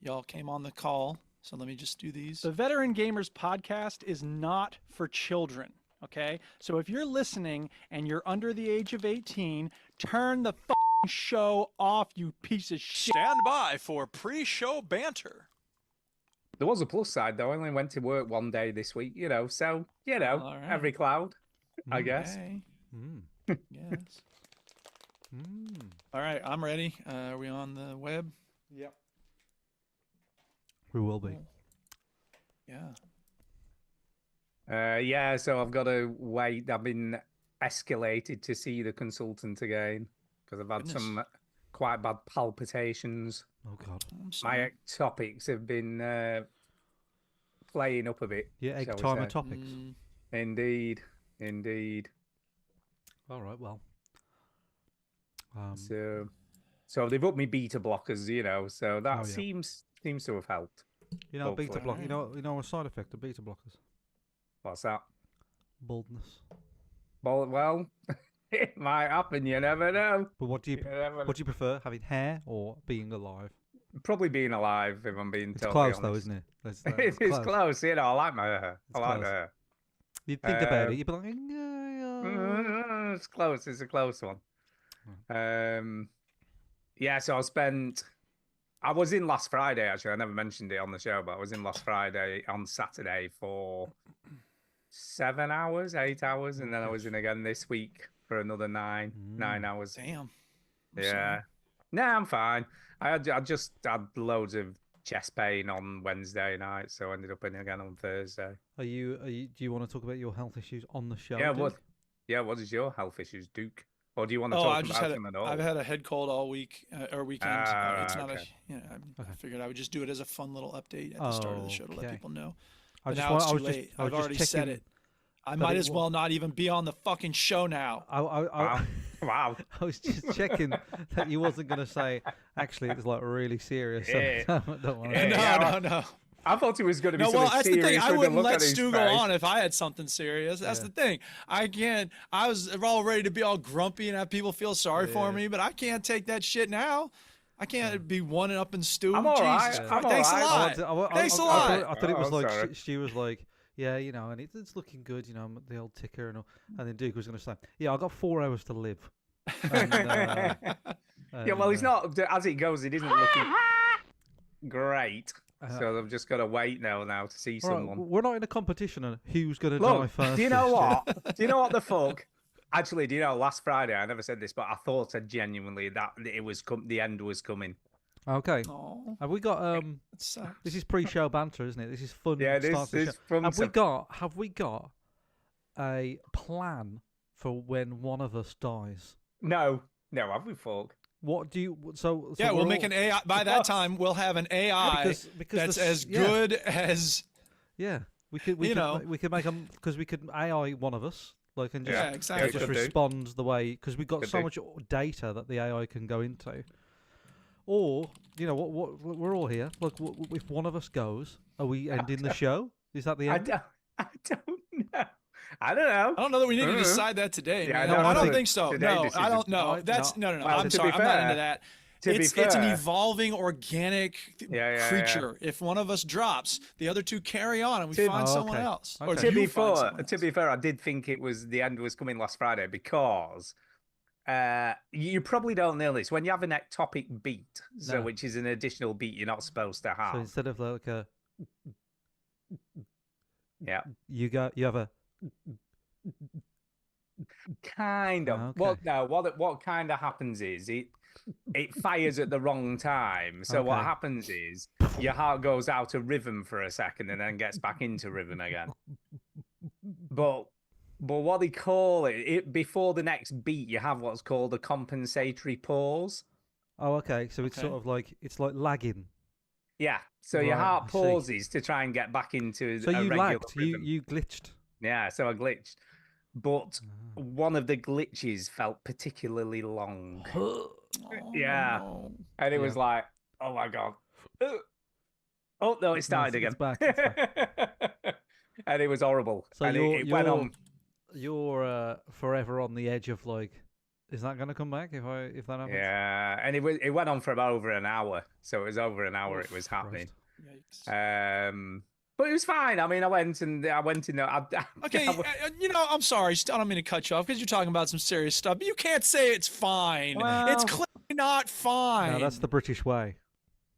y'all came on the call. So let me just do these. The Veteran Gamers podcast is not for children, okay? So if you're listening and you're under the age of 18, turn the show off, you piece of shit. Stand by for pre-show banter. There was a plus side, though. I only went to work one day this week, so, All right. every cloud, I guess. Okay. Yes. All right, I'm ready. Are we on the web? Yep. We will be. Yeah. Yeah, so I've got to wait. I've been escalated to see the consultant again because I've had Goodness. some quite bad palpitations. Oh God. I'm My sorry. ectopics have been playing up a bit. Yeah, egg shall we timer say. topics. Indeed, indeed. All right. Well. So they've upped me beta blockers, so that Oh, yeah. seems to have helped. You know, beta hopefully. block. You know a side effect of beta blockers. What's that? Baldness. Well, it might happen. You never know. But what do you You never know. prefer, having hair or being alive? Probably being alive, if I'm being It's totally close though, honest. isn't it? It's, It's close. I like my hair. It's I like close. my hair. You'd think about it. You'd be like, yeah. It's close. It's a close one. Yeah. So I was in last Friday. Actually, I never mentioned it on the show, but I was in last Friday on Saturday for 7 hours, 8 hours, and then I was in again this week for another nine hours. Damn. I'm Yeah. sorry. No, I'm fine. I just had loads of chest pain on Wednesday night, so I ended up in again on Thursday. Do you want to talk about your health issues on the show? Yeah, Duke? what is your health issues, Duke? Or do you want to Oh, talk I just about had them at all? I've had a head cold all week or weekend. It's not okay. I figured I would just do it as a fun little update at the start of the show to let Okay. people know. I But just now want- it's I too was just- late. I was I've just already said checking it. I that might it as wa- well not even be on the fucking show now. I Wow. I was just checking that you wasn't going to say, actually, it's like really serious. So Yeah. don't want Yeah. No. I thought it was going to be No, something well, that's the serious thing. I with the wouldn't look let on his Stu go face. on if I had something serious. That's the thing. I can't. I was all ready to be all grumpy and have people feel sorry for me, but I can't take that shit now. I can't be one up in Stu. I'm all right. Jesus I'm Christ. all Thanks right. a lot. Thanks a lot. I thought it was Oh, like sorry. she was like, yeah, and it's looking good, the old ticker and all. And then Duke was going to say, yeah, I've got 4 hours to live. And, Yeah, well, it's not as it goes. It isn't looking great. So I've just got to wait now to see all right, someone. we're not in a competition on who's going to die Look, first. do you know this year. what? Do you know what the fuck? Actually, do you know? Last Friday, I never said this, but I thought genuinely that it was the end was coming. Okay. Oh, Have we got it sucks. This is pre-show banter, isn't it? This is fun. Yeah, this start to the is show. fun Have stuff. we got a plan for when one of us dies? No, have we, folk? What do you? So Yeah, we'll we're make all- an AI. By that time, we'll have an AI because that's the- as yeah. good as. Yeah, we could make them because we could AI one of us, like, and just Yeah, exactly. Yeah, just could do. respond the way, because we've got Could so do. much data that the AI can go into. Or what we're all here. Look, if one of us goes, are we ending the show? Is that the I end? don't know. I don't know. I don't know that we need to decide that today. Yeah, man. no, I I don't think think so. today No, I decision. don't know. No, That's no. no. Well, I'm to sorry. be I'm not fair- into that. To be It's an fair- evolving organic Yeah. creature. If one of us drops, the other two carry on, and we find Oh, someone okay. else. Okay. Or To you be find fair, someone to else. be fair, I did think it was the end was coming last Friday because you probably don't know this. When you have an ectopic beat, No. which is an additional beat you're not supposed to So have. instead of like a, Yeah, you have a. kind of. Okay. What kind of happens is it fires at the wrong time. So what Okay. happens is your heart goes out of rhythm for a second and then gets back into rhythm again. But what they call it before the next beat, you have what's called a compensatory pause. Oh, okay. So it's Okay. sort of like lagging. Yeah. So your Right, heart I see. pauses to try and get back into So a you regular lagged. rhythm. You glitched. Yeah, so I glitched. But Ah. one of the glitches felt particularly long. Oh, Yeah. no. And it was Yeah. like, oh my God. Oh, no, it started it's again. back, it's And it was horrible. So and it went on. you're forever on the edge of like Is that going to come back if that happens? Yeah, and it went on for about over an hour. So it was over an hour. It was happening. Yikes. But it was fine. I mean, I went in. Okay, I'm sorry. I don't mean to cut you off because you're talking about some serious stuff. But you can't say it's fine. It's Well- clearly not fine. No, that's the British way.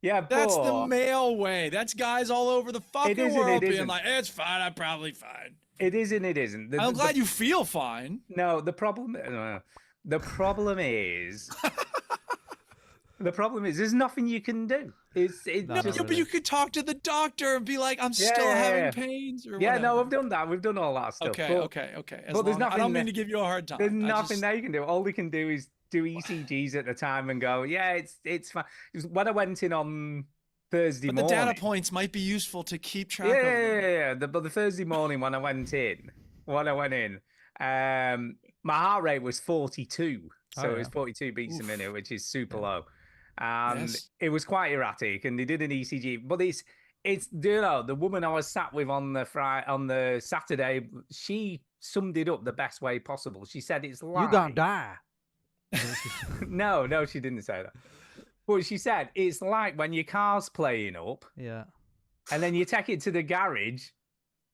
Yeah, That's the but male way. That's guys all over the fucking isn't, world it being isn't. like, "It's fine. I'm probably fine." it isn't. It isn't. I'm glad you feel fine. No, the problem. The problem is. The problem is, there's nothing you can do. It's No, No, just, but you could talk to the doctor and be like, "I'm still Yeah, having yeah. pains." Or yeah. No, whatever. we've done that. We've done all that stuff. Okay, but okay. but there's I nothing don't mean that- to give you a hard time. There's I nothing just- that you can do. All they can do is do ECGs at the time and go, yeah, it's fine. When I went in on Thursday But the morning, data points might be useful to keep track yeah, of them. yeah. But the Thursday morning when I went in, my heart rate was 42. So Oh, it was yeah. 42 beats a Oof. minute, which is super low. And Yes. it was quite erratic. And they did an ECG, but it's the woman I was sat with on the Saturday, she summed it up the best way possible. She said it's like You gonna die. no, she didn't say that. But she said it's like when your car's playing up Yeah. and then you take it to the garage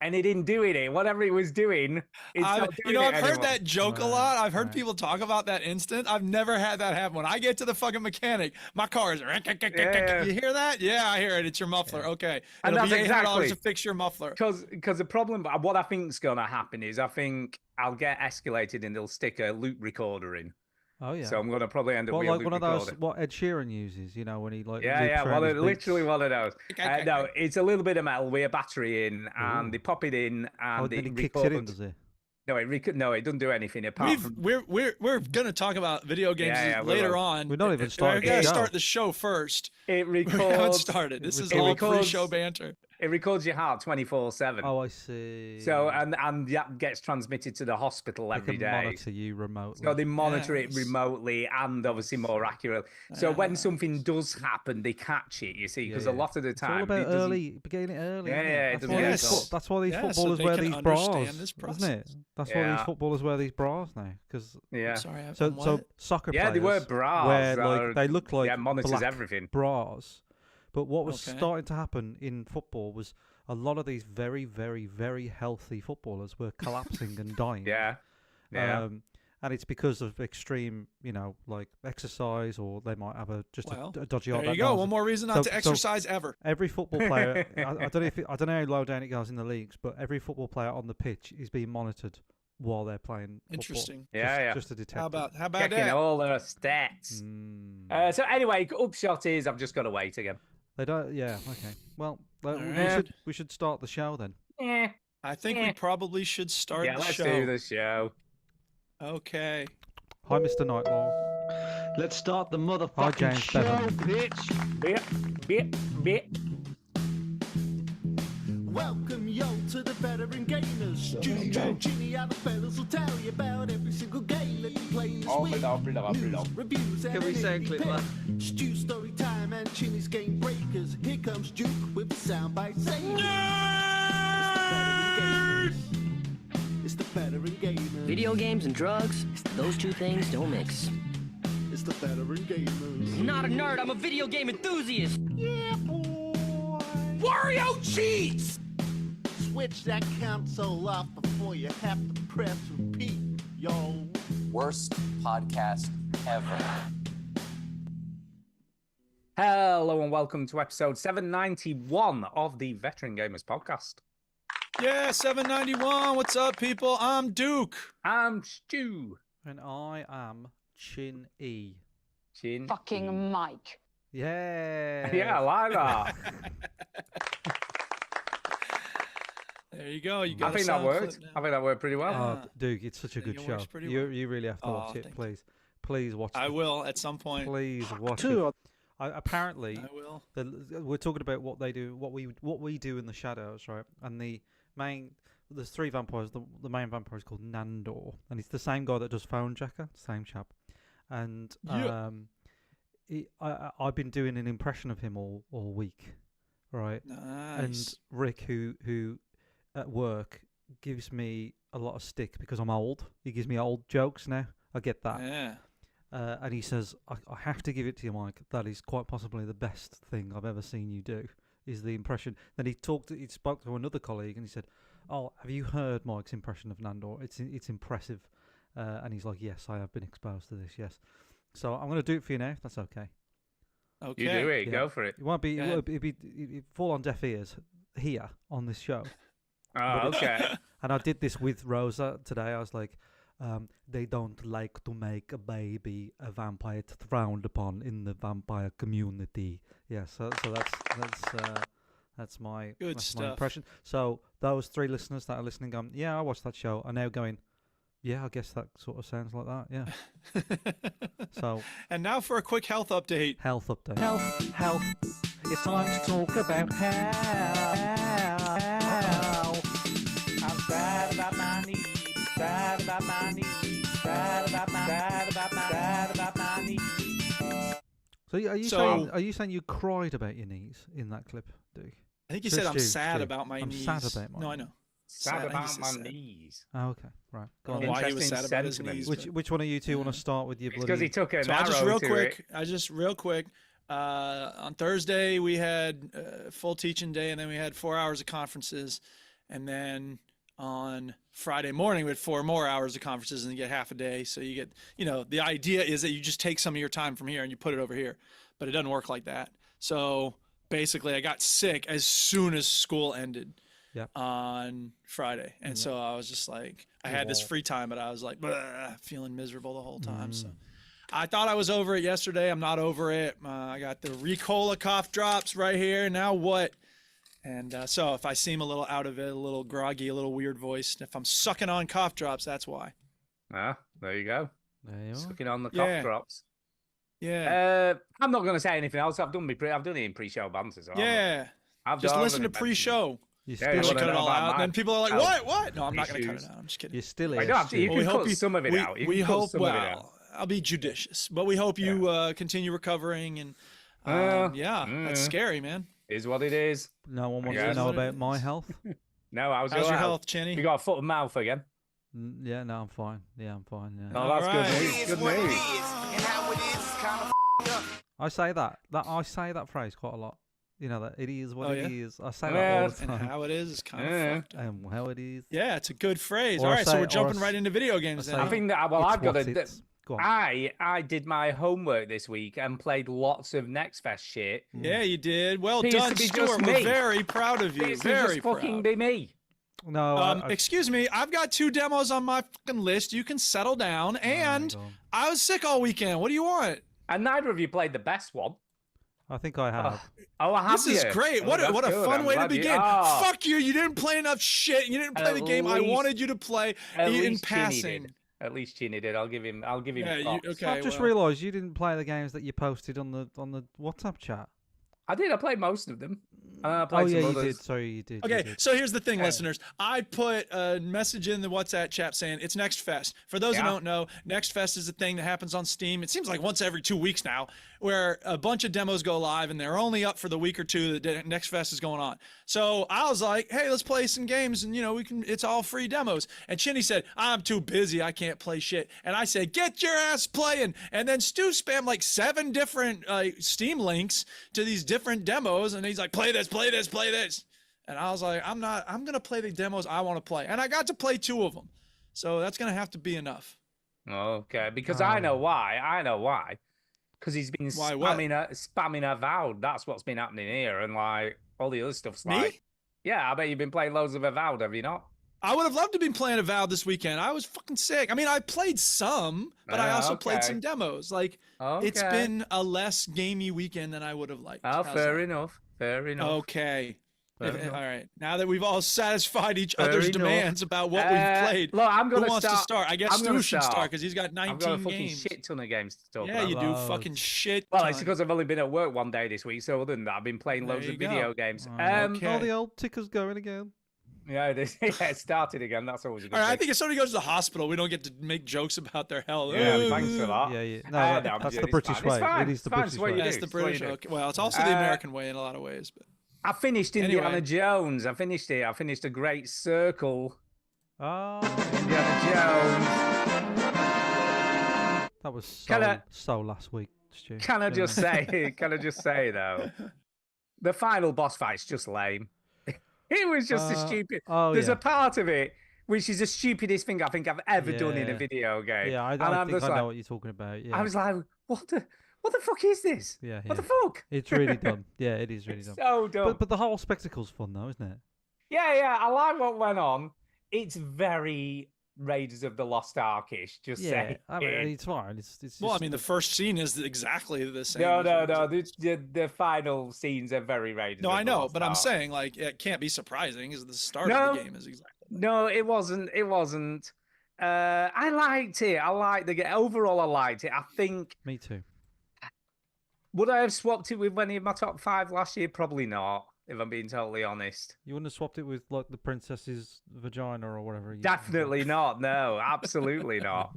and it didn't do it. Whatever it was doing, it's not doing it I've heard anymore. that joke a Right, lot. I've heard right. people talk about that instant. I've never had that happen. When I get to the fucking mechanic, my car is. Yeah. You hear that? Yeah, I hear it. It's your muffler. Okay, And it'll be that's $800 exactly- to fix your muffler. Because the problem, what I think's gonna happen is I think I'll get escalated and they'll stick a loop recorder in. Oh yeah. So I'm gonna probably end up Well, with a like loop one of those recorder. what Ed Sheeran uses, when he like. Yeah, loops yeah, around his beats. literally one of those. No, it's a little bit of metal with a battery in, and Ooh. they pop it in, and Oh, then he it kicks it in, records. does he? No, it doesn't do anything apart from. We're gonna talk about video games Yeah, we later will. on. We've not even started We gotta the show. start the show first. It We haven't records. started. This is it all records- pre-show banter. It records your heart 24/7. Oh, I see. So and that gets transmitted to the hospital they every can day. monitor you remotely. So they monitor it Yes. remotely and obviously more accurate. So when something does happen, they catch it. You see, because a lot of the It's all time about it doesn't- early, getting it early. Yeah, isn't yeah, it That's doesn't why get these caught. that's why these Yeah, so footballers they wear can these understand bras, this isn't process. it? That's why Yeah. these footballers wear these bras now, because Yeah. Sorry, so what? soccer Yeah, players they wear bras. wear that like are- they look like yeah, monitors black everything. bras. But what was Okay. starting to happen in football was a lot of these very, very, very healthy footballers were collapsing and dying. Yeah. Yeah. And it's because of extreme, like exercise, or they might have just Well, a dodgy There heart. you that go. knows One it. more reason not So- to so- exercise ever. Every football player, I don't know how low down it goes in the leagues, but every football player on the pitch is being monitored while they're playing football. Interesting. Yeah, Just to detect. How it. about Checking that? all their stats. Mm. So anyway, upshot is I've just got to wait again. They don't. Yeah. Okay. Well, Alright. we should start the show then. Yeah. I think we probably should start Yeah, the let's show. do the show. Okay. Hi, Mr. Nightlaw. Let's start the motherfucking Hi, James show, Bevan. bitch. Bit. Welcome yo to the veteran gamers. Stu, Joe, Ginny, and the fellas will tell you about every single game that you play this week. News, reviews, and Can we an say a indie clip, pick. man? Stu story time and Chinny's game breakers. Here comes Duke with the soundbite saying. It's the veteran gamers. Video games and drugs, those two things don't mix. It's the veteran gamers. I'm not a nerd, I'm a video game enthusiast. Yeah, boy. Wario cheats! Switch that console off before you have to press repeat, yo. Worst podcast ever. Hello and welcome to episode 791 of the Veteran Gamers Podcast. Yeah, 791. What's up, people? I'm Duke. I'm Stu. And I am Chin E. Chin. Fucking Mike. Yeah. Yeah, I like that. There you go. You I got. think that worked. I think that worked pretty well. Yeah. Duke, it's such a think good it show. works pretty You well. you really have to watch Oh, it, thank you. please. Please watch I it. will at some point. Please watch it. Two. Apparently, I will. we're talking about what they do, what we do in the shadows, right? And there's three vampires. The main vampire is called Nandor, and it's the same guy that does Phone Jacker, same chap. And Yeah. I've been doing an impression of him all week, right? Nice. And Rick, who at work gives me a lot of stick because I'm old. He gives me old jokes now. I get that. Yeah. And he says, I have to give it to you, Mike. That is quite possibly the best thing I've ever seen you do, is the impression. Then he spoke to another colleague and he said, oh, have you heard Mike's impression of Nandor? It's impressive. And he's like, yes, I have been exposed to this, yes. So I'm going to do it for you now, if that's okay. Okay. You do it. Yeah. Go for it. It won't be, Go it'd fall on deaf ears here on this show. Oh, okay. And I did this with Rosa today. I was like, they don't like to make a baby a vampire. It's frowned upon in the vampire community. Yeah, so that's my Good my stuff. impression. So those 3 listeners that are listening, going, yeah, I watched that show, are now going, yeah, I guess that sort of sounds like that. Yeah. So And now for a quick health update. health update. Health. It's time to talk about health. I'm sad about my knees. Sad about my knees. Sad about my knees. So are you saying you cried about your knees in that clip, Duke? I think you Just said I'm you, sad Stu. about my I'm knees. sad about my No, I knees. know. Sad I think about he my said sad. knees. Oh, okay, right. Go on. Why he was Interesting sad about his sentiment. knees. Which one of you two want to start with your It's because bloody? he took an So I'll arrow just real to quick. it. On Thursday we had full teaching day, and then we had 4 hours of conferences, and then on Friday morning we had 4 more hours of conferences, and you get half a day. So you get, the idea is that you just take some of your time from here and you put it over here, but it doesn't work like that. So basically, I got sick as soon as school ended. Yep. On Friday, and so I was just like, I had this free time, but I was like, feeling miserable the whole time. So I thought I was over it yesterday. I'm not over it. I got the Ricola cough drops right here. Now what? And so if I seem a little out of it, a little groggy, a little weird voice, if I'm sucking on cough drops, that's why. Ah, there you go. There you are. Sucking on the Yeah. cough drops. Yeah. I'm not going to say anything else. I've done it in pre-show banter. So Yeah. I've Just done listen to it. pre-show. You Yeah, I you still, should wanna cut it know all about out. And then my people are like, health what? No, I'm not going to cut issues? it out. I'm just kidding. you're still I here. don't have to, Stu. you can cut some of it we, out. You we can cut hope, some of it out. well, I'll be judicious, but we hope you continue recovering. And that's scary, man. Is what it is. No one wants guess. to know What it about my is. health. No, how's How's your health? health, Chinny? You got a foot and mouth again. Yeah, no, I'm fine. Yeah, I'm fine. Yeah. Oh, that's Alright. good news. Good news. I say that phrase quite a lot. You know that it is what Oh, it yeah? is. I say Yeah. that all the And time. how it is kind of Yeah. fucked up. How it is. Yeah, it's a good phrase. Or All I right, so say- we're or jumping I right into video games I then. I say- think that, well, It's I've got what to. it's- Go on. I did my homework this week and played lots of Next Fest shit. Yeah, you did. Well Appears done, to be just Stuart. We're me. very proud of you. It's Very just fucking proud. be me. No, Excuse me, I've got 2 demos on my fucking list. You can settle down. And go on. I was sick all weekend. What do you want? And neither of you played the best one. I think I have. Oh, I have This is you? great. Oh, What a that's what a good. fun I'm way to glad you- begin. Oh, Fuck you. You didn't play enough shit. You didn't play At the game I least- wanted you to play At in least Chinny passing. did. At least Chinny did. I'll give him. Yeah, you, props. okay. I just well. realised you didn't play the games that you posted on the WhatsApp chat. I did. I played most of them. I Oh played yeah, some you others. did. Sorry, you did. you Okay, did. so here's the thing, listeners. I put a message in the WhatsApp chat saying it's Next Fest. For those who Yeah. don't know, Next Fest is a thing that happens on Steam. It seems like once every 2 weeks now, where a bunch of demos go live and they're only up for the week or two that Next Fest is going on. So I was like, hey, let's play some games and it's all free demos. And Chinny said, I'm too busy, I can't play shit. And I said, get your ass playing. And then Stu spammed like 7 different Steam links to these different demos, and he's like, play this, play this, play this. And I was like, I'm gonna play the demos I want to play. And I got to play 2 of them. So that's gonna have to be enough. Okay, because I know why. I know why. Because he's been Why what? spamming Avowed. That's what's been happening here, and like all the other stuff's Me? like. Yeah, I bet you've been playing loads of Avowed, have you not? I would have loved to be playing Avowed this weekend. I was fucking sick. I mean, I played some, but I also played Okay. some demos. Like, it's Okay. been a less gamey weekend than I would have liked. Oh, How's fair that? enough. Fair enough. Okay. Fair All enough. right. Now that we've all satisfied each Fair other's enough. demands about what we've played, Look, I'm who gonna wants to start. start? I guess I'm gonna Stu should start start. because he's got 19 I've got a fucking games. shit ton of games to talk Yeah, about. you do Loads. fucking shit. Well, it's ton. because I've only been at work one day this week, so other than that, I've been playing There loads you of go. video games. Okay. All the old tickers going again. Yeah, it started again. That's always a good All right, I thing. think if somebody goes to the hospital, we don't get to make jokes about their health. Yeah, thanks for that. Yeah, yeah. No, No, that's I'm the it's British fine. It's way. fine. It is the It's fine. British It's what way. you That's do. the It's what you British. do. Okay. Well, it's also the American way in a lot of ways. But I finished Anyway. Indiana Jones. I finished it. I finished A Great Circle. Oh, Indiana Jones. That was so Can I- so last week, Stu. Can I Do you know just what mean? say? Can I just say though, the final boss fight's just lame. It was just a stupid. Oh There's yeah. a part of it which is the stupidest thing I think I've ever done in a Yeah. video game. Yeah, I and think I'm just I know like, what you're talking about. Yeah. I was like, what the fuck is this? yeah, What yeah. the fuck? It's really dumb. Yeah, it is really It's dumb. so dumb. But the whole spectacle's fun though, isn't it? Yeah, I like what went on. It's very Raiders of the Lost Ark-ish. Just Yeah, saying. I mean, it's fine. It's Well, I just mean, the first scene is exactly the same. No, as no, yours. no. The final scenes are very Raiders. No, of I the know, Lost but I'm Ark. saying like it can't be surprising because the start No. of the game is exactly. No, it wasn't. It wasn't. I liked it. I liked the game. Overall, I liked it. I think, me too. would I have swapped it with any of my top 5 last year? Probably not, if I'm being totally honest. You wouldn't have swapped it with like the princess's vagina or whatever. Definitely not. No, absolutely not.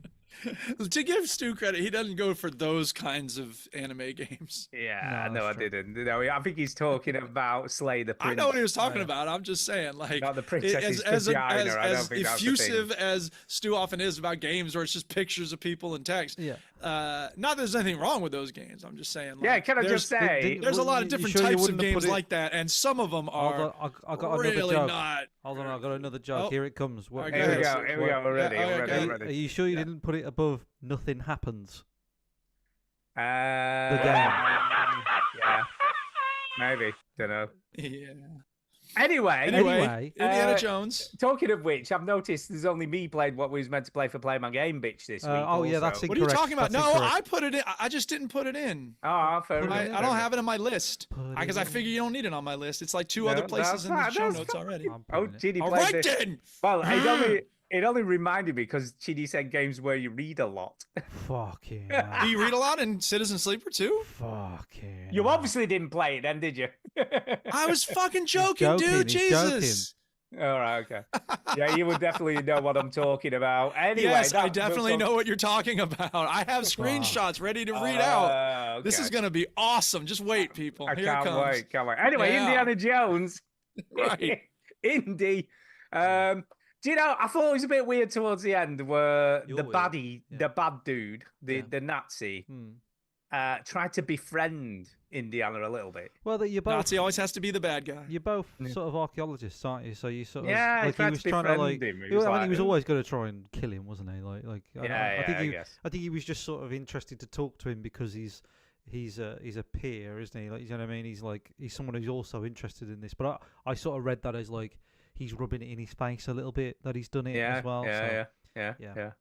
To give Stu credit, he doesn't go for those kinds of anime games. Yeah, No, no, I that's true. didn't. No, I think he's talking about Slay the I Prince. know what he was talking yeah. about. I'm just saying, like, Not the it- princess's as vagina, I don't as think that's the thing. effusive as Stu often is about games where it's just pictures of people and text. Yeah. Not that there's anything wrong with those games. I'm just saying. Like, Yeah, can I there's- just say? There's a lot of You different sure you types of wouldn't have games put it- like that, and some of them are I got another really joke. not. Hold on, I got another joke. Oh. Here it comes. What, Okay. Here we Yes. go. Here we go. We're ready. Yeah, We're okay. ready. Are, We're are ready. you sure you didn't put it above Nothing Happens? The game. Yeah. Maybe. Don't know. Yeah. Anyway, Anyway, Indiana uh, Jones. talking of which, I've noticed there's only me played what we was meant to play for Play My Game Bitch this week. Oh yeah, that's also. What are you incorrect. talking about? That's No, incorrect. I put it in. I just didn't put it in. Oh, fair Put it enough. in. I don't have it on my list Put because I it in. figure you don't need it on my list. It's like two No, other places that's in the fine, show that's notes fine. already. I'm Oh, putting it in. Chidi All played right this. then. Well, it only reminded me because Chidi said games where you read a lot. Fucking. Do hell. you read a lot in Citizen Sleeper too? Fucking. You hell. obviously didn't play it then, did you? I was fucking joking, joking, dude. he's Jesus. All right, okay. Yeah, you would definitely know what I'm talking about. Anyway, Yes, I that- definitely know what you're talking about. I have screenshots ready to read out. This is okay. gonna be awesome. Just wait, people. I Here can't it comes. wait. Can't wait. Anyway, Yeah. Indiana Jones. Right. Indy. Do you know? I thought it was a bit weird towards the end where You're the weird. baddie, Yeah. the bad dude, the Yeah. the Nazi, Hmm. tried to befriend Indiana a little bit. Well, that you both. Nazi always has to be the bad guy. You're both Yeah. sort of archaeologists, aren't you? So you sort of Yeah, he like tried to was trying to like. befriend him. He I was mean, like, he was always going to try and kill him, wasn't he? Like. Yeah, I think I he. guess. I think he was just sort of interested to talk to him because he's a peer, isn't he? Like, you know what I mean? He's someone who's also interested in this. But I sort of read that as like he's rubbing it in his face a little bit that he's done it Yeah, as well. yeah, so, yeah, yeah.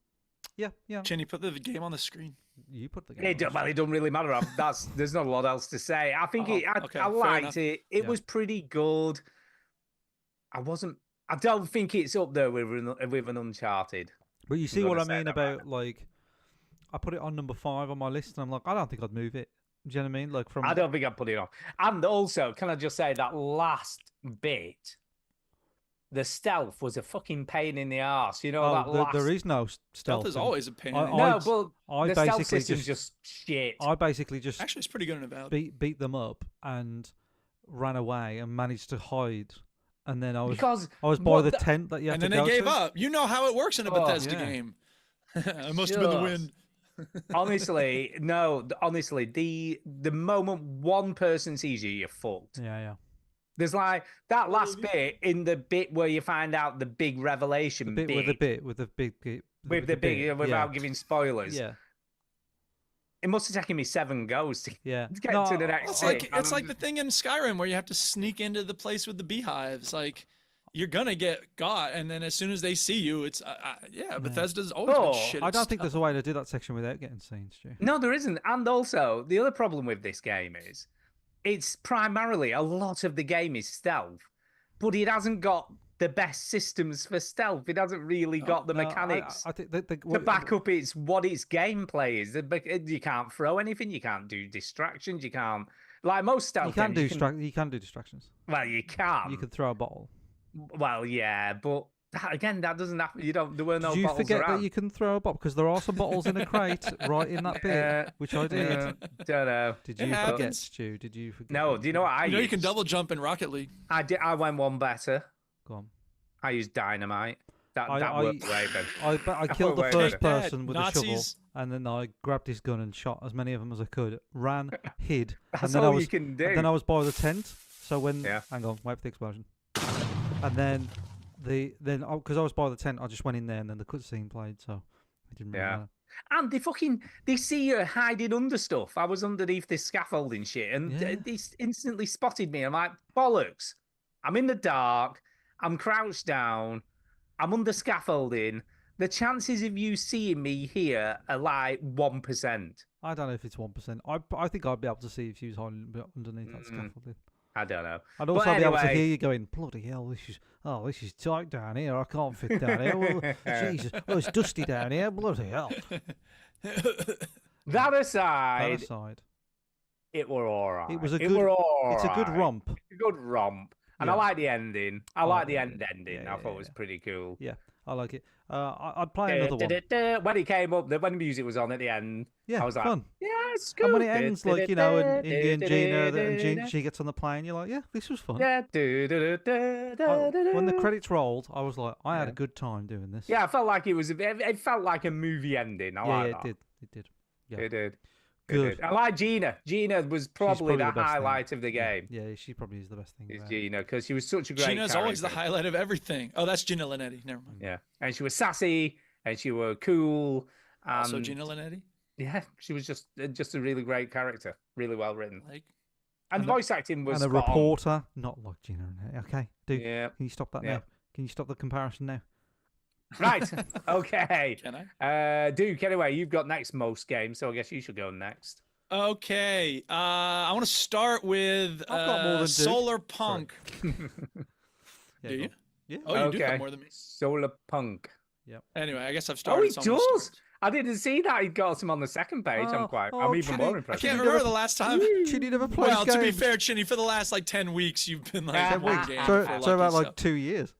Yeah. Chinny, put the game on the screen. You put the game. It, on. well, it doesn't really matter. There's not a lot else to say. I think Oh, I okay, I fair liked enough. it. It Yeah. was pretty good. I don't think it's up there with an Uncharted. But you see I'm what I gonna say mean that about like, I put it on number 5 on my list, and I'm like, I don't think I'd move it. Do you know what I mean? Like from I don't think I'd put it on. And also, can I just say that last bit, the stealth was a fucking pain in the arse. You know that oh, last. there is no stealth. Stealth is in- always a pain. I- in the No, ass. but I the stealth basically system's just shit. I basically just Actually, it's pretty good in about. beat them up and ran away and managed to hide, and then I was Because by what the tent that you have And to then they go gave to. up. You know how it works in a Oh, Bethesda yeah. game. I must have been the wind. honestly, no. Honestly, the moment one person sees you, you're fucked. Yeah. There's like that last bit in the bit where you find out the big revelation The bit with the bit with the big with the big bit, without giving spoilers. Yeah. It must have taken me 7 goes to Yeah. get to the next It's bit. like and it's I'm like the thing in Skyrim where you have to sneak into the place with the beehives. Like you're gonna get got, and then as soon as they see you, it's Bethesda's always Oh, been shit. I at don't think there's a stealth. way to do that section without getting seen, Stu. No, there isn't. And also, the other problem with this game is it's primarily a lot of the game is stealth, but it hasn't got the best systems for stealth. It hasn't really got the No, mechanics I think the to back up what its gameplay is. You can't throw anything. You can't do distractions. You can't, like most stealth You can games, do you can do distractions. Well, you can. You could throw a bottle. Well, yeah, but again, that doesn't happen. You don't. There were no Did you bottles forget around. that you can throw a bottle? Because there are some bottles in a crate right in that bit, which I did. Don't know. Did It you forget, happens. Stu? Did you forget? No, do you know what I You know you used? can double jump in Rocket League. I did. I went one better. Go on. I used dynamite. That I- worked way better. I killed the wait, first wait. person with Nazis, a shovel. and then I grabbed his gun and shot as many of them as I could. Ran, hid, That's and then all I was you can do. and then I was by the tent. So when Yeah. hang on, wait for the explosion. And then because I was by the tent, I just went in there, and then the cutscene played. So it didn't really Yeah. matter. And they see you hiding under stuff. I was underneath this scaffolding shit, and Yeah. they instantly spotted me. I'm like, bollocks! I'm in the dark. I'm crouched down. I'm under scaffolding. The chances of you seeing me here are like 1%. I don't know if it's 1%. I think I'd be able to see if you was hiding underneath that scaffolding. I don't know. I'd But also be able to anyway- hear you going, bloody hell, this is tight down here. I can't fit down here. Well, Jesus, it's dusty down here. Bloody hell. That aside, That aside, it were all right. it was a It good. were all It's a good right. romp. A good romp. And I Yeah. like the ending. I Oh, like the yeah, ending. yeah, I thought yeah, it was yeah. pretty cool. Yeah, I like it. I'd play another one. When it came up, when the music was on at the end, Yeah, I was like, fun. yeah, it's good. And when it ends, like, you know, and Indy and Gina, and she gets on the plane, you're like, yeah, this was fun. Yeah. When the credits rolled, I was like, I had a Yeah. good time doing this. Yeah, I felt like it felt like a movie ending. I yeah, like it that. did. It did. Yeah. It did. It Good. did. I like Gina. Gina was probably the best thing. highlight of the game. Yeah, she probably is the best thing. Is about it. Gina, because she was such a great Gina's always the character. highlight of everything. Oh, that's Gina Linetti. Never mind. Yeah, and she was sassy, and she was cool. Also and Gina Linetti. yeah, she was just a really great character, really well written, Like, and voice acting was And a spot on. reporter, not like Gina. Okay, dude, Yeah, can you stop that Yeah. now? Can you stop the comparison now? can right. Okay, I? Duke. Anyway, you've got next most games, so I guess you should go next. Okay. I want to start with I've got more than Duke. Solar Punk. Yeah, Do you? go- Yeah. Oh, you do Okay. have more than me. Solar Punk. Anyway, I guess I've Oh, started. he so I'm gonna does. start. I didn't see that. He got some on the second page. I'm even Chinny, more I impressed. can't Chinny remember never- the last time. Chinny never plays Well, to be games. fair, Chinny, for the last like 10 weeks, you've been like 10 one weeks. game So, for so about Lucky, like 2 years.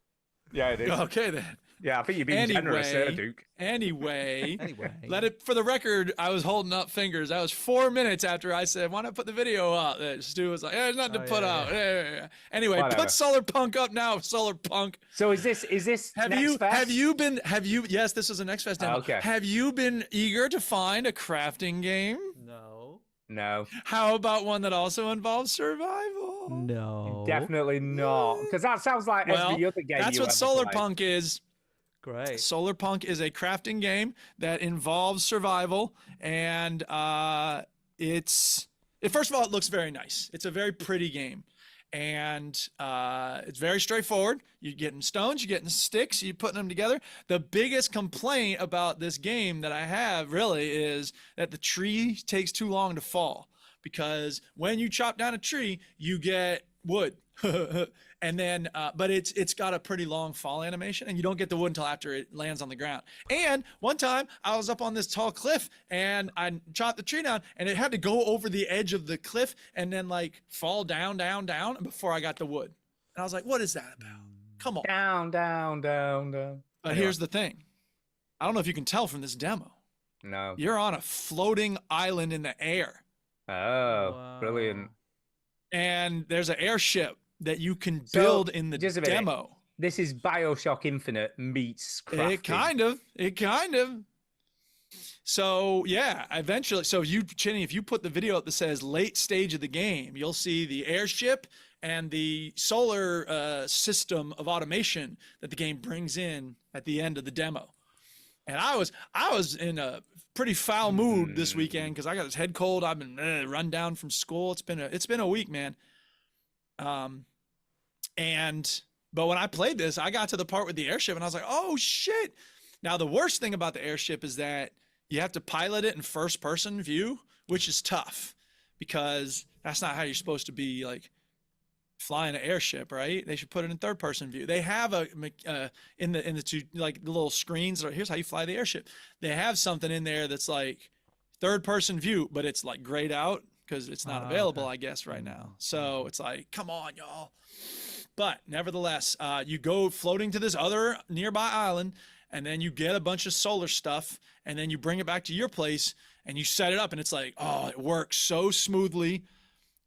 Yeah, it is. Okay then. Yeah, I think you're being generous there, Anyway, Duke. Anyway, Anyway, let it for the record. I was holding up fingers. That was 4 minutes after I said, "Why not put the video up?" Stu was like, "There's nothing to Oh, put yeah, out." Yeah. Anyway, Whatever. put Solar Punk up now. Solar Punk. So is this Have next you fest? have you yes, this is a Next Fest demo. Okay. Have you been eager to find a crafting game? no, No, How about one that also involves survival? no, definitely not. Because that sounds like Well, every other game. that's you what ever Solar played. Punk is. great. Solar Punk is a crafting game that involves survival, and first of all, it looks very nice. It's a very pretty game, and it's very straightforward. You're getting stones, you're getting sticks, you're putting them together. The biggest complaint about this game that I have really is that the tree takes too long to fall, because when you chop down a tree, you get wood. And then but it's got a pretty long fall animation, and you don't get the wood until after it lands on the ground. And one time I was up on this tall cliff and I chopped the tree down, and it had to go over the edge of the cliff and then like fall down before I got the wood. And I was like, what is that about? Come on. Down, down, down, down. But Anyway. here's the thing. I don't know if you can tell from this demo. No. You're on a floating island in the air, Oh, brilliant. Wow. and there's an airship that you can So, build in the just a minute. demo. This is BioShock Infinite meets crafting. It kind of. So yeah, eventually. So you, Chinny, if you put the video up that says late stage of the game, you'll see the airship and the solar system of automation that the game brings in at the end of the demo. And I was in a pretty foul mood this weekend because I got this head cold. I've been run down from school. It's been a week, man. But when I played this, I got to the part with the airship and I was like, oh shit. Now, the worst thing about the airship is that you have to pilot it in first person view, which is tough because that's not how you're supposed to be like flying an airship, right? They should put it in third person view. They have in the two, like the little screens, or here's how you fly the airship. They have something in there that's like third person view, but it's like grayed out because it's not available, okay. I guess, right now. So it's like, come on, y'all. But nevertheless, you go floating to this other nearby island, and then you get a bunch of solar stuff, and then you bring it back to your place, and you set it up, and it's like, oh, it works so smoothly.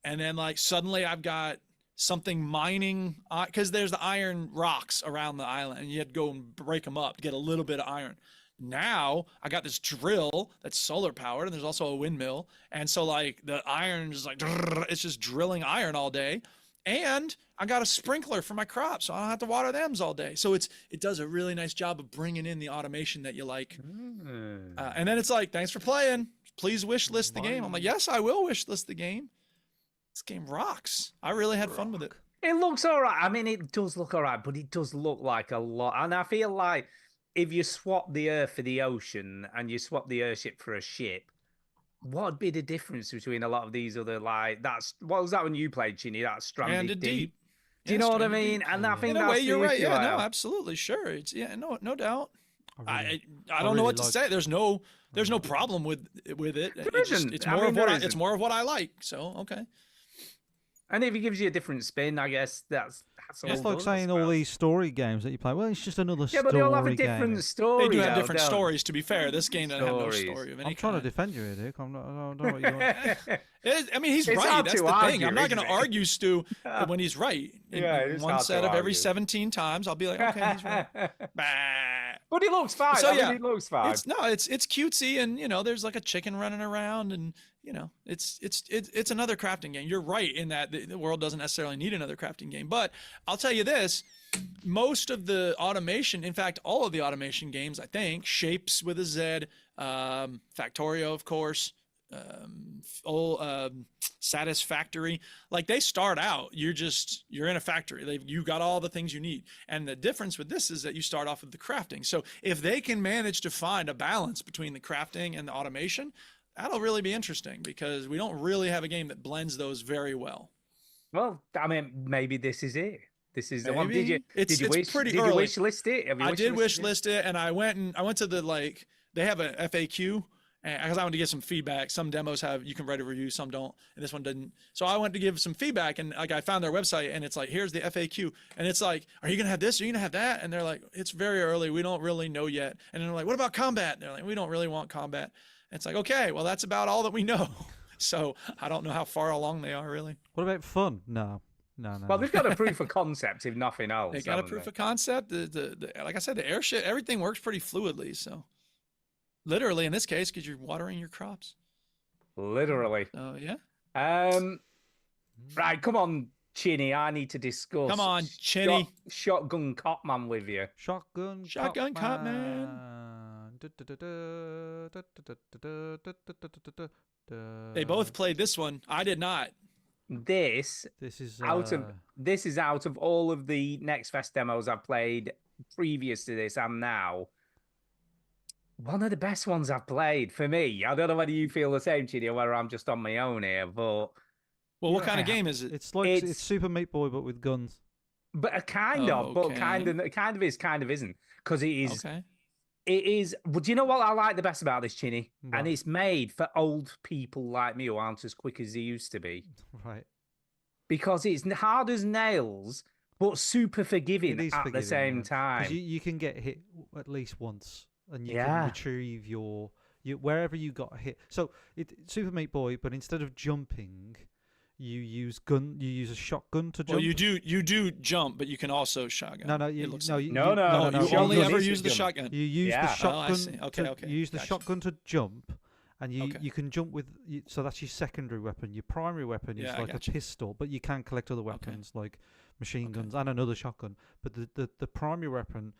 And then like suddenly I've got something mining, because there's the iron rocks around the island, and you had to go and break them up to get a little bit of iron. Now I got this drill that's solar powered, and there's also a windmill. And so like the iron is like, it's just drilling iron all day. And I got a sprinkler for my crops, so I don't have to water them all day. So it does a really nice job of bringing in the automation that you like. And then it's like, thanks for playing. Please wish list the game. I'm like, yes, I will wish list the game. This game rocks. I really had fun with it. It looks all right. I mean, it does look all right, but it does look like a lot. And I feel like if you swap the Earth for the ocean and you swap the airship for a ship, what would be the difference between a lot of these other, like, what was that when you played, Chinny? That Stranded Deep. Do you know what I mean? And I think in a that's way, the you're right. issue Yeah, I no, have. absolutely, sure. It's no doubt. I don't really know what to like- say. There's no problem with it. isn't. It's I more mean, of there what isn't. it's more of what I like. So okay. And if it gives you a different spin, I guess that's all. It's like good, I saying all suppose. these story games that you play. Well, it's just another Yeah, story but they all have a game. different story. They do have though, different don't stories. To be fair, this game doesn't have no Stories. story of any I'm trying to kind. defend you here, Dick. I don't know what you want. I mean, he's It's right. hard That's to the thing. argue, I'm not going isn't to it? argue, Stu, when he's right. Yeah, it is one hard to set of every argue. 17 times, I'll be like, okay, he's right. Bah. But it looks fine. So, I mean, yeah, it looks fine. It's cutesy, and there's like a chicken running around, and it's another crafting game. You're right in that the world doesn't necessarily need another crafting game. But I'll tell you this: most of the automation, in fact, all of the automation games, I think, Shapes with a Z, Factorio, of course, Satisfactory, like they start out, you're in a factory. You got all the things you need. And the difference with this is that you start off with the crafting. So if they can manage to find a balance between the crafting and the automation, that'll really be interesting, because we don't really have a game that blends those very well. Well, I mean, maybe this is it. This is the one. Maybe. Did you? It's pretty did you early. wish list it? Have you I did wish listed it? list it, and I went to the, like, they have a FAQ, because I wanted to get some feedback. Some demos you can write a review, some don't, and this one didn't. So I went to give some feedback, and like I found their website, and it's like, here's the FAQ, and it's like, are you gonna have this? Are you gonna have that? And they're like, it's very early, we don't really know yet. And then they're like, what about combat? And they're like, we don't really want combat. And it's like, okay, well, that's about all that we know. So I don't know how far along they are really. What about fun? No. Well, they've got a proof of concept, if nothing else. They got a haven't proof they? of concept. Like I said, the airship, everything works pretty fluidly. So literally in this case, because you're watering your crops. Literally. So yeah. Right, come on, Chinny. I need to discuss. Come on, Chinny. Shotgun Copman with you. Shotgun Cop Man. They both played this one. I did not. This This is out of all of the Next Fest demos I've played previous to this and now. One of the best ones I've played for me. I don't know whether you feel the same, Chinny, or whether I'm just on my own here, but Well, what kind of game is it? It's like it's Super Meat Boy but with guns. a kind of, but kind of is, kind of isn't, because it is. Okay. It is. But do you know what I like the best about this, Chinny? What? And it's made for old people like me who aren't as quick as they used to be, Right. because it's hard as nails, but super forgiving It is at the forgiving, same yeah. 'Cause time. You can get hit at least once, and you Yeah. can retrieve your wherever you got hit. So Super Meat Boy, but instead of jumping, you use a shotgun to jump. Well, you do jump, but you can also shotgun. No, it looks No, like. you You only shotgun ever is use the gun. shotgun. You use Yeah. the Oh, shotgun. I see. Okay, okay. You use the Gotcha. shotgun to jump, and you Okay. you can jump with. So that's your secondary weapon. Your primary weapon is Yeah, I like a gotcha. pistol, but you can collect other weapons like machine guns and another shotgun. But the primary weapon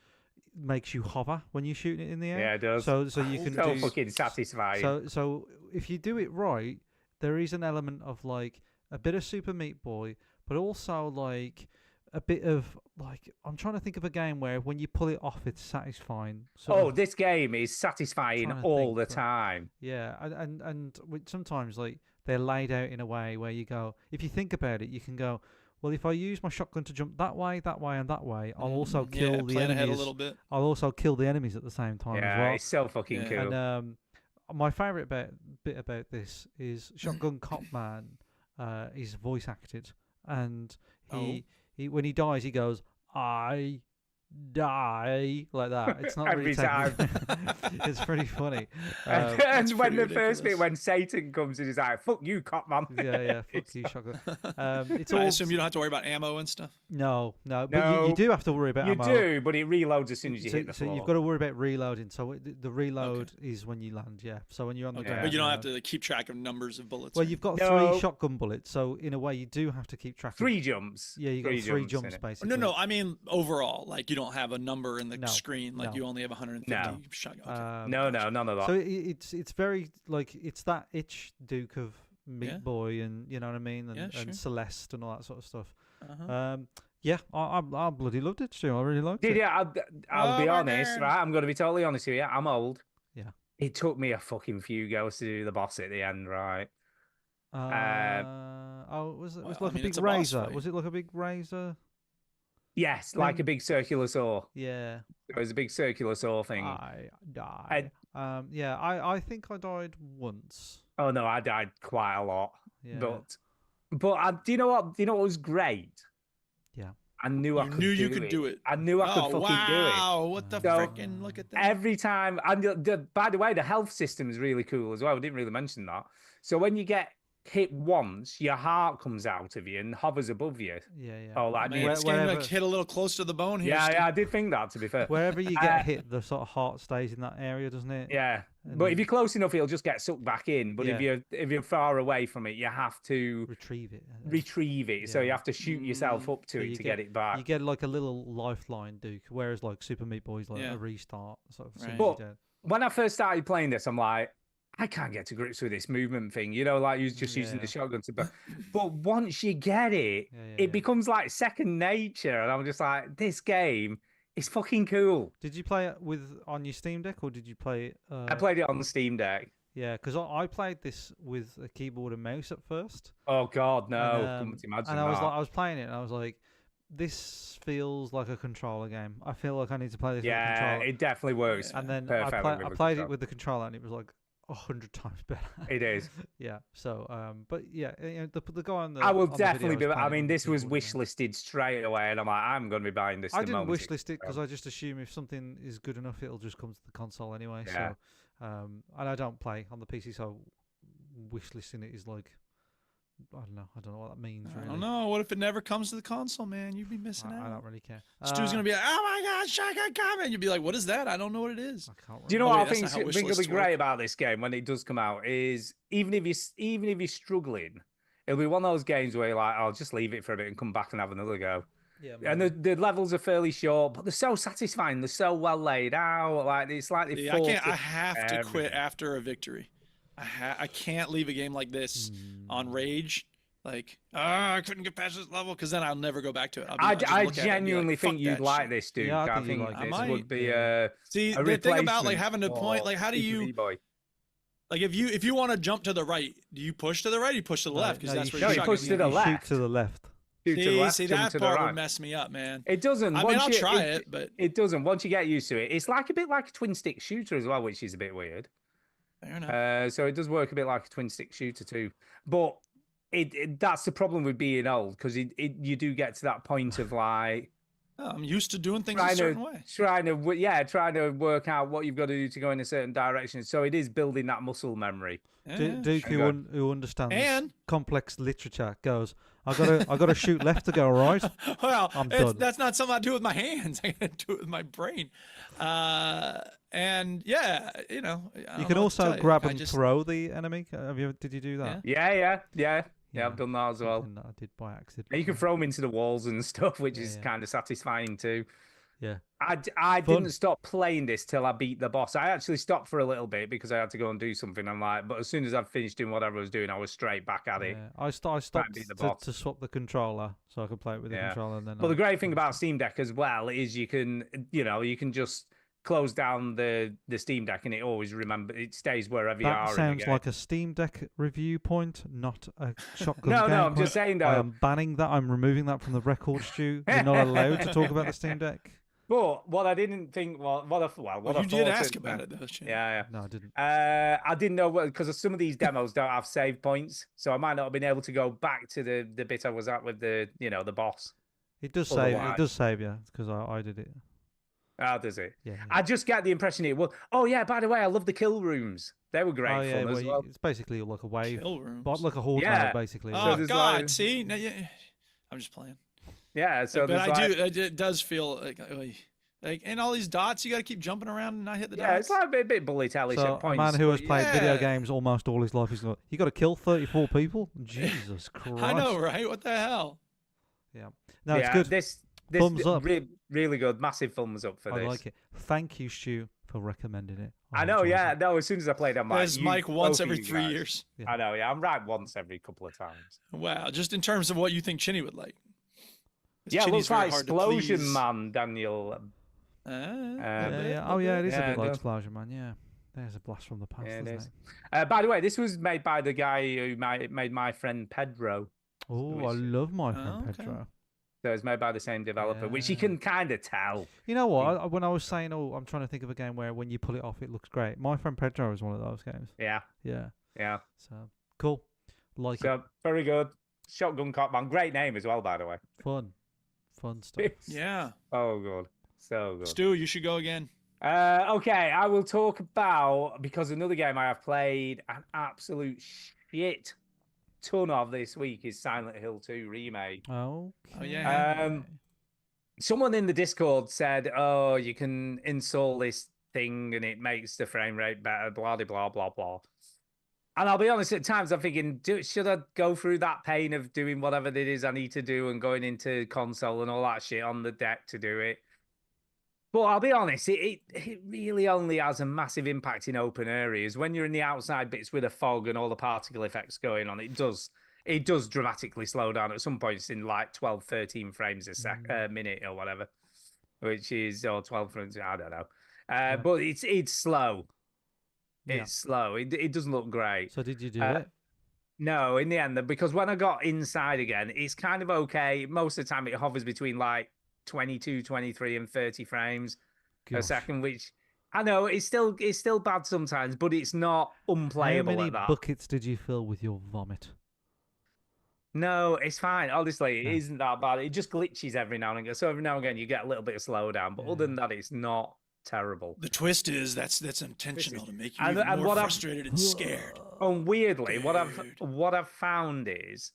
makes you hover when you're shooting it in the air. Yeah, it does. So you can So do fucking satisfying. So if you do it right, there is an element of like a bit of Super Meat Boy, but also like a bit of like, I'm trying to think of a game where when you pull it off, it's satisfying. sort of. This game is satisfying Trying to all think, the but- time. Yeah, sometimes like they're laid out in a way where you go, if you think about it, you can go, well, if I use my shotgun to jump that way, and that way, I'll also kill the plan ahead a enemies. little bit. I'll also kill the enemies at the same time as Yeah, well. it's so fucking Yeah. cool. And my favourite bit about this is Shotgun Cop Man is voice acted, and he when he dies he goes, I die like that. It's not really Every time. It's pretty funny. And when pretty the first bit, ridiculous. when Satan comes in, he's like, "Fuck you, cop man." yeah, fuck you, shotgun. It's I all assume you don't have to worry about ammo and stuff. no, but No, you do have to worry about You ammo. do, but it reloads as soon as you so, hit the so floor. you've got to worry about reloading. So the reload is when you land. Yeah. So when you're on the Okay, ground, but you don't have to keep track of numbers of bullets. Well, or you've got No. 3 shotgun bullets, so in a way you do have to keep track. 3 jumps. Yeah, you got 3 jumps in it. basically. No, I mean overall. Like you don't have a number in the No, screen. Like no. you only have 150 No. shotgun. Okay. No, none of that. So it's very like it's that itch Duke of Meat Yeah. Boy and you know what I mean and, Yeah, sure. and Celeste and all that sort of stuff. Uh-huh. Yeah, I bloody loved it, Stu. I really liked Did it. you? I'll be Oh, my honest, God. right? I'm going to be totally honest with you. I'm old. Yeah. It took me a fucking few goes to do the boss at the end, right? Oh, was it well, like I mean, a it's big a boss razor? fight. Was it like a big razor? Yes, like a big circular saw. Yeah. It was a big circular saw thing. I died. Yeah, I think I died once. Oh no, I died quite a lot. Yeah. But do you know what? Do you know what was great? Yeah. I knew I You could knew do you could do it. I knew I could Oh, fucking do it. wow! What the So, frickin'? Look at that. Every time, and by the way, the health system is really cool as well. We didn't really mention that. So when you get hit once, your heart comes out of you and hovers above you. Yeah, yeah. Oh, like Man, me. it's getting wherever- like hit a little close to the bone here. Yeah, Stu. yeah, I did think that. To be fair, Wherever you get hit, the sort of heart stays in that area, doesn't it? yeah. And But then if you're close enough, it'll just get sucked back in. But Yeah. if you're far away from it, you have to retrieve it. retrieve it. So Yeah. you have to shoot yourself up to So it you to get it back. You get like a little lifeline, Duke. Whereas like Super Meat Boy's like Yeah. a restart sort of. as soon Right. as you're But- dead. When I first started playing this, I'm like, I can't get to grips with this movement thing. You know, like you're just using the Yeah. shotgun to. But once you get it, Yeah, yeah, it yeah. becomes like second nature, and I'm just like, this game is fucking cool. Did you play it on your Steam Deck or did you play it? I played it on the Steam Deck. Yeah, because I played this with a keyboard and mouse at first. Oh God, no! And, Couldn't imagine and I was that. like, I was playing it, and I was like, this feels like a controller game. I feel like I need to play this with a yeah, controller. it definitely works. And then perfectly I with the played it controller. with the controller, and it was like 100 times better. It is. Yeah. So, but yeah, you know, the guy on the I will on the video definitely be. was I playing it mean, with the this was keyboard wish and mouse. listed straight away, and I'm like, I'm going to be buying this. I the didn't moment wish list it because comes I just assume if something is good enough, it'll just come to the console anyway. Yeah. So, and I don't play on the PC, so wish listing it is like, I don't know what that means. I Really. don't know. What if it never comes to the console, man? You'd be missing I out. don't really care. Stu's gonna be like, "Oh my God, Shotgun Comment!" You'd be like, "What is that? I don't know what it is." I can't. Do you know Oh, what wait, I that's think? not how wish Think will be lists great work. about this game when it does come out is even if you're struggling, it'll be one of those games where you're like, I'll just leave it for a bit and come back and have another go. Yeah, And the levels are fairly short, but they're so satisfying. They're so well laid out. Like it's like they Yeah, I can't. thought I of have to quit everything. after a victory. I can't leave a game like this on rage. Like, I couldn't get past this level because then I'll never go back to it. I I'll just look at it and be genuinely like, think "Fuck you'd that like shit." this, dude. Yeah, I I think you'd think like it. this I would might. be See, a the thing about like replacement having to point, for like, how do Super you Meat Boy. like if you want to jump to the right, do you push to the right? Or you push to the left because no, that's you where No, your you push shotgun's to the gonna be. left. Shoot to the left. Shoot to the See, left, see jump that to the part right. would mess me up, man. It doesn't. I mean, Once I'll you- try it, but It doesn't. Once you get used to it, it's like a bit like a twin stick shooter as well, which is a bit weird. fair enough. So it does work a bit like a twin stick shooter too. But that's the problem with being old because you do get to that point of like Oh, I'm used to doing things a trying certain way. trying to work out what you've got to do to go in a certain direction. So it is building that muscle memory. Yeah, Duke, Hang on. who understands And- complex literature, goes, I gotta shoot left to go right. well, I'm done. that's not something I do with my hands. I gotta do it with my brain. And yeah, you know, I You don't can know what to also tell grab I and just- throw the enemy. Did you do that? Yeah. I've done that as well. something that I did by accident. And you can throw them into the walls and stuff, which is Yeah. kind of satisfying too. Yeah. I Fun. didn't stop playing this till I beat the boss. I actually stopped for a little bit because I had to go and do something. I'm like, but as soon as I've finished doing whatever I was doing, I was straight back at it. Yeah. I stopped beat the boss. to swap the controller so I could play it with the Yeah. controller. And then Well, the I- great thing about Steam Deck as well is you can just close down the Steam Deck and it stays wherever you that are. in the sounds game. like a Steam Deck review point, not a shotgun. No, game I'm just point. saying I though. am banning that. I'm removing that from the record, Stu. You're not allowed to talk about the Steam Deck. But what I didn't think, what I Well, you thought did ask at- about it, though. Shane. Yeah. No, I didn't. I didn't know because some of these demos don't have save points, so I might not have been able to go back to the bit I was at with the boss. It does save. It Otherwise- does save you because I did it. Oh, does it? Yeah. I just get the impression it will. Oh yeah, by the way, I love the kill rooms. They were great Oh yeah, fun well, as well. it's basically like a wave, Kill rooms. but like a horde Yeah. wave, basically. Oh there's God! like- See, no, yeah, I'm just playing. Yeah, so but there's I like, do. It does feel like and all these dots. You got to keep jumping around and not hit the yeah, dots. it's like a bit bullet hellish So at a points. man who has but played video yeah. games almost all his life is like, you got to kill 34 people. Jesus Christ! I know, right? What the hell? Yeah. No, it's yeah, good. This Thumbs up. Really good. Massive thumbs up for I this. like it. Thank you, Stu, for recommending it. I know, enjoyed yeah. it. No, as soon as I played on Mike, There's Mike once both of every you 3 guys- years. Yeah. I know, yeah. I'm right once every couple of times. Wow, just in terms of what you think Chinny would like. 'Cause Yeah, Chinny's looks very like hard to Explosion please. Man, Daniel. Yeah. Oh yeah, it is Yeah, a bit like no. Explosion Man. Yeah. There's a blast from the past, Yeah, it isn't is. it? By the way, this was made by the guy who made my friend Pedro. Oh, I Which- love my friend Oh, okay. Pedro. So it's made by the same developer, which you Yeah. can kind of tell. You know what? When I was saying, oh, I'm trying to think of a game where when you pull it off, it looks great. My friend Pedro is one of those games. Yeah, Yeah. yeah. So cool. Like it. So very good. Shotgun Cop Man, great name as well, by the way. Fun stuff. Yeah, Oh, good. So good. Stu, you should go again. Okay, I will talk about, because another game I have played an absolute shit ton of this week is Silent Hill 2 remake. Oh yeah. Someone in the Discord said, "Oh, you can install this thing and it makes the frame rate better." Blah blah blah blah. And I'll be honest, at times I'm thinking, should I go through that pain of doing whatever it is I need to do and going into console and all that shit on the deck to do it? But I'll be honest, it really only has a massive impact in open areas. When you're in the outside bits with the fog and all the particle effects going on, it does dramatically slow down at some points in like 12, 13 frames a minute or whatever, which is, or 12 frames, I don't know. But it's slow. Yeah. It's slow. It doesn't look great. So did you do Uh, it? No, in the end, because when I got inside again, it's kind of okay. Most of the time it hovers between like 22, 23 and 30 frames a Gosh. second, which I know it's still bad sometimes, but it's not unplayable How many at that. buckets did you fill with your vomit? No, it's fine. Honestly, it No. isn't that bad. It just glitches every now and again. So every now and again you get a little bit of slowdown, but other than that, it's not terrible. The twist is that's intentional to make you And- even and more what I've- frustrated and scared. And weirdly, Dude. what I've found is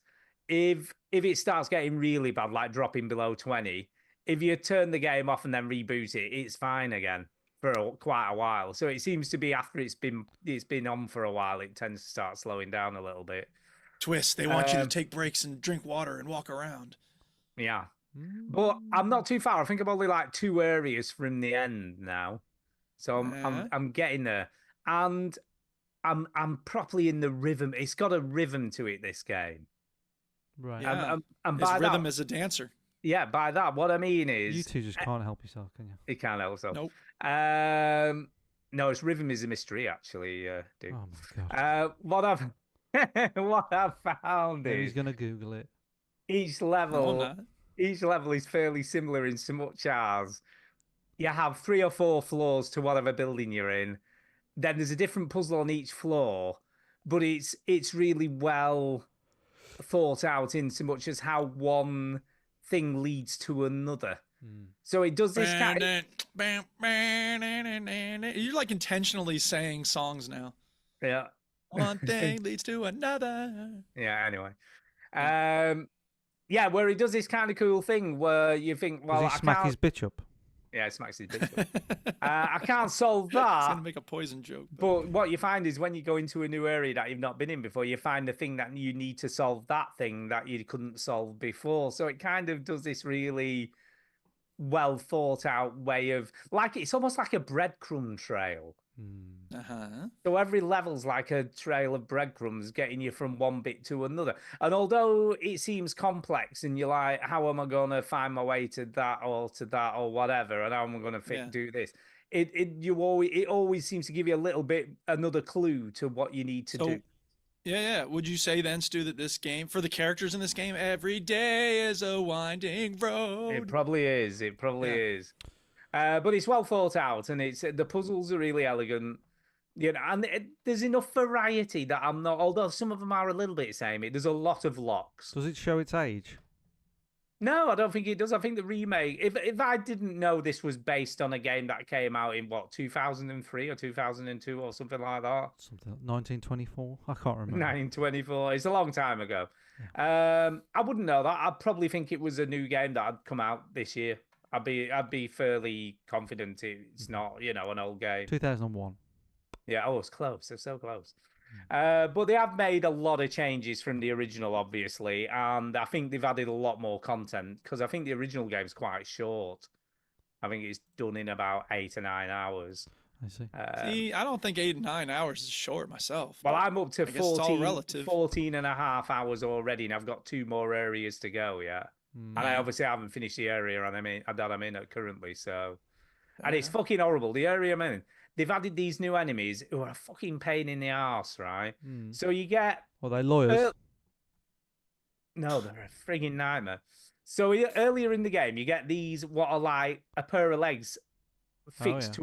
if it starts getting really bad, like dropping below 20, if you turn the game off and then reboot it, it's fine again for quite a while. So it seems to be after it's been on for a while, it tends to start slowing down a little bit. Twist. They want you to Um, take breaks and drink water and walk around. Yeah. But I'm not too far. I think I'm only like 2 areas from the end now. So I'm getting there. And I'm properly in the rhythm. It's got a rhythm to it, this game. Right. Yeah. And His by rhythm that, as a dancer. yeah, by that, what I mean is You two just can't help yourself, can you? it can't help so. Nope. No, its rhythm is a mystery, actually, dude. Oh my god. What I've what I've found Then he's is gonna Google it. each No, I'm level not. is fairly similar in so much as you have 3 or 4 floors to whatever building you're in. Then there's a different puzzle on each floor, but it's really well thought out in so much as how one thing leads to another. So it does this kind of, You're like intentionally saying songs now. yeah. One thing leads to another. Yeah, anyway. Yeah, where he does this kind of cool thing where you think, well, Does he I smack can't. his bitch up? Yeah, it smacks his bitch up. I can't solve It's that. gonna make a poison joke. But what you find is when you go into a new area that you've not been in before, you find the thing that you need to solve that thing that you couldn't solve before. So it kind of does this really well thought out way of, like, it's almost like a breadcrumb trail. Uh-huh. So every level's like a trail of breadcrumbs getting you from one bit to another. And although it seems complex and you're like, how am I going to find my way to that or whatever, and how am I going to Yeah. do this? It always seems to give you a little bit, another clue to what you need to So, do. yeah. Would you say then, Stu, that this game, for the characters in this game, every day is a winding It road? probably is. It probably Yeah. is. But it's well thought out, and the puzzles are really elegant. You know, and there's enough variety that I'm not. Although some of them are a little bit samey, there's a lot of locks. Does it show its age? No, I don't think it does. I think the remake. If I didn't know this was based on a game that came out in what 2003 or 2002 or something like that, Something like 1924. I can't remember. 1924. It's a long time ago. I wouldn't know that. I'd probably think it was a new game that had come out this year. I'd be fairly confident it's not, an old game. 2001. Yeah, it's close. They're so close. But they have made a lot of changes from the original, obviously, and I think they've added a lot more content because I think the original game's quite short. I think it's done in about 8 or 9 hours. I see. See, I don't think 8 and 9 hours is short myself. Well, but I'm up to I guess it's all 14, relative. 14 and a half hours already, and I've got 2 more areas to go, yeah. And I obviously haven't finished the area that I'm in currently, so... And it's fucking horrible. The area I'm in, they've added these new enemies who are a fucking pain in the arse, right? So you get... Well, they're lawyers. No, they're a frigging nightmare. So earlier in the game, you get these, what are like a pair of legs fixed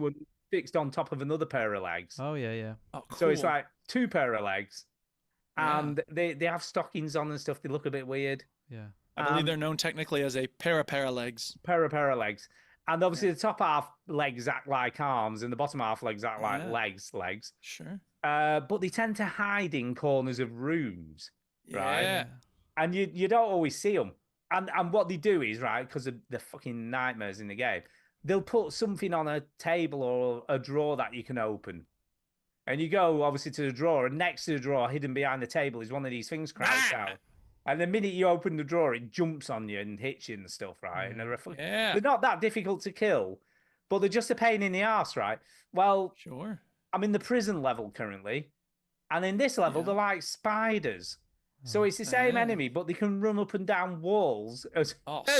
fixed on top of another pair of legs. Oh, yeah. Oh, cool. So it's like 2 pair of legs. Yeah. And they have stockings on and stuff. They look a bit weird. Yeah. I believe they're known technically as a pair of legs. Pair of legs. And obviously the top half legs act like arms and the bottom half legs act like legs. Sure. But they tend to hide in corners of rooms, right? Yeah. And you don't always see them. And what they do is, right, because of the fucking nightmares in the game, they'll put something on a table or a drawer that you can open. And you go, obviously, to the drawer, and next to the drawer, hidden behind the table, is one of these things crouched out. And the minute you open the drawer, it jumps on you and hits you and stuff, right? And they're not that difficult to kill, but they're just a pain in the arse, right? Well, Sure. I'm in the prison level currently, and in this level, they're like spiders. So it's the same enemy, but they can run up and down walls as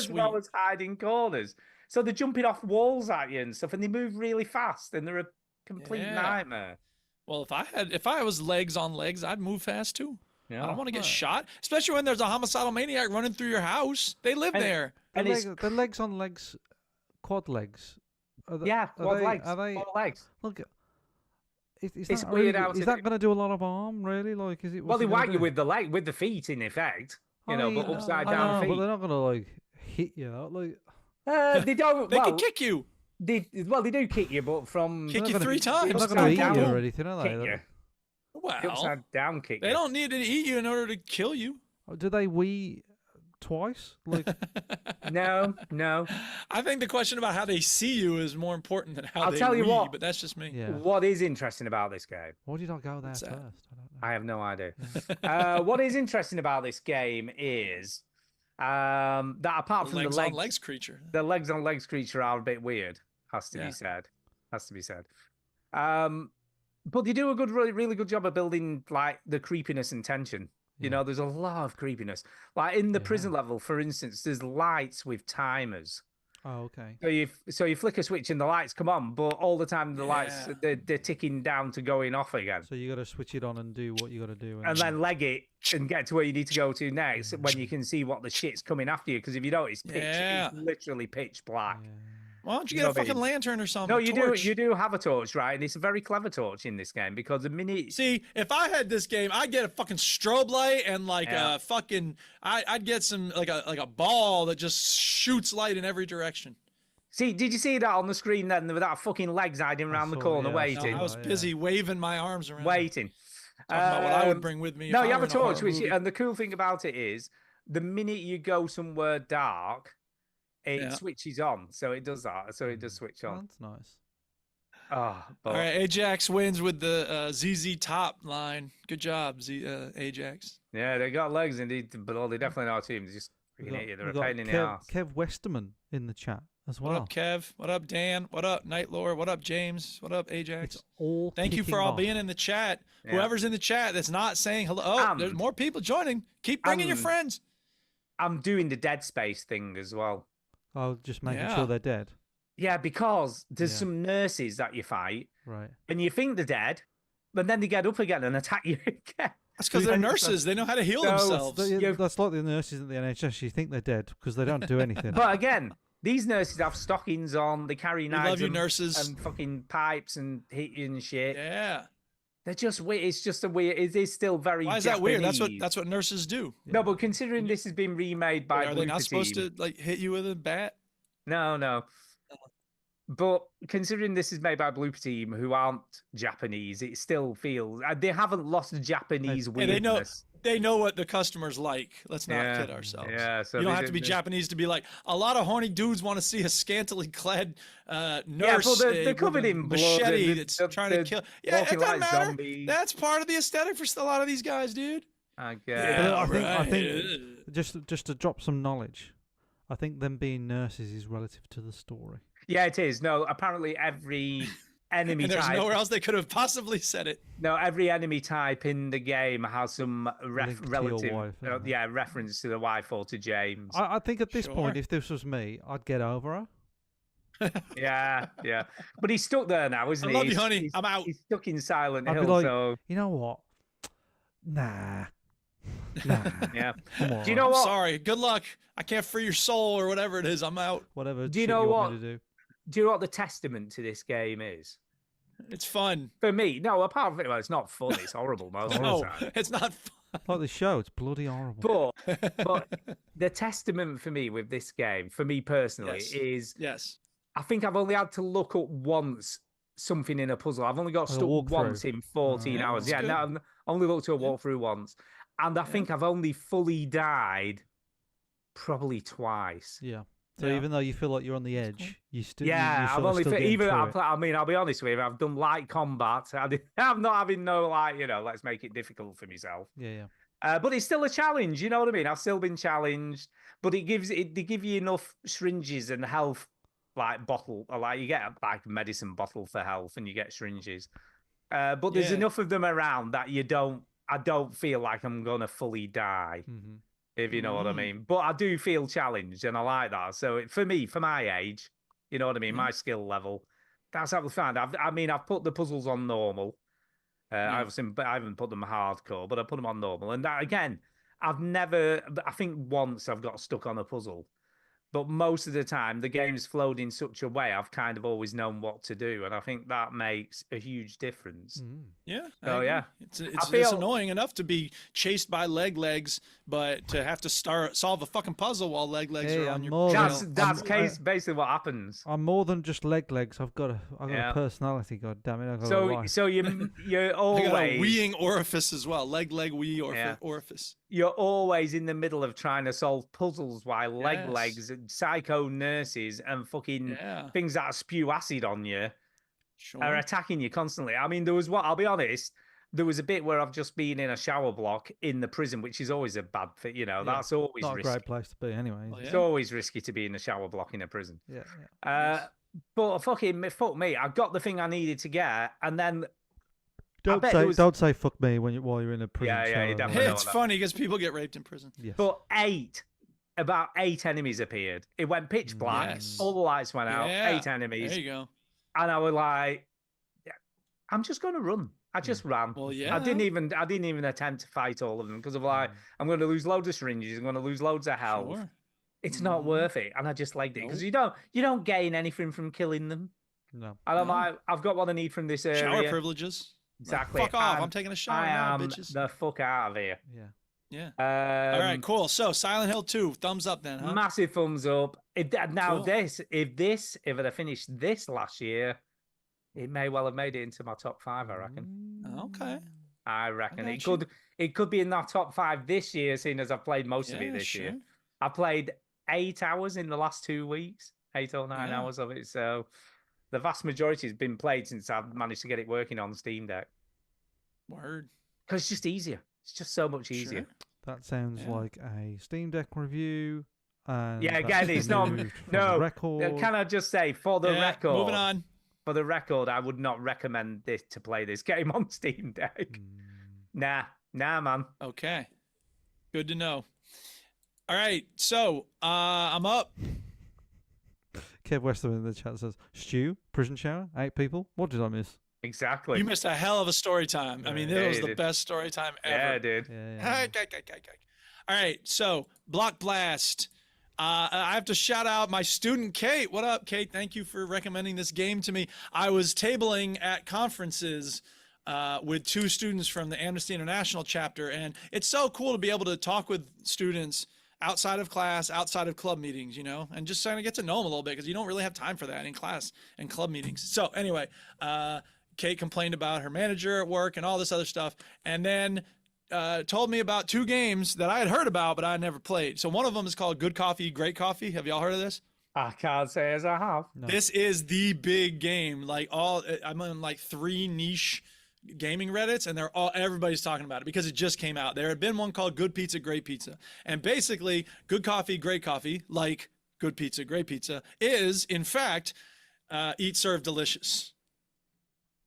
well as hide in corners. So they're jumping off walls at you and stuff, and they move really fast, and they're a complete nightmare. Well, if I was legs on legs, I'd move fast too. Yeah. I don't want to get shot, especially when there's a homicidal maniac running through your house. They live there. And The legs on legs, quad legs. Quad legs. Are they? Quad legs. Look, is It's that weird really, how is that going to do a lot of harm? Really? Like, is it? Well, what's they it gonna whack you do? with the feet, in effect. But I upside know, down but feet. they're not going to like hit you. Like, They don't. They can kick you. They do kick you, but from Kick you 3 they're times. not going to eat down you kick or anything, are they? you. Well, Upside down kick. they you. don't need to eat you in order to kill you. Do they wee twice? Like, No. I think the question about how they see you is more important than how I'll they tell you read, what. but that's just me. yeah. What is interesting about this game? Why did I go there What's first? that? I don't know. I have no idea. What is interesting about this game is that apart from Legs the legs, on legs creature. the legs on legs creature are a bit weird. Has to be said. But they do a really good job of building like the creepiness and tension. You know, there's a lot of creepiness. Like in the prison level, for instance, there's lights with timers. Oh, okay. So you flick a switch and the lights come on, but all the time the lights they're ticking down to going off again. So you got to switch it on and do what you got to do, And then leg it and get to where you need to go to next when you can see what the shit's coming after you. Because if you don't, it's it's literally pitch black. Why don't you You get know a what I fucking mean? lantern or something? No, a you torch? do. You do have a torch, right? And it's a very clever torch in this game because the minute See, if I had this game, I'd get a fucking strobe light and like Yeah. a fucking. I'd get some like a ball that just shoots light in every direction. See, did you see that on the screen then with that fucking legs hiding around the saw it, corner yeah, I waiting? No, I was busy waving my arms around. Waiting. Talking about what I would Um, bring with me. No, if you I have a were in horror torch, movie. and the cool thing about it is the minute you go somewhere dark, it switches on. So it does that. So it does switch Oh, on. that's nice. Oh, but All right, Ajax wins with the ZZ top line. Good job, Ajax. yeah, they got legs indeed, but they definitely are teams. Just We freaking got- idiot. They're we a got pain in the Kev, ass. Kev Westerman in the chat as What well. up, Kev? What up, Dan? What up, Nightlore? What up, James? What up, Ajax? It's all Thank you for kicking all off. being in the chat. Yeah. Whoever's in the chat that's not saying hello. Oh, there's more people joining. Keep bringing your friends. I'm doing the Dead Space thing as well. Oh, just making Yeah. sure they're dead. Yeah, because there's Yeah. some nurses that you fight, Right. and you think they're dead, but then they get up again and attack you again. That's because they're nurses. They know how to heal So, themselves. That's like the nurses at the NHS. You think they're dead because they don't do anything. But again, these nurses have stockings on. They carry We knives love you, and, nurses. and fucking pipes and hit you and shit. Yeah. They're just weird. It's just a weird. It is still very. Why is that weird? Japanese. That's what nurses do. No, but considering this has been remade by Are they not Blooper supposed Team- to like hit you with a bat? No. But considering this is made by Blooper Team, who aren't Japanese, it still feels they haven't lost the Japanese Hey, they know weirdness. they know what the customers like. Let's not Yeah, kid ourselves. yeah, so you don't they have to be did- Japanese to be like a lot of horny dudes want to see a scantily clad Yeah, nurse. but they're with covered a in blood. machete they're- that's they're- trying to they're kill. Yeah, it walking doesn't like matter. zombies. That's part of the aesthetic for a lot of these guys, dude. I But guess. I think right. just to drop some knowledge, I think them being nurses is relative to the story. Yeah, it is. No, apparently every enemy And there's type. nowhere else they could have possibly said it. No, every enemy type in the game has some Linked to your relative, wife, isn't it? yeah, reference to the wife or to James. I think at this point, Sure. if this was me, I'd get over her. Yeah. But he's stuck there now, isn't I he? love you, He's- honey. He's, I'm out. He's stuck in Silent I'd be Hill, like, so you know what? Nah. Nah. yeah. I'm all Do you right. know what? Sorry. Good luck. I can't free your soul or whatever it is. I'm out. Whatever. Do you shit know want what? me to do. Do you know what the testament to this game is? It's fun. For me, no. Apart from it, well, it's not fun. It's horrible most No, of the time. it's not fun. Like the show, it's bloody horrible. But the testament for me with this game, for me personally, Yes. is Yes. I think I've only had to look up once something in a puzzle. I've only got Like a stuck walkthrough. once in 14 yeah, hours. that's Yeah, good. no, I've only looked at a Yeah. walkthrough once. And I think I've only fully died probably twice. Yeah. So Yeah. even though you feel like you're on the edge, you still Yeah, you're I've sort of only still getting even through I've, it. I mean, I'll be honest with you, I've done light combat. I'm not having no like, let's make it difficult for myself. Yeah. But it's still a challenge, you know what I mean? I've still been challenged, but they give you enough syringes and health like bottle, or like you get like a medicine bottle for health and you get syringes. But there's Yeah. enough of them around that I don't feel like I'm gonna fully die, hmm if you know what I Mm. mean. But I do feel challenged and I like that. So for me, for my age, you know what I mean, Yeah. my skill level, that's absolutely fine. I've put the puzzles on normal. Yeah. I haven't put them hardcore, but I put them on normal. And that, again, I think once I've got stuck on a puzzle, but most of the time the game's flowed in such a way I've kind of always known what to do, and I think that makes a huge difference. Yeah. I Oh, agree. yeah. It's feel- annoying enough to be chased by legs, but to have to solve a fucking puzzle while legs Hey, are on I'm your more trail. than- That's I'm- basically what happens. I'm more than just legs. I've got Yeah. a personality. God damn it! I've got a So life. so you're I got a always weeing orifice as well. Leg wee Yeah. orifice. you're always in the middle of trying to solve puzzles while Yes. legs and psycho nurses and fucking Yeah. things that spew acid on you Sure. are attacking you constantly. I mean, I'll be honest, there was a bit where I've just been in a shower block in the prison, which is always a bad thing, that's always Not a risky. great place to be, anyway. Well, is it? It's yeah. always risky to be in a shower block in a prison. Yeah. But fuck me, I got the thing I needed to get, and then Don't bet say there was- don't say fuck me while you're in a prison. Yeah, you shower, definitely like- know It's that. funny because people get raped in prison. Yes. but about eight enemies appeared. It went pitch black, Yes. all the lights went out, Yeah. 8 enemies. There you go. And I was like, I'm just going to run. I just ran. Well, yeah. I didn't even attempt to fight all of them because of like, I'm going to lose loads of syringes. I'm going to lose loads of health. Sure. It's not Mhm. worth it. And I just legged it because Nope. you don't gain anything from killing them. No. And I'm No. like, I've got what I need from this area. Shower privileges. Like, Exactly. fuck off. And I'm taking a shower I now, am bitches. the fuck out of here. Yeah. Yeah. All All right, cool. So Silent Hill 2, thumbs up then, huh? Massive thumbs up. Now Cool. if I'd have finished this last year, it may well have made it into my top 5, I reckon. Okay. I reckon it got you. could be in that top 5 this year, seeing as I've played most of it Yeah, this year. sure. I played 8 hours in the last 2 weeks, 8 or 9 Yeah. hours of it. So the vast majority has been played since I've managed to get it working on Steam Deck. Word. Because it's just easier. It's just so much easier. Sure. That sounds Yeah. like a Steam Deck review. And Yeah, that's again, it's not- removed from the no, record. Can I just say, for the Yeah, record, moving on. for the record, I would not recommend this to play this game on Steam Deck. Mm. Nah, man. Okay. Good to know. All right. So I'm up. Kev Westerman in the chat says, Stew, prison shower, 8 people. What did I miss? Exactly. You missed a hell of a story time. I mean, Yeah, it was you the did. best story time Yeah, ever. dude. Yeah. All right, so Block Blast. I have to shout out my student Kate. What up, Kate? Thank you for recommending this game to me. I was tabling at conferences with 2 students from the Amnesty International chapter. And it's so cool to be able to talk with students outside of class, outside of club meetings, and just kind of get to know them a little bit, because you don't really have time for that in class and club meetings. So anyway, Kate complained about her manager at work and all this other stuff, and then told me about 2 games that I had heard about, but I had never played. So one of them is called Good Coffee, Great Coffee. Have y'all heard of this? I can't say as I have. No. This is the big game. Like I'm on like 3 niche gaming Reddits, and everybody's talking about it because it just came out. There had been one called Good Pizza, Great Pizza, and basically Good Coffee, Great Coffee, like Good Pizza, Great Pizza, is in fact Eat, Serve, Delicious.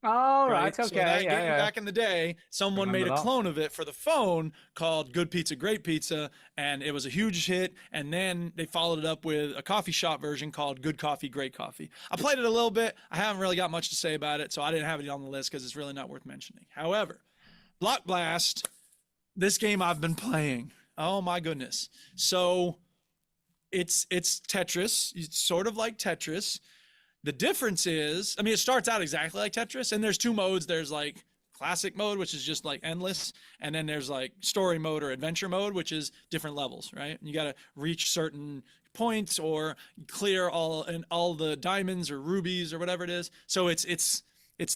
Oh, right. So Okay. that game, Yeah. back in the day, someone made Remember a that. clone of it for the phone called Good Pizza, Great Pizza, and it was a huge hit. And then they followed it up with a coffee shop version called Good Coffee, Great Coffee. I played it a little bit. I haven't really got much to say about it, so I didn't have it on the list because it's really not worth mentioning. However, Block Blast, this game I've been playing. Oh my goodness. So it's Tetris. It's sort of like Tetris. The difference is, I mean, it starts out exactly like Tetris, and there's 2 modes. There's like classic mode, which is just like endless, and then there's like story mode or adventure mode, which is different levels, right? You got to reach certain points or clear all the diamonds or rubies or whatever it is. So it's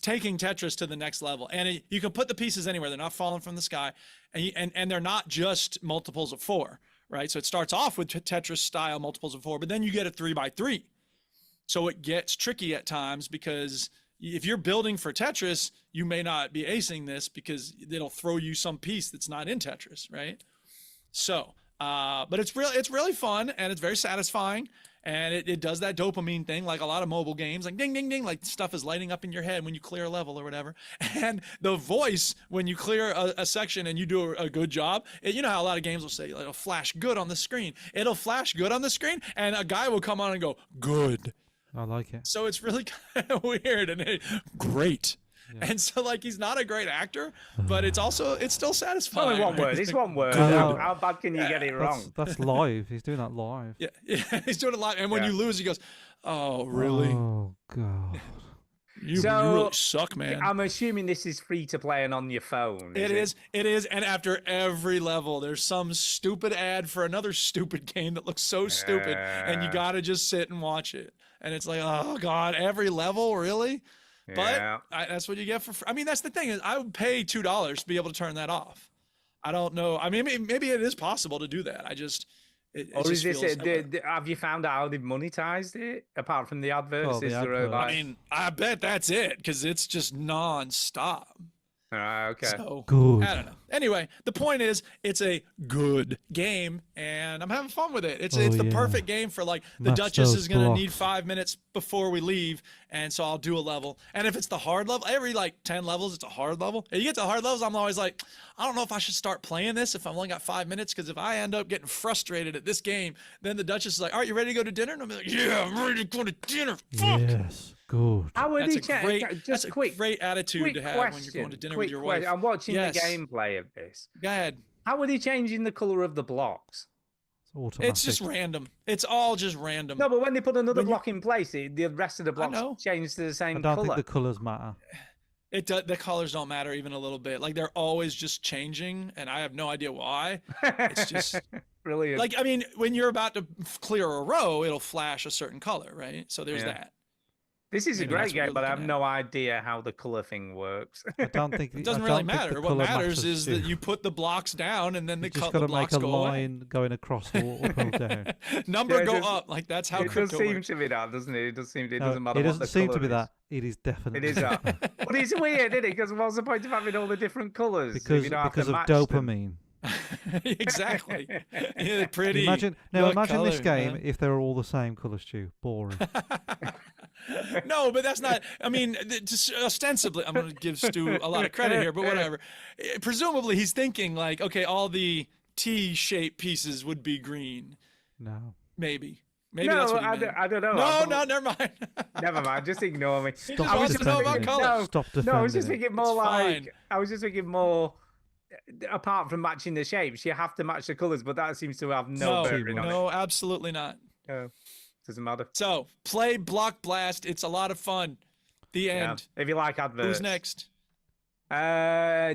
taking Tetris to the next level, and you can put the pieces anywhere. They're not falling from the sky, and they're not just multiples of 4, right? So it starts off with Tetris style multiples of 4, but then you get a 3x3. So it gets tricky at times, because if you're building for Tetris, you may not be acing this because it'll throw you some piece that's not in Tetris, right? So, but it's really fun, and it's very satisfying, and it does that dopamine thing like a lot of mobile games, like ding, ding, ding, like stuff is lighting up in your head when you clear a level or whatever. And the voice, when you clear a section and you do a good job, you know how a lot of games will say it'll flash good on the screen. It'll flash good on the screen, and a guy will come on and go, good. I like it. So it's really kind of weird and great. Yeah. And so like he's not a great actor, but it's still It's satisfying. only one right? word. It's one word. Well, How bad can you get it wrong? That's live. He's doing that live. Yeah, he's doing a lot. And when Yeah. you lose, he goes, "Oh, really? Oh god. You So, really suck, man." I'm assuming this is free to play and on your phone. It is. And after every level, there's some stupid ad for another stupid game that looks so stupid, and you Yeah. got to just sit and watch it. And it's like, oh god, every level, really? Yeah. But that's what you get for free. I mean, that's the thing, is I would pay $2 to be able to turn that off. I don't know. I mean, maybe it is possible to do that. It Or just is this feels that way. have you found out how they've monetized it apart from the adverts? Oh, the Is there a, adverts. I like- mean, I bet that's it, because it's just non-stop. Okay. So Good. I don't know. Anyway, the point is, it's a good game, and I'm having fun with it. It's the yeah. perfect game for like the Match Duchess those is gonna need blocks. 5 minutes before we leave, and so I'll do a level. And if it's the hard level, every like 10 levels, it's a hard level. And you get to hard levels, I'm always like, I don't know if I should start playing this if I've only got 5 minutes, because if I end up getting frustrated at this game, then the Duchess is like, all right, you ready to go to dinner? And I'm like, yeah, I'm ready to go to dinner. Fuck. Yes. Good. How would That's he a check? great, Just that's a quick, great attitude quick to have question. when you're going to dinner quick with your question. wife. I'm watching Yes. the gameplay of this. Go ahead. How are they changing the color of the blocks? It's automatic. It's just random. It's all just random. No, but when they put another When you- block in place, the rest of the I know. blocks change to the I same don't color. think the colours matter. It does, the colors don't matter even a little bit. Like they're always just changing, and I have no idea why. It's just brilliant. like, I mean, when you're about to clear a row, it'll flash a certain color, right? So there's Yeah. that. This is a maybe that's great what game, you're but I have looking no idea how the color thing works. I don't think It doesn't I really don't think the matter. What colour matters matters is to that you put the blocks down, and then You the just the got to make blocks a go away. line going across or up or down. Number Yeah, go it does- up. Like that's how it does crypto seem works. to be that, doesn't it? It does seem. It No, doesn't matter. it what doesn't the seem to colour be is. that. It is definitely It is that. But it's weird, isn't it? Because what's the point of having all the different colours? if because you don't have to of match them? dopamine. Exactly. Yeah, pretty. Imagine Good imagine this color, game man. if they were all the same colour, Stu. Boring. No, but that's not. I mean, just ostensibly, I'm going to give Stu a lot of credit here, but whatever. Presumably, he's thinking like, okay, all the T-shaped pieces would be green. No. Maybe that's No, what he I meant. don't know. No, I no, thought- never mind. Never mind. Just ignore me. just I was wants just to know about thinking- colours. No, Stop defending no, I was just it. thinking more It's like fine. I was just thinking more. Apart from matching the shapes, you have to match the colours, but that seems to have no No, bearing on it. no, absolutely not. No, doesn't matter. So, play Block Blast. It's a lot of fun. The Yeah. end. If you like adverts, Who's next?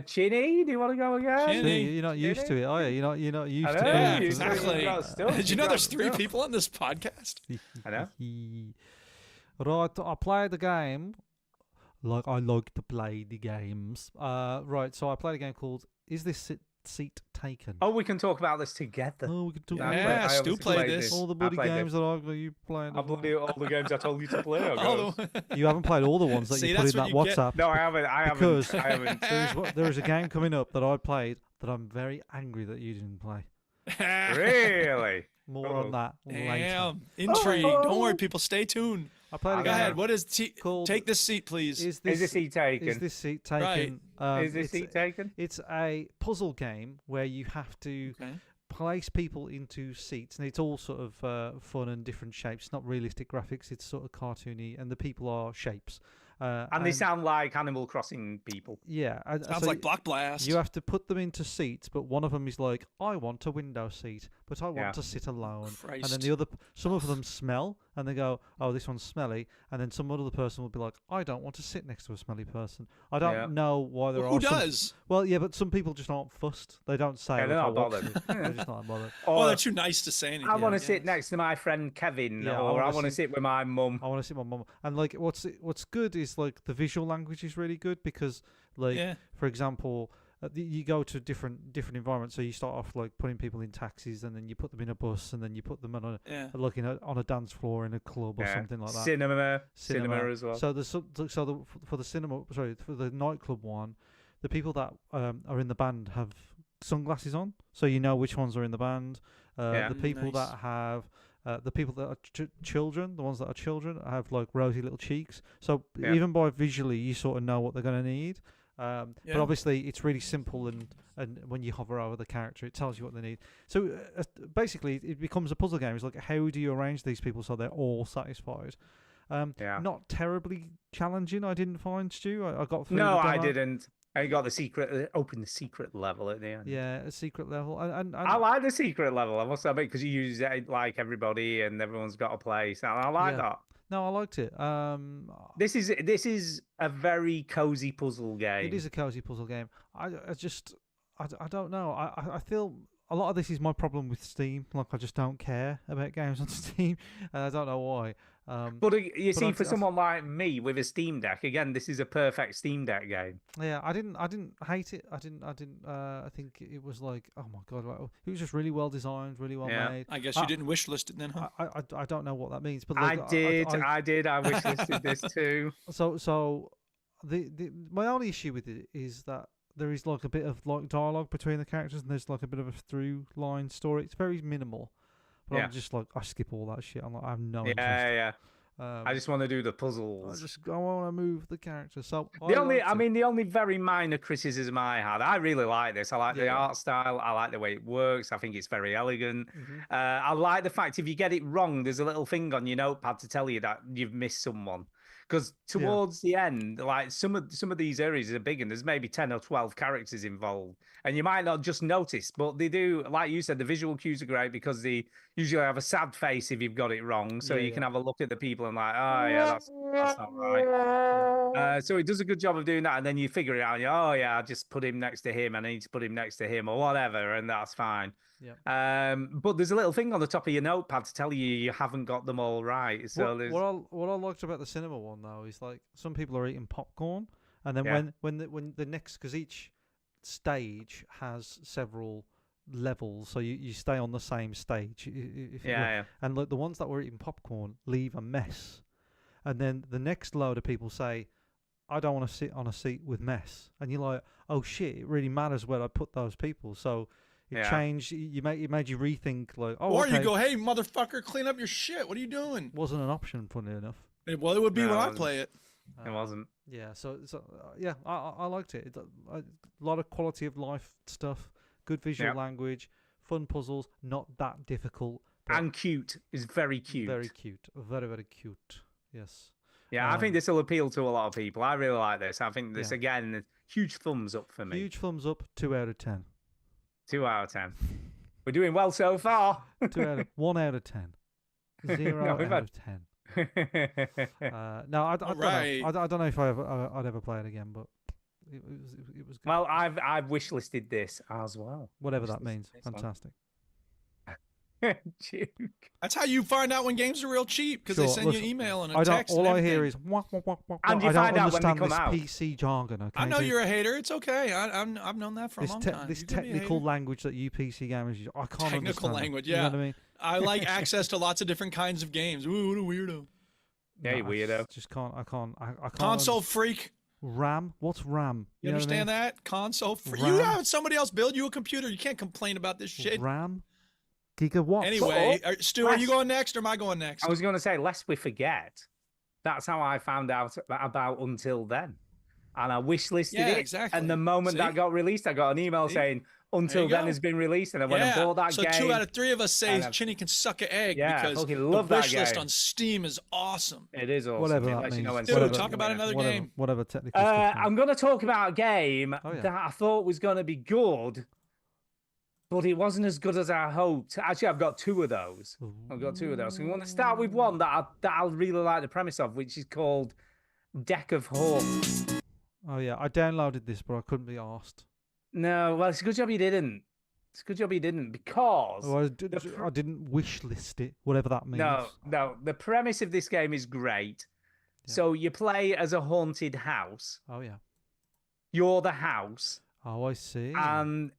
Chinny, do you want to go again? Chinny. See, you're not used to it, are you? You're not used I to know, it. Yeah, you- exactly. you got stuff, Did you you know got there's 3 stuff. people on this podcast? I know. Right, I played the game like I like to play the games. Right, so I played a game called Is This Seat Taken? Oh, we can talk about this together. Oh, we can talk Yeah, about Yeah, I Stu obviously played played this. all the I bloody played games it. that you played. I played all the games I told you to play. I All guess. the- You haven't played all the ones that See, you put that's in what that you get. WhatsApp. No, I haven't. I Because- haven't. I haven't. There is a game coming up that I played that I'm very angry that you didn't play. Really? More Oh. on that later. Damn, intrigue. Don't worry, people. Stay tuned. I played a Go Go game ahead. What is called take this seat, please? Is Is this seat taken? Is this seat taken? Right. Is this it's- seat taken? It's a puzzle game where you have to Okay. place people into seats, and it's all sort of fun and different shapes. It's not realistic graphics; it's sort of cartoony, and the people are shapes. And they sound like Animal Crossing people. yeah. Sounds so like Block Blast. you have to put them into seats, but one of them is like, I want a window seat, but I want Yeah. to sit alone. And then Christ. the other, some of them smell, and they go, oh, this one's smelly. And then some other person will be like, I don't want to sit next to a smelly person. I don't Yeah. know why there Well, are who some- does? Well, yeah, but some people just aren't fussed. They don't say. Yeah, "Look, they're I not want bothered. to." They're just not bothered. Oh, Or they're too nice to say anything. I want to guess. sit next to my friend Kevin, Yeah, I or wanna I want to sit- sit with my mum. I want to see my mum. And like, what's good is like the visual language is really good because, like, Yeah. for example, you go to different environments. So you start off like putting people in taxis, and then you put them in a bus, and then you put them on a Yeah. like on a dance floor in a club or Yeah. something like that. Cinema as well. So for the cinema, sorry, for the nightclub one, the people that are in the band have sunglasses on, so you know which ones are in the band. Yeah. The people Nice. that have the people that are children, the ones that are children, have like rosy little cheeks. So Yeah. even by visually, you sort of know what they're going to need. But Yeah. obviously, it's really simple, and when you hover over the character, it tells you what they need. So basically, it becomes a puzzle game. It's like, how do you arrange these people so they're all satisfied? Yeah. Not terribly challenging, I didn't find, Stu. I got through No, the I demo. didn't. I got the secret, open the secret level at the end. Yeah, a secret level, and I like the secret level, I must admit, because you use it like everybody and everyone's got a place. And I like Yeah. that. no, I liked it. This is a very cozy puzzle game. It is a cozy puzzle game. I don't know. I feel a lot of this is my problem with Steam. Like, I just don't care about games on Steam, and I don't know why. But you see, I for th- someone like me with a Steam Deck, again, this is a perfect Steam Deck game. Yeah, I didn't hate it. I think it was like, oh my god, like, it was just really well designed, really well Yeah. made. I guess you didn't wish list it then, huh? I don't know what that means, but I like, did. I wish listed this too. So the my only issue with it is that there is like a bit of like dialogue between the characters, and there's like a bit of a through line story. It's very minimal, but Yeah. I'm just like, I skip all that shit. I'm like, I have no interest. Yeah. I just want to do the I puzzles. just I want to move the character. So The only, liked I it. mean, the only very minor criticism I had, I really like this. I like the Yeah. art style. I like the way it works. I think it's very elegant. Mhm. I like the fact if you get it wrong, there's a little thing on your notepad to tell you that you've missed someone. Because towards the end, like some of these areas are big, and there's maybe 10 or 12 characters involved, and you might not just notice, but they do. Like you said, the visual cues are great because they usually have a sad face if you've got it wrong, so Yeah, you yeah. can have a look at the people and like, oh yeah, that's not right. So it does a good job of doing that, and then you figure it out. And oh yeah, I just put him next to him, and I need to put him next to him, or whatever, and that's fine. Yeah. But there's a little thing on the top of your notepad to tell you haven't got them all right. So there's what I liked about the cinema one though is like some people are eating popcorn, and then Yeah. when the next, because each stage has several levels, so you stay on the same stage. If you will. yeah. And like the ones that were eating popcorn leave a mess, and then the next load of people say, I don't want to sit on a seat with mess, and you're like, oh shit, it really matters where I put those people. So it Yeah. changed. It made you rethink, like, oh, Or okay. you go, hey, motherfucker, clean up your shit. What are you doing? Wasn't an option, funny enough. Well, it would be No, when it I wasn't. play it. It wasn't. Yeah, yeah, I liked it. A lot of quality of life stuff, good visual Yep. language, fun puzzles, not that difficult, but And cute is very cute. very cute, very very cute. Yes. Yeah, I think Um, this will appeal to a lot of people. I really like this. I think this Yeah. again, a huge thumbs up for me. Huge thumbs up, 2 out of 10. 2 out of 10. We're doing well so far. 1 out of 10. 0 No, we've out had- of 10. No, I don't know. Alright. I don't know if I'd ever play it again, but it was good. Well, I've wishlisted this as well. Whatever that Wishlisted means. this one. Fantastic. Duke. That's how you find out when games are real cheap because they Sure, send listen, you email and a I don't. text. All and I hear everything. is wah, wah, wah, wah, And wah. you I find don't out when they understand come this out. PC jargon. Okay, I know dude? you're a hater. It's okay. I've known that for a this long te- time. this You can be a technical hater. language that you PC gamers use. I can't Technical understand it. language, You know yeah. what I mean? I like access to lots of different kinds of games. Ooh, what a weirdo. Yeah, you No, I weirdo. Just can't. I can't. I can't. Console freak. RAM. What's RAM? You know what I understand mean? that? Console freak. You RAM? have somebody else build you a computer. You can't complain about this shit. RAM. Gigawatts. Anyway, Stu, are you Less- going next or am I going next? I was going to say, lest we forget, that's how I found out about Until Then. And I wishlisted Yeah, it. exactly. And the moment See? that got released, I got an email See? saying, There Until you Then go. has been released. And I went yeah. and bought that so game. 2 out of 3 of us say and I've- Chinny can suck an egg Yeah, I because fucking the love that wish list game. on Steam is awesome. It is awesome. Whatever It that lets you means. know when Dude, something's talk about coming out. another whatever, game. Whatever technical stuff. I'm going to talk about a game Oh, yeah. that I thought was going to be good, but it wasn't as good as I hoped. Actually, I've got 2 of those. I've got 2 of those. So we want to start with one that I really like the premise of, which is called Deck of Horse. Oh yeah, I downloaded this, but I couldn't be asked. No, well, it's a good job you didn't. It's a good job you didn't because Oh, I didn't wish list it, whatever that means. no, the premise of this game is great. Yeah. So you play as a haunted house. Oh yeah. You're the house, Oh, I see. and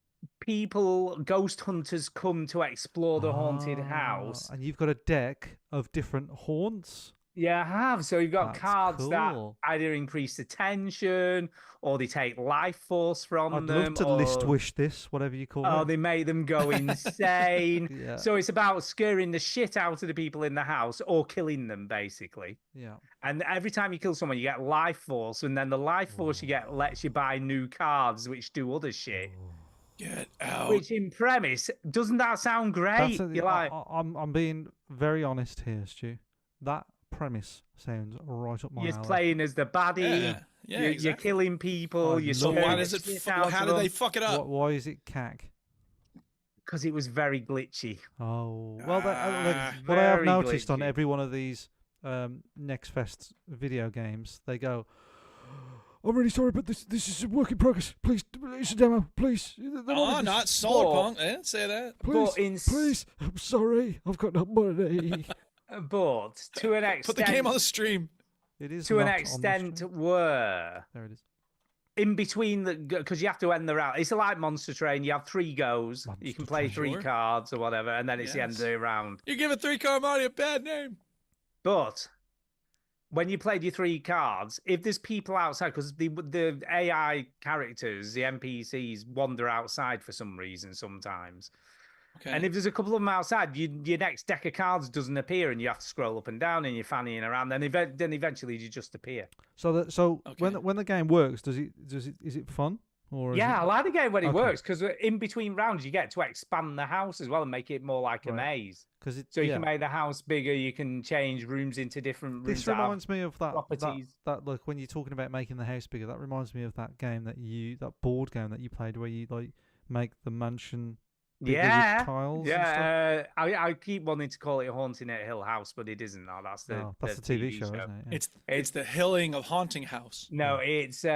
ghost hunters come to explore the haunted house. And you've got a deck of different haunts. Yeah, I have. So you've got That's cards that cool. either increase attention or they take life force from I'd them. love to list wish this, whatever you call Oh, it. they make them go insane. Yeah. So it's about scaring the shit out of the people in the house or killing them, basically. Yeah. And every time you kill someone, you get life force, and then the life force you get lets you buy new cards which do other shit. Get out. Which, in premise, doesn't that sound great? You're like, I'm being very honest here, Stu. That premise sounds right up my you're alley. playing as the baddie. Yeah, yeah, you're exactly. killing people. I You're love So it. why scaring does the it? shit How out did of they them. fuck it up? Why is it CAG? Because it was very glitchy. Oh, well, Ah, what I have very noticed on glitchy. every one of these Next Fest video games, they go, I'm really sorry, but this is a work in progress. Please, it's a demo. Please. Oh, not Solarpunk. I didn't say that. Please, But in please. I'm sorry. I've got no money. But to an Put the game extent, on the stream. It is to an not on the extent, stream. were There it is. in between the because you have to end the round. It's like Monster Train. You have 3 goes. You Monster can play Train. 3 Sure. cards or whatever, and then it's the end of Yes. the round. You give a 3-card Mario a bad name. But when you played your 3 cards, if there's people outside, because the AI characters, the NPCs, wander outside for some reason sometimes. Okay. And if there's a couple of them outside, your next deck of cards doesn't appear, and you have to scroll up and down, and you're fannying around. Then eventually you just appear. So Okay. when the game works, is it fun? Or is Yeah, I it... like the game when it Okay. works because in between rounds you get to expand the house as well and make it more like a Right. maze. Because it, So you yeah. can make the house bigger. You can change rooms into different rooms. This that have- reminds me of that properties. look when you're talking about making the house bigger. That reminds me of that game that board game that you played where you like make the mansion bigger Yeah, with tiles. and stuff. yeah. I keep wanting to call it Haunting at Hill House, but it isn't. No, that's the No, that's the TV show, isn't it? Yeah. It's the Hilling of Haunting House. No, it's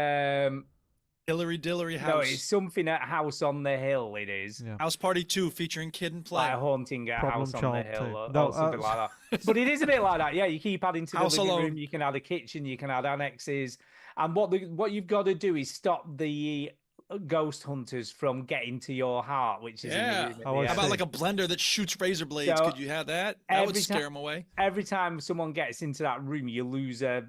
Hillary Dillery no, House. it's something at House on the Hill. It is. Yeah. House Party 2 featuring Kid and Play. Like haunting a Problem house on Child the hill 2. or, No, or something like that. But it is a bit like that. Yeah, you keep adding to the House living Alone. room. You can add a kitchen. You can add annexes. And what you've got to do is stop the ghost hunters from getting to your heart, which is in the Yeah. room at Oh, the I end. How about see. like a blender that shoots razor blades? So, Could you have that? That would every scare ti- them away. Every time someone gets into that room, you lose a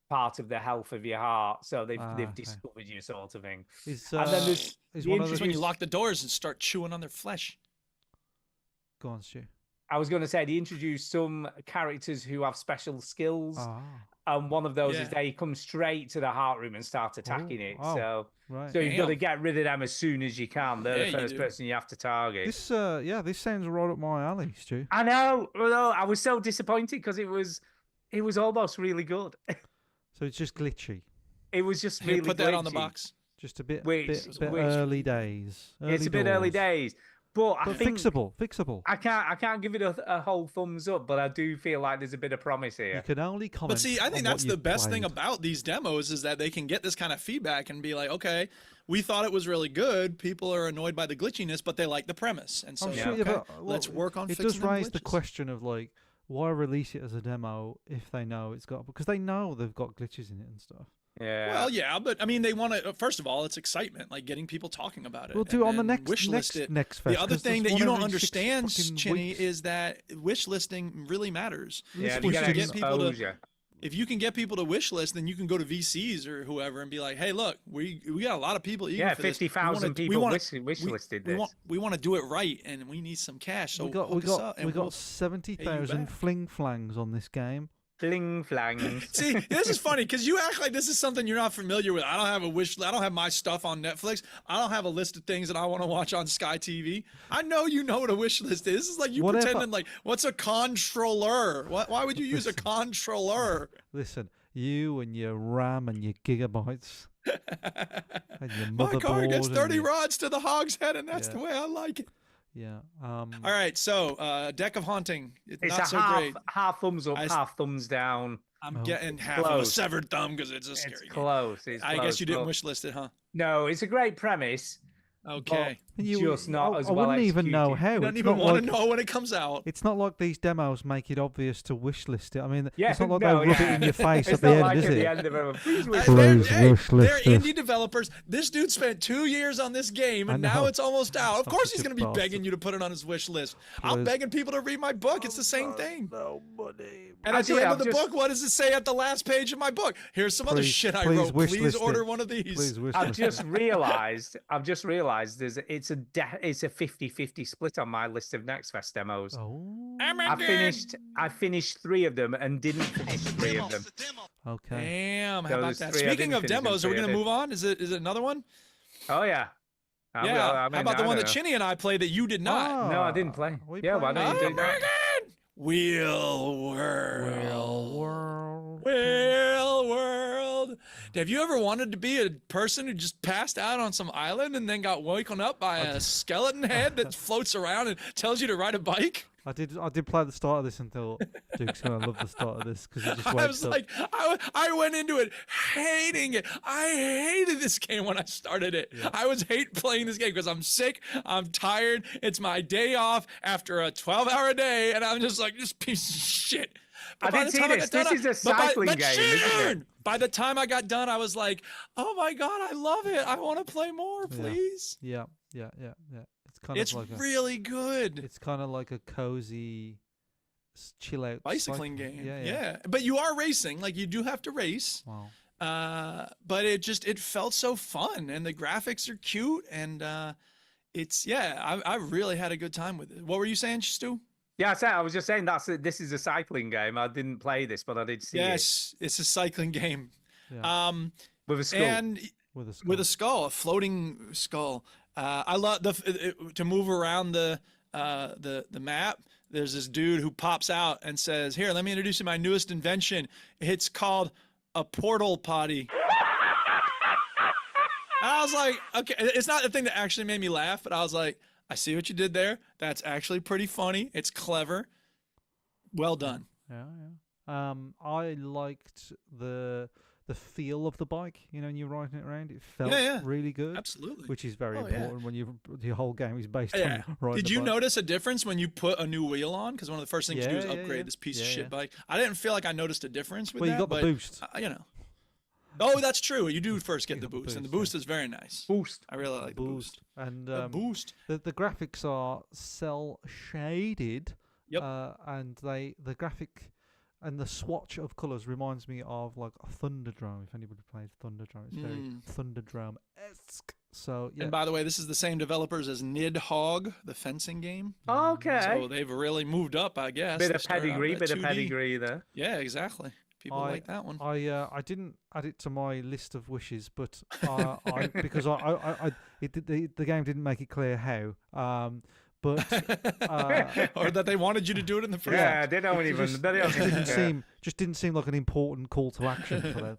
part of the health of your heart. So they've okay. discovered you, sort of thing. Is, And then there's is the one of It's the when you lock the doors and start chewing on their flesh. go on, Stu. I was going to say they introduced some characters who have special skills. Ah, And one of those is Yeah. they come straight to the heart room and start attacking it. oh, So, right. so you've got to Damn. get rid of them as soon as you can. They're Yeah, the you first do. person you have to target. This this sounds right up my alley, Stu. I know. Although I was so disappointed because it was almost really good. So it's just glitchy, It was just Here, really put that on the glitchy. box. just a bit Which- bit which- early days. It's a bit early doors. days, But I But think fixable. I can't give it a whole thumbs up, but I do feel like there's a bit of promise You here. can only comment. But see, I think on that's what the you've best thing played. about these demos is that they can get this kind of feedback and be like, okay, we thought it was really good. People are annoyed by the glitchiness, but they like the premise. And so, I'm yeah, sure, okay, but, let's well, work on it fixing does them raise the glitches. question of like, why release it as a demo if they know it's got, because they know they've got glitches in it and stuff. Yeah. Well, yeah, but I mean, they want to. First of all, it's excitement, like getting people talking about it. We'll do it on the and then next wish list it. next The fest, other 'cause thing there's that you one don't every 6 understand, fucking Chinny, weeks. is that wish listing really matters. Yeah, This you was gotta just- get people to- exposure. If you can get people to wish list, then you can go to VCs or whoever and be like, "Hey, look, we got a lot of people eager Yeah, for this. We 50,000 wanna- people wanna- wish listed this. We want to do it right, and we need some cash. So we got hook us up and we we'll got 70,000 back. fling flangs on this game. Fling flangs. See, this is funny because you act like this is something you're not familiar with. I don't have a wish. I don't have my stuff on Netflix. I don't have a list of things that I want to watch on Sky TV. I know you know what a wish list is. This is like you Whatever. pretending like, what's a controller? Why would you use a controller? Listen, you and your RAM and your gigabytes and your My car motherboard. gets and 30 your- rods to the hogshead, and that's Yeah. the way I like it. Yeah. All right, so Deck of Haunting. It's It's not a so half, great. half thumbs up, I s- half thumbs down. I'm Oh. getting half of a Close. severed thumb because it's a It's scary game. close. It's I guess close, you didn't but- wish list it, huh? No, it's a great premise. Okay. Just not as I well wouldn't even know executed. how. You don't It's even not want like, to know when it comes out. It's not like these demos make it obvious to wish list it. I mean, Yeah, it's not like no, they rub yeah. it in your face It's at the not end, like is at the it? end of a please wish They're, Please hey, wish they're list this. indie developers. This dude spent 2 years on this game, I and now know. it's almost out. Of I'm course, such he's a going to be bastard. begging you to put it on his wish list. I'm Please. begging people to read my book. It's the same thing. No money. And at Actually, the end I've of the just- book, what does it say at the last page of my book? Here's some other Please- shit I please wrote. wish Please list order it. one of these. Please wish I've list just it. realised. It's a 50-50 split on my list of Next Fest demos. Oh. I finished 3 of them and didn't finish 3 of them. Okay. Damn, how So about there's that? 3 I Speaking didn't of finish and demos, are we 3 I going to did. move on? Is it another one? Oh yeah. Yeah. I mean, how about the I one don't that know. Chinny and I played that you did not? No, I didn't play. We Yeah, why played don't you Oh, do that? Megan! Wheel World. World. Wheel World. Have you ever wanted to be a person who just passed out on some island and then got woken up by a skeleton head that floats around and tells you to ride a bike? I did play the start of this and thought, Duke's gonna love the start of this because he just wakes I was up. like, I went into it hating it. I hated this game when I started it. I was hate playing this game because I'm sick. I'm tired. It's my day off after a 12-hour day, and I'm just like, this piece of shit. I by did the see time I this. got done, This is a but cycling game, isn't it? By the time I got done, I was like, oh my God, I love it. I want to play more, please. Yeah. It's kind It's of like really good. it's kind of like a cozy chill out Bicycling cycle. game. Yeah. But you are racing. Like, you do have to race. Wow. But it felt so fun, and the graphics are cute, and I really had a good time with it. What were you saying, Stu? Yeah, I was just saying this is a cycling game. I didn't play this, but I did see it Yes, it's a cycling game. Yeah. with a skull. And With a with a skull, a floating skull. I love to move around the map. There's this dude who pops out and says, "Here, let me introduce you to my newest invention. It's called a portal potty." And I was like, okay, it's not the thing that actually made me laugh, but I was like, I see what you did there. That's actually pretty funny. It's clever. Well done. Yeah. I liked the feel of the bike. You know, when you're riding it around, it felt Yeah. really good. Absolutely. Which is very Oh, yeah. important when your whole game is based Yeah. on riding Did the you bike. notice a difference when you put a new wheel on? Because one of the first things to do is Yeah, yeah, upgrade yeah. this piece of Yeah, shit yeah. bike. I didn't feel like I noticed a difference with Well, that. you got the but, boost. you know. Oh, that's true. You do first get You the got the boost, and the boost, boost is very nice. Boost. I really like the boost. And The boost. the graphics are cell shaded. Yep. And the graphic and the swatch of colors reminds me of like a Thunderdrome. If anybody plays Thunderdrome, it's very Thunderdrome-esque. So yeah. And by the way, this is the same developers as Nidhogg, the fencing game. Okay. So they've really moved up, I guess. bit They of started out pedigree, at bit of 2D. pedigree there. Yeah, exactly. People like that one. I didn't add it to my list of wishes, but because the game didn't make it clear how. But or that they wanted you to do it in the first. Yeah, they don't it even. just, They don't it even didn't care. didn't seem like an important call to action for them.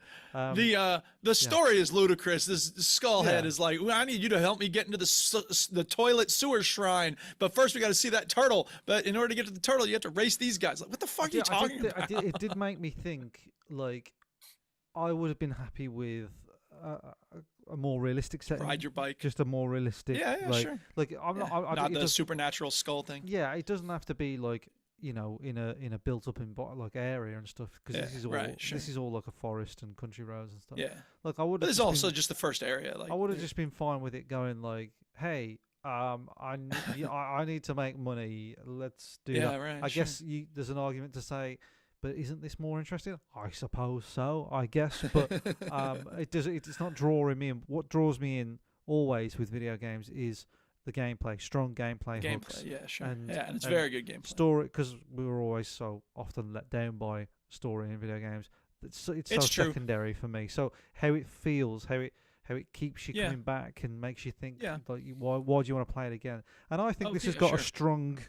The story is ludicrous. This skullhead Yeah. is like, well, I need you to help me get into the toilet sewer shrine, but first we got to see that turtle. But in order to get to the turtle, you have to race these guys. Like, what the fuck are you talking about? It did make me think. Like, I would have been happy with a more realistic setting. Ride your bike. Just a more realistic. Yeah, yeah, like, sure. Like I'm Yeah, not. I, not it the does- supernatural skull thing. Yeah, it doesn't have to be like in a built up like area and stuff because this Yeah, is all right, sure. this is all like a forest and country roads and stuff. Yeah, Like I would. but it's also just the first area. Like, I would have just been fine with it going like, hey, I need to make money. Let's do Yeah, that. right, I sure. guess there's an argument to say, but isn't this more interesting? I suppose so. I guess, but it's not drawing me in. What draws me in always with video games is the gameplay, strong gameplay hooks. gameplay. Yeah, sure. and- yeah, and it's and very good gameplay. Story, because we were always so often let down by story in video games. It's so It's true. secondary for me. So how it feels, how it keeps you Yeah. coming back and makes you think, Yeah. like, why do you want to play it again? And I think Oh, this yeah, has got sure. a strong,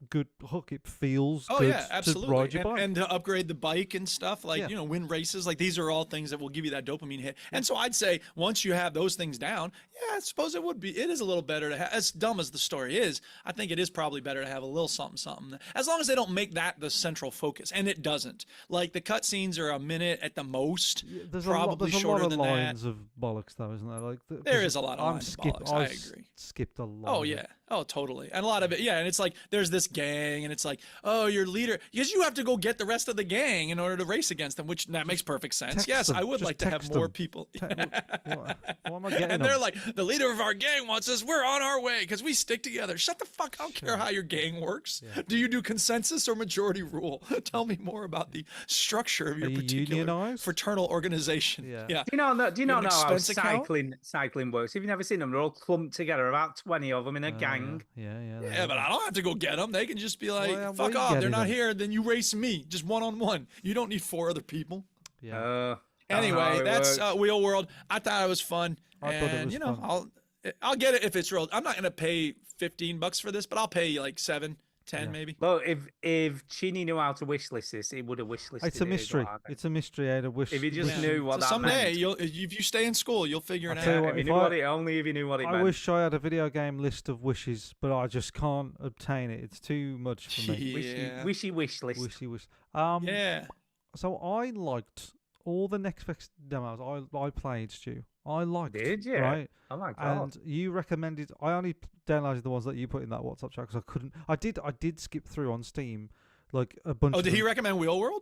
good hook. It feels Oh good yeah, to absolutely. ride your bike. And to upgrade the bike and stuff, like Yeah. win races, like these are all things that will give you that dopamine hit. And so I'd say once you have those things down, yeah, I suppose it is a little better to have. As dumb as the story is, I think it is probably better to have a little something. As long as they don't make that the central focus, and it doesn't. Like the cutscenes are a minute at the most, Yeah, there's probably a lot shorter of than lines of bollocks, though, isn't there? Like There is a lot of lines of bollocks, I agree. Skipped a lot. Oh of it. yeah. Oh totally. And a lot of it, yeah. And it's like there's this gang, and it's like, oh, your leader, because you have to go get the rest of the gang in order to race against them, which that makes perfect sense. text Yes, them. I would Just like to have text more them. people. Why am I getting And they're them? like, the leader of our gang wants us. We're on our way because we stick together. Shut the fuck. I don't care how your gang works. Do you do consensus or majority rule? Tell me more about the structure of your you particular unionized? fraternal organization. Yeah. Yeah. Do you know? Do you You not have know an how expense account? cycling works? If you've never seen them, they're all clumped together, about 20 of them in a gang. Yeah. Yeah, but I don't have to go get them. They can just be like, Why are fuck we off. They're getting not them? here. Then you race me, just one-on-one. You don't need 4 other people. Yeah. That's how Anyway, it that's works. Wheel World. I thought it was fun. I thought it And, was you know, fun. I'll get it if it's real. I'm not going to pay $15 for this, but I'll pay like 7, 10 Yeah. maybe. Look, if Chini knew how to wishlist this, he would have wishlisted It's a it, mystery. but I don't. It's a mystery. I wish. If you just Yeah. knew what So that someday, meant. if you stay in school, you'll figure it I'll tell you out. what, If you if knew I- what it, only if you knew what it I meant. wish I had a video game list of wishes, but I just can't obtain it. It's too much for me. Yeah. Wishy wish list. Wishy wish. Yeah. So I liked all the Next Fest demos I played, Stu. I liked. Did you? Right. Oh my god. And you recommended. I only downloaded the ones that you put in that WhatsApp chat because I couldn't. I did skip through on Steam, like a bunch. Oh, of did he them. recommend Wheel World?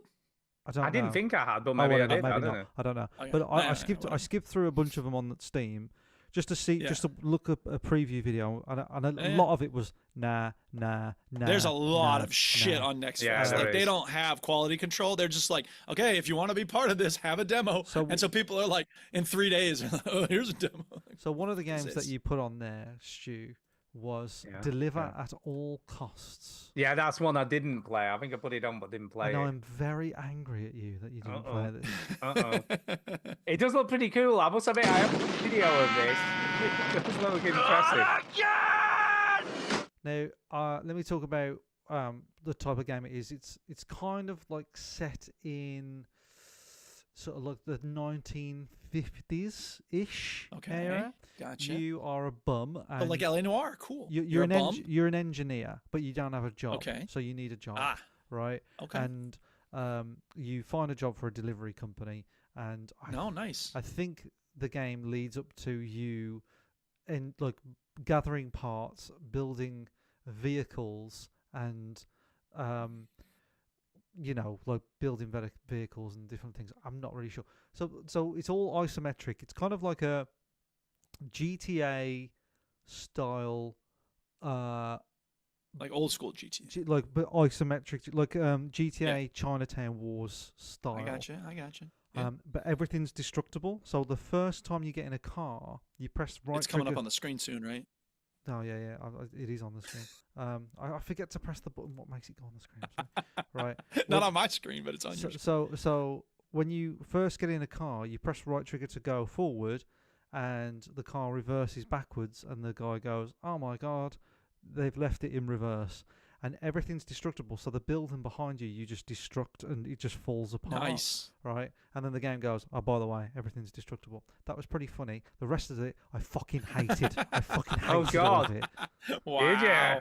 I I didn't know. think I had, but Oh, maybe well, I did. I maybe don't not. know. I don't know. Okay. But No, I no, skipped. I whatever. skipped through a bunch of them on Steam, just to see, Yeah. just to look up a preview video, and a Yeah. lot of it was nah. There's a lot nah, of shit nah. on Next Yeah, Fest. there Like they is. don't have quality control. They're just like, okay, if you want to be part of this, have a demo. So- and so people are like, in 3 days, oh, here's a demo. So one of the games that this? you put on there, Stu, was Yeah, deliver yeah. at all costs. Yeah, that's one I didn't play. I think I put it on, but didn't play And it. I'm very angry at you that you didn't play this. Uh-oh. It does look pretty cool. I must admit, I have a video of this. It does look impressive. Now, let me talk about the type of game it is. It's kind of like set in sort of like the 1950s ish Okay. era. Gotcha. You are a bum, and Oh, like LA Noir. Cool. you're a bum? you're an engineer, but you don't have a job. Okay. So you need a job, Ah, right? okay. And you find a job for a delivery company, and No, nice. I think the game leads up to you and like gathering parts, building vehicles, and like building vehicles and different things. I'm not really sure. So it's all isometric. It's kind of like a GTA style, Like old school GT. but isometric, like GTA Chinatown Wars style. I gotcha. Yeah. But everything's destructible. So the first time you get in a car, you press right. It's coming trigger. up on the screen soon, right? Oh yeah. It is on the screen. I forget to press the button. What makes it go on the screen? I'm sorry. Right. Not Well, on my screen, but it's on your screen. So when you first get in a car, you press right trigger to go forward, and the car reverses backwards, and the guy goes, "Oh my god, they've left it in reverse, and everything's destructible. So the building behind you, you just destruct, and it just falls apart. Nice. Right, and then the game goes, oh, by the way, everything's destructible. That was pretty funny. The rest of it, I fucking hated. I fucking hated all of God. it. Wow. Did ya?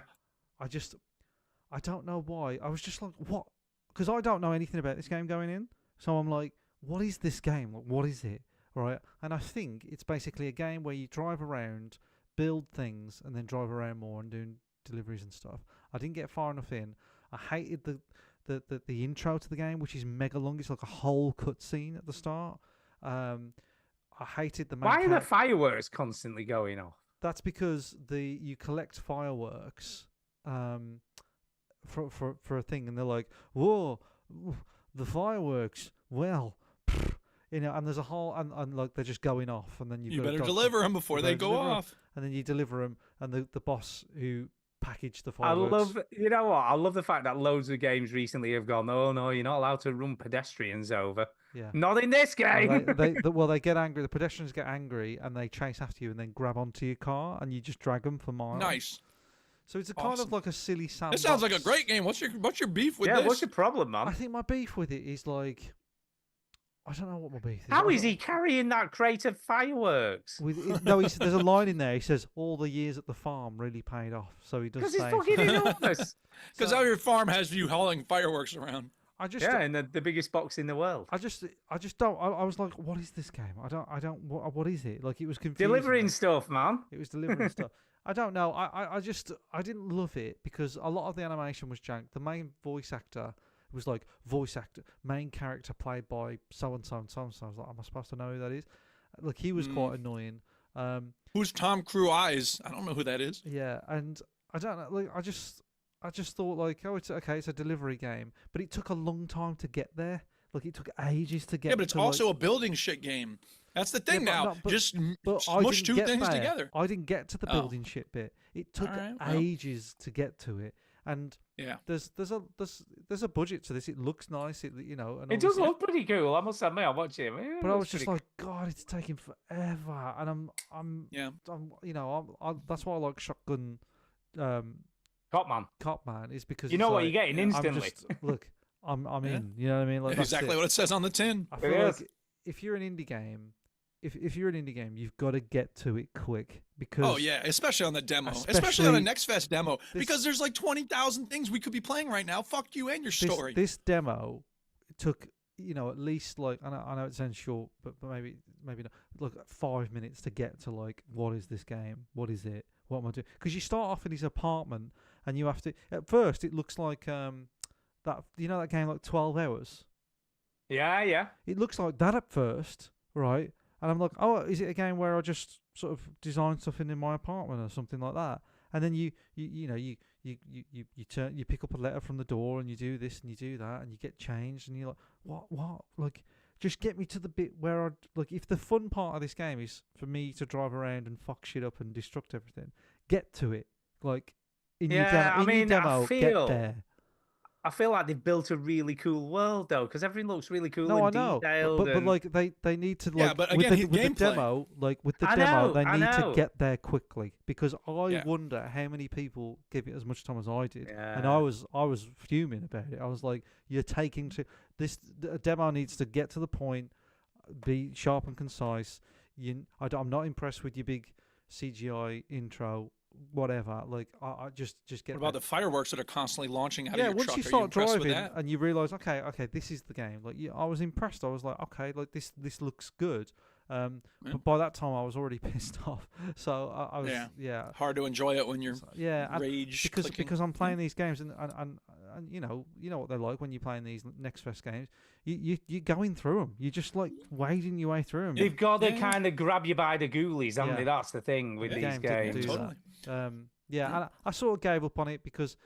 I don't know why. I was just like, what? Because I don't know anything about this game going in. So I'm like, what is this game? Like, what is it? Right, and I think it's basically a game where you drive around, build things, and then drive around more and doing deliveries and stuff. I didn't get far enough in. I hated the intro to the game, which is mega long. It's like a whole cutscene at the start. I hated the main Why are the fireworks constantly going off? That's because you collect fireworks for a thing, and they're like, whoa, the fireworks. Well, and there's a whole and like they're just going off, and then you better deliver them before they go off. And then you deliver them, and the boss who packaged the I fireworks. you know what? I love the fact that loads of games recently have gone, oh no, you're not allowed to run pedestrians over. Yeah. Not in this game. They get angry. The pedestrians get angry, and they chase after you, and then grab onto your car, and you just drag them for miles. Nice. So it's a kind of like a silly sandbox. This sounds like a great game. What's your beef with this? What's your problem, man? I think my beef with it is like, I don't know what my beef is. How is he carrying that crate of fireworks? There's a line in there. He says all the years at the farm really paid off. So he does. Because he's say fucking enormous. Because how your farm has you hauling fireworks around. And the biggest box in the world. I just don't. I was like, what is this game? I don't. What is it? Like, it was confusing. Delivering stuff, man. It was delivering stuff. I don't know. I didn't love it because a lot of the animation was jank. The main voice actor was like main character played by so and so and so and so. I was like, am I supposed to know who that is? Like, he was quite annoying. Who's Tom Cruise Eyes? I don't know who that is. Yeah, and I don't know. Like, I just thought like, oh, it's okay. It's a delivery game, but it took a long time to get there. Like, it took ages to get. Yeah, but it's to, also like, a building shit game. That's the thing now. Just I smush didn't two get things there. together. I didn't get to the building shit bit. It took ages to get to it, and yeah, there's a budget to this. It looks nice. And it does look pretty cool. I must admit, I watch it. But I was just like, God, it's taking forever, and I'm that's why I like Shotgun. Copman is because you know what you're getting instantly. I'm in. You know what I mean? Like, exactly what it says on the tin. I feel like if you're an indie game, if you're an indie game, you've got to get to it quick because especially on the demo, especially on a Next Fest demo, because there's like 20,000 things we could be playing right now. Fuck you and your story. This demo took at least like I know it sounds short, but maybe not. Look, 5 minutes to get to like, what is this game? What is it? What am I doing? Because you start off in his apartment and you have to. At first, it looks like that that game like 12 Hours. Yeah. It looks like that at first, right? And I'm like, oh, is it a game where I just sort of design stuff in my apartment or something like that? And then you pick up a letter from the door and you do this and you do that and you get changed and you're like, what? Like, just get me to the bit where if the fun part of this game is for me to drive around and fuck shit up and destruct everything, get to it. Like, in your demo, get there. I feel like they've built a really cool world though, because everything looks really cool. No, and I know, detailed but like they need to like but again, with the demo, they need to get there quickly because I wonder how many people give it as much time as I did, and I was fuming about it. I was like, you're taking to this demo needs to get to the point, be sharp and concise. I'm not impressed with your big CGI intro. Whatever, like I just get. What about the fireworks that are constantly launching out of your once truck? you start driving and you realize, okay, this is the game. Like, I was impressed. I was like, okay, like this looks good. But by that time I was already pissed off. So I was hard to enjoy it when you're rage because I'm playing these games and you know what they're like when you're playing these Next Fest games. You're going through them. You're just like wading your way through them. They've got to kind of grab you by the ghoulies, haven't they? That's the thing with these games. Totally. And I sort of gave up on it because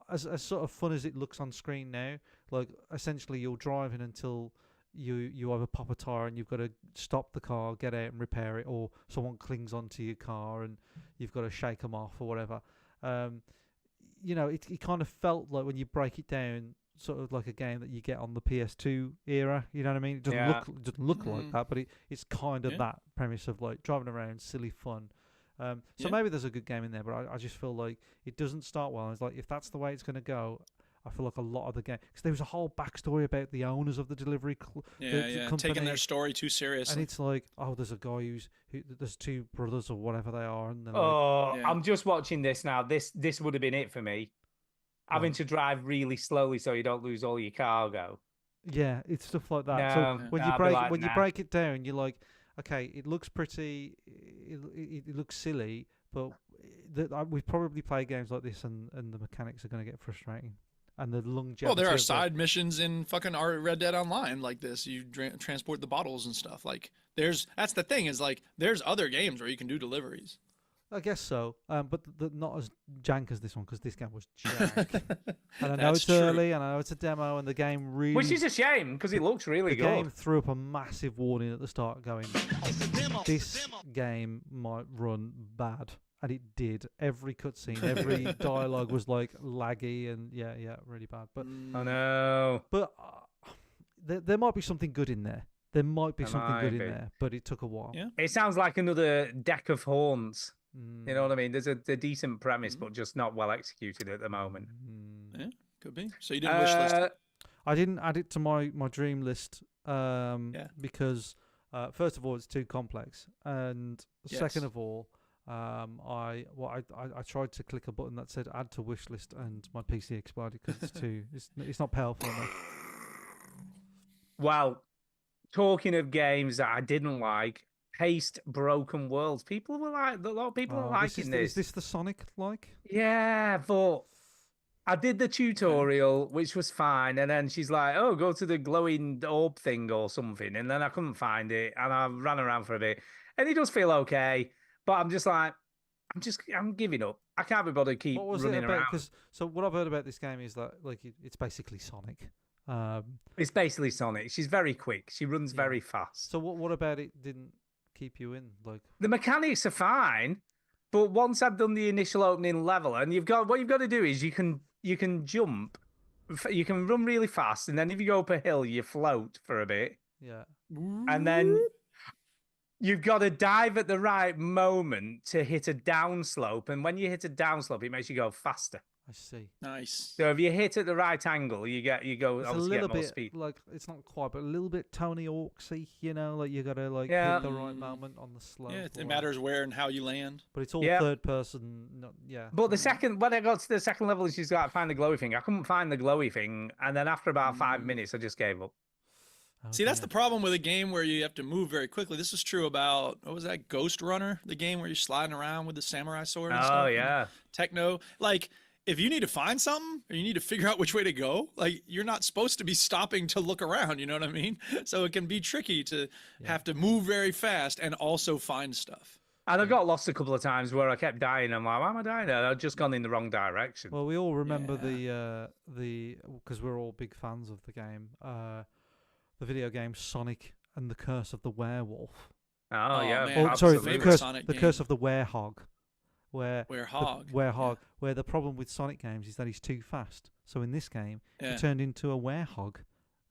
as sort of fun as it looks on screen now, like essentially you're driving until you either pop a tire and you've got to stop the car, get out and repair it, or someone clings onto your car and you've got to shake them off or whatever. It kind of felt like when you break it down, sort of like a game that you get on the PS2 era. You know what I mean? It doesn't look like that, but it's kind of that premise of like driving around, silly fun. So Yeah. maybe there's a good game in there, but I just feel like it doesn't start well. It's like if that's the way it's going to go, I feel like a lot of the game because there was a whole backstory about the owners of the delivery Yeah, taking their story too and seriously. it's like, oh, there's a guy there's two brothers or whatever they are, and they're like, Oh, Yeah. I'm just watching this now. This would have been it for me. Having to drive really slowly so you don't lose all your cargo. yeah, it's stuff like that. No, So when I'd you be break like, when you nah. break it down, you're like, okay, it looks pretty, it looks silly, but we've probably played games like this, and the mechanics are going to get frustrating, and the longevity. Well, there are of the- side missions in fucking Red Dead Online like this. You transport the bottles and stuff. Like, that's the thing is like there's other games where you can do deliveries. I guess so, but not as jank as this one because this game was jank. And I know That's it's true. early, and I know it's a demo, and the game really. Which is a shame because it looks really the good. game threw up a massive warning at the start, going, "This game might run bad," and it did. Every cutscene, every dialogue was like laggy and yeah, really bad. But Oh no. there might be something good in there. There might be There something good might in be. there, but it took a while. Yeah. It sounds like another deck of horns. Mm, You know what I mean? There's a decent premise, but just not well executed at the moment. mm. Yeah, could be. So you didn't wish list it. I didn't add it to my dream list because first of all it's too complex, and second Yes. of all I tried to click a button that said add to wish list and my PC exploded because it's not powerful enough. Well, talking of games that I didn't like, Haste Broken Worlds. People were like, a lot of people are liking Is this the Sonic like? Yeah, but I did the tutorial, which was fine, and then she's like, "Oh, go to the glowing orb thing or something," and then I couldn't find it, and I ran around for a bit, and it does feel okay, but I'm just like, I'm giving up. I can't be bothered to keep What was it running about? around. Because so what I've heard about this game is that like it's basically Sonic. It's basically Sonic. She's very quick. She runs Yeah. very fast. So what about it didn't keep you in? Like The mechanics are fine, but once I've done the initial opening level, and what you've got to do is you can jump, you can run really fast, and then if you go up a hill, you float for a bit, yeah. and then you've got to dive at the right moment to hit a downslope, and when you hit a downslope, it makes you go faster. I see. Nice. So if you hit at the right angle, you go It's a obviously little get more bit speed. like it's not quite, but a little bit Tony Hawksy, you know, like you gotta like Yeah. hit the right moment on the slope. Yeah, or it whatever. matters where and how you land. But it's all Yeah. third person. Not, yeah. But when I got to the second level, and she's got to find the glowy thing. I couldn't find the glowy thing, and then after about 5 minutes, I just gave up. See, that's Okay. the problem with a game where you have to move very quickly. This is true about what was that, Ghost Runner, the game where you're sliding around with the samurai sword. And Oh stuff, and yeah. Techno. Like, if you need to find something or you need to figure out which way to go, like you're not supposed to be stopping to look around. You know what I mean? So it can be tricky to have to move very fast and also find stuff. And I got lost a couple of times where I kept dying. I'm like, why am I dying? And I'd just gone in the wrong direction. Well, we all remember the because we're all big fans of the game. The video game Sonic and the Curse of the Werewolf. Oh, yeah. man. Oh, sorry, absolutely. the Favorite curse, Sonic the game. Curse of the Werehog, where Werehog. Werehog, where the problem with Sonic games is that he's too fast. So in this game, Yeah. he turned into a werehog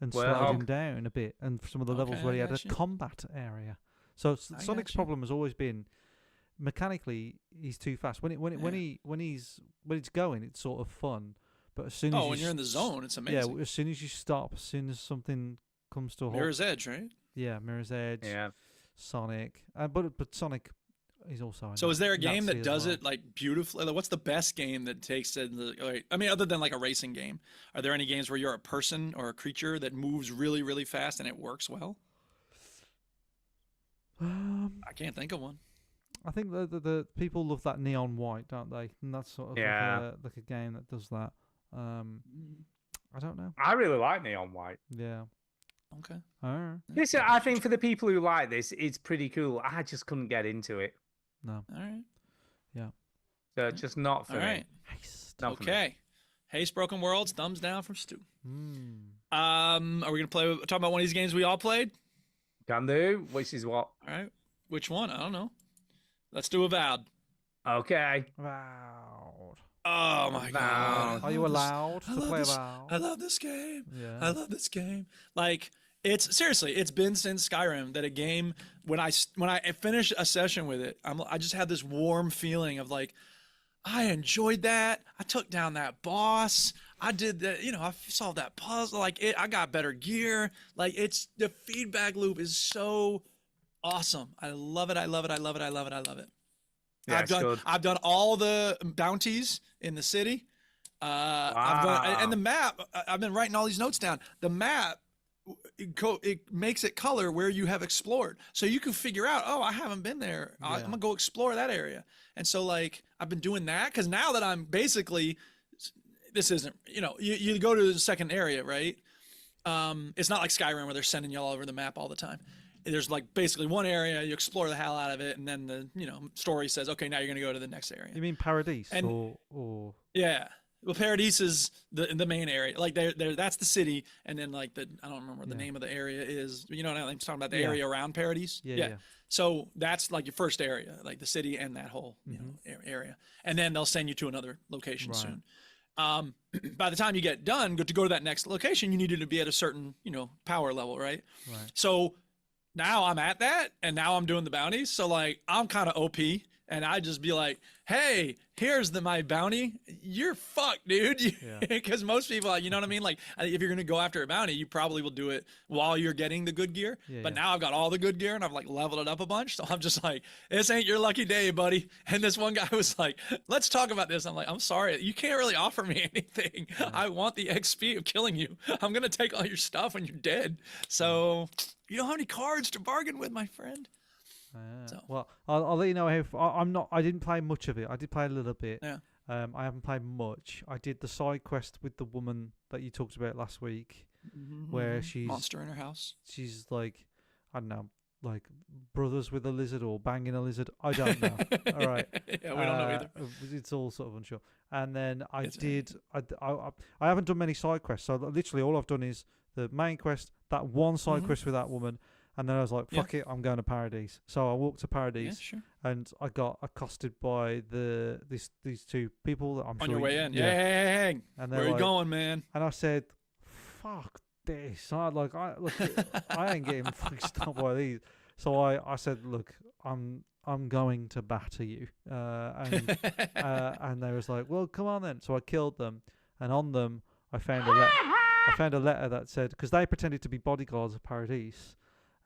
and slowed him Werehog. down a bit. And some of the levels Okay, where he I had a gotcha. combat area. So I Sonic's gotcha. problem has always been mechanically he's too fast. When it's going, it's sort of fun. But as soon as Oh, when you're in the zone, it's amazing. yeah, as soon as you stop, as soon as something comes to a halt, Mirror's Edge, right? yeah, Mirror's Edge, Yeah. Sonic, but Sonic is also. So is there a game that Nazi as does well. it like beautifully? Like, what's the best game that takes it? I mean, other than like a racing game, are there any games where you're a person or a creature that moves really, really fast and it works well? I can't think of one. I think the people love that neon white, don't they? And that's sort of Yeah. like a game that does that. I don't know. I really like Neon White. Yeah. Okay. Oh, This, I think, for the people who like this, it's pretty cool. I just couldn't get into it. no. All right. So just not for All me. right. Haste. Not for me. Okay. Haste Broken Worlds, thumbs down from Stu. Mm. Are we gonna talk about one of these games we all played? Can do. Which is what? All right. Which one? I don't know. Let's do Avowed. Okay. Avowed. Oh my god. Avowed. Are you allowed to play I Avowed? love this game. Yeah. I love this game. Like, It's seriously, it's been since Skyrim that a game when I finish a session with it, I just had this warm feeling of like I enjoyed that. I took down that boss. I did that, I solved that puzzle. Like I got better gear. Like it's the feedback loop is so awesome. I love it. I love it. I love it. I love it. I love it. Yeah, it's good. I've done all the bounties in the city. I've done, and the map. I've been writing all these notes down. The map, it makes it color where you have explored, so you can figure out. Oh, I haven't been there. I'm gonna go explore that area. And so, like, I've been doing that because now that I'm basically, this isn't. You go to the second area, right? It's not like Skyrim where they're sending you all over the map all the time. There's like basically one area, you explore the hell out of it, and then the story says, okay, now you're gonna go to the next area. You mean Paradise And- or Yeah. Well, Paradise is the main area. Like that's the city, and then like I don't remember what the name of the area is. You know what I'm talking about? The area around Paradise. Yeah. So that's like your first area, like the city and that whole area, and then they'll send you to another location soon. By the time you get done, to go to that next location, you needed to be at a certain power level, right? Right. So now I'm at that, and now I'm doing the bounties. So like I'm kind of OP, and I just be like, "Hey, here's my bounty. You're fucked, dude." Because most people, you know what I mean? Like if you're gonna go after a bounty, you probably will do it while you're getting the good gear. But now I've got all the good gear, and I've like leveled it up a bunch. So I'm just like, "This ain't your lucky day, buddy." And this one guy was like, "Let's talk about this." I'm like, "I'm sorry, you can't really offer me anything. I want the XP of killing you. I'm gonna take all your stuff when you're dead. So you don't have any cards to bargain with, my friend." So. Well, I'll let you know how I didn't play much of it. I did play a little bit. Yeah. I haven't played much. I did the side quest with the woman that you talked about last week, where she's monster in her house. She's like, I don't know, like brothers with a lizard or banging a lizard. I don't know. All right. Yeah, we don't know either. It's all sort of unsure. And then I haven't done many side quests. So literally all I've done is the main quest, that one side quest with that woman. And then I was like, fuck it, I'm going to Paradise. So I walked to Paradise, and I got accosted by these two people that I'm on sure your way in. Yeah. And Where are you going, man? And I said, fuck this. I ain't getting fucking stopped by these. So I said, look, I'm going to batter you. And they was like, well, come on then. So I killed them, and on them I found a letter that said, because they pretended to be bodyguards of Paradise.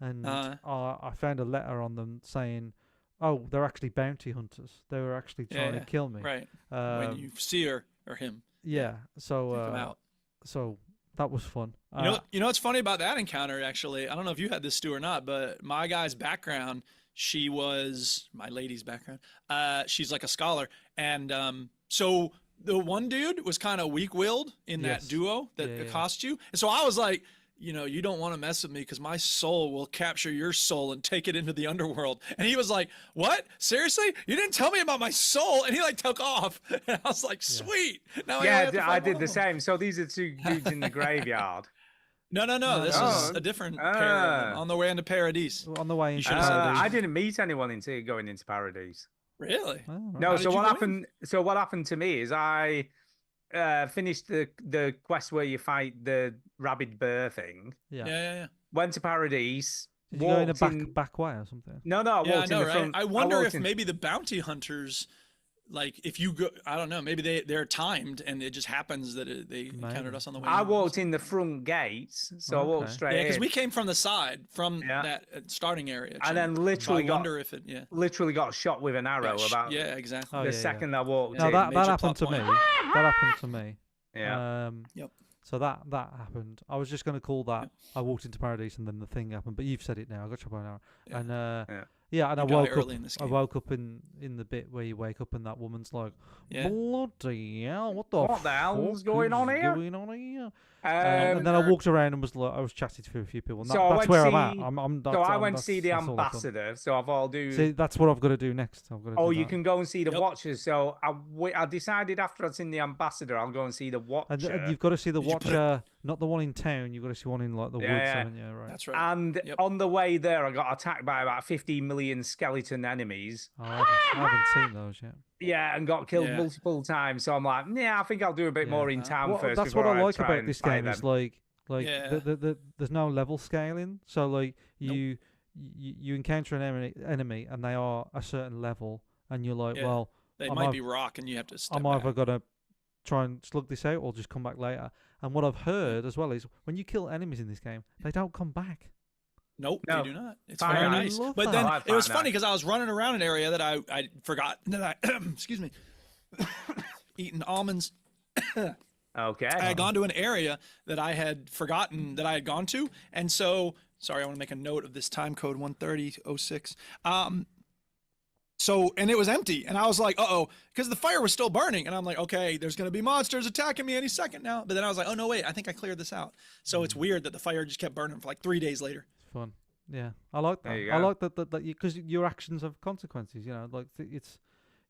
And I found a letter on them saying, "Oh, they're actually bounty hunters. They were actually trying to kill me." Right. When you see her or him. Yeah. So. Come out. So that was fun. You know what's funny about that encounter? Actually, I don't know if you had this, Stu, or not, but my guy's background, my lady's background. She's like a scholar, and so the one dude was kind of weak-willed in that duo that accosted you, and so I was like, you don't want to mess with me because my soul will capture your soul and take it into the underworld. And he was like, what? Seriously? You didn't tell me about my soul? And he like took off. And I was like, sweet. Now I did the same. So these are two dudes in the graveyard. No. This is a different pair on the way into Paradise. On the way into I didn't meet anyone until going into Paradise. Really? No. So what happened? So what happened to me is I finished the quest where you fight the rabid bear thing. Yeah. Went to Paradise. Did you go in a back way or something? No. I walked in the right? front. I wonder if maybe the bounty hunters, like if you go, I don't know, maybe they're timed and it just happens that they encountered us on the way. I walked in the front gates, so I walked straight in. because we came from the side from that starting area. And then literally literally got shot with an arrow about exactly. the second I walked no, in. that happened to me. That happened to me. Yeah. Yep. So that happened. I was just going to call that. Yep. I walked into Paradise and then the thing happened, but you've said it now. I got shot by an arrow. And I woke up. I woke up in the bit where you wake up and that woman's like, "Bloody hell! What the hell's going on here?" And then I walked around and was chatting to a few people. And that's where I'm at. I went to see the ambassador. So See, that's what I've got to do next. You can go and see the Watchers. So I decided after I'd seen the ambassador, I'll go and see the Watcher. And you've got to see the Watcher, not the one in town. You've got to see one in like the woods. Haven't you? Right. That's right. And on the way there, I got attacked by about 15 million skeleton enemies. Oh, I haven't seen those yet. Yeah, and got killed multiple times. So I'm like, I think I'll do a bit more in town first. That's what I like about this game. Is like Like Yeah. there's no level scaling, so like you encounter an enemy and they are a certain level, and you're like, Yeah. well, They I'm might either- be rock, and you have to step I'm back. either gonna try and slug this out or just come back later. And what I've heard as well is when you kill enemies in this game, they don't come back. Nope, No. they do not. It's Fine, very I nice. love But that. then I it was find funny that. because I was running around an area that I forgot that I excuse me eating almonds. Okay. I had gone to an area that I had forgotten that I had gone to, and so sorry, I want to make a note of this time code 13006. So and it was empty, and I was like, uh-oh, because the fire was still burning, and I'm like, okay, there's gonna be monsters attacking me any second now. But then I was like, oh no, wait, I think I cleared this out. So it's weird that the fire just kept burning for like 3 days later. It's fun. Yeah, I like that. There you I go. like that because your actions have consequences. You know, like it's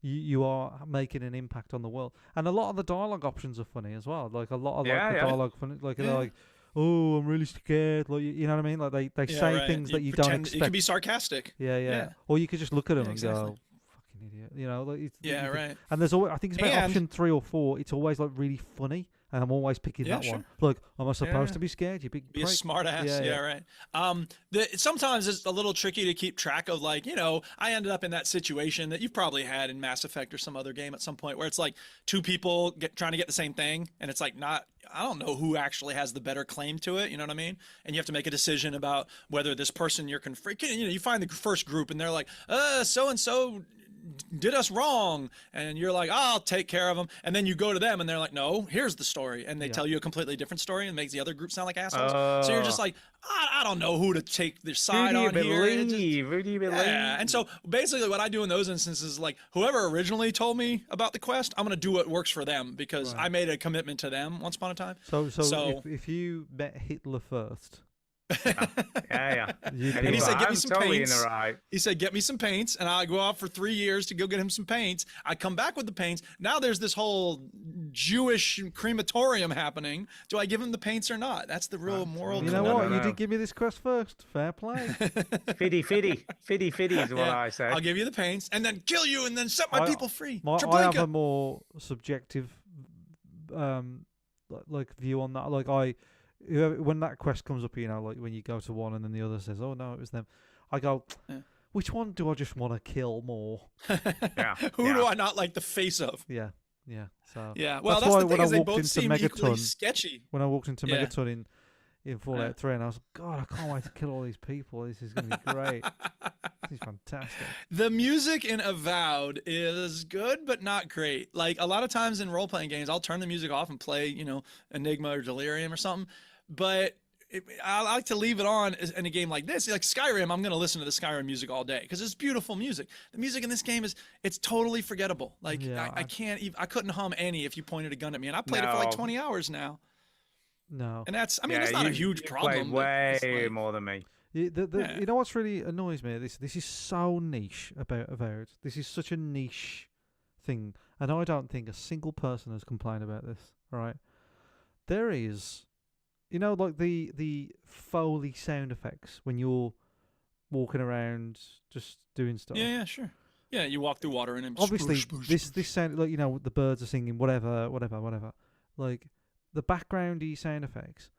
you are making an impact on the world, and a lot of the dialogue options are funny as well. Like a lot of Yeah, like the yeah. dialogue funny, like they're Yeah. like, oh, I'm really scared. Like you know what I mean? Like they Yeah, say right. things that you don't pretend- expect. It can be sarcastic. Yeah, yeah, Yeah. Or you could just look at them Yeah, and exactly. go, "Fucking idiot," you know. Like Yeah, you could- right. And there's always, I think it's about And- option 3 or 4. It's always like really funny, and I'm always picking Yeah, that sure. one. Like, am I supposed yeah. to be scared? You big Be a prick? smart ass. Yeah, Yeah, yeah. right. Sometimes it's a little tricky to keep track of, like, you know, I ended up in that situation that you've probably had in Mass Effect or some other game at some point where it's like two people trying to get the same thing, and it's like I don't know who actually has the better claim to it. You know what I mean? And you have to make a decision about whether this person you're confronting, you know, you find the first group and they're like, so and so did us wrong, and you're like, I'll take care of them, and then you go to them and they're like, no, here's the story, and they Yeah. tell you a completely different story and makes the other group sound like assholes. So you're just like, I don't know who to take their Who side do you on here. It just- believe? Who do you believe? yeah, and so basically what I do in those instances is like whoever originally told me about the quest, I'm gonna do what works for them because I made a commitment to them once upon a time. So So- if you met Hitler first, yeah. you'd And be he he's said, like, "Get me I'm some totally paints." in the right. He said, get me some paints, and I go out for 3 years to go get him some paints. I come back with the paints. Now there's this whole Jewish crematorium happening. Do I give him the paints or not? That's the real moral you know No, what? no, You no. did give me this quest first. Fair play. Fiddy is what Yeah, I say. I'll give you the paints and then kill you and then set my I- people free. I have Treblinka. a more subjective, like view on that. Like when that quest comes up, you know, like when you go to one and then the other says, "Oh no, it was them," I go, Yeah. "Which one do I just want to kill more?" Yeah. Who yeah. do I not like the face of? Yeah. So Yeah, well, That's that's, why the when thing I is they walked both into seem equally Megaton- sketchy. when I walked into Yeah. Megaton in Fallout 3, and I was like, "God, I can't wait to kill all these people. This is going to be great. This is fantastic." The music in Avowed is good, but not great. Like a lot of times in role-playing games, I'll turn the music off and play, you know, Enigma or Delirium or something. But I like to leave it on in a game like this. Like Skyrim, I'm going to listen to the Skyrim music all day because it's beautiful music. The music in this game it's totally forgettable. Like Yeah, I can't even, I couldn't hum any if you pointed a gun at me, and I played it for like No. 20 hours now. No. And that's, I mean, Yeah, it's not a you- huge you problem. played but it's way like- more than me. Yeah. You know what's really annoys me? This is so niche about Avowed. This is such a niche thing, and I don't think a single person has complained about this. Right? There is, you know, like the Foley sound effects when you're walking around just doing stuff. Yeah, sure. Yeah, you walk through water and then Obviously, sploosh, sploosh, this sound, like, you know, the birds are singing, whatever. Like the backgroundy sound effects.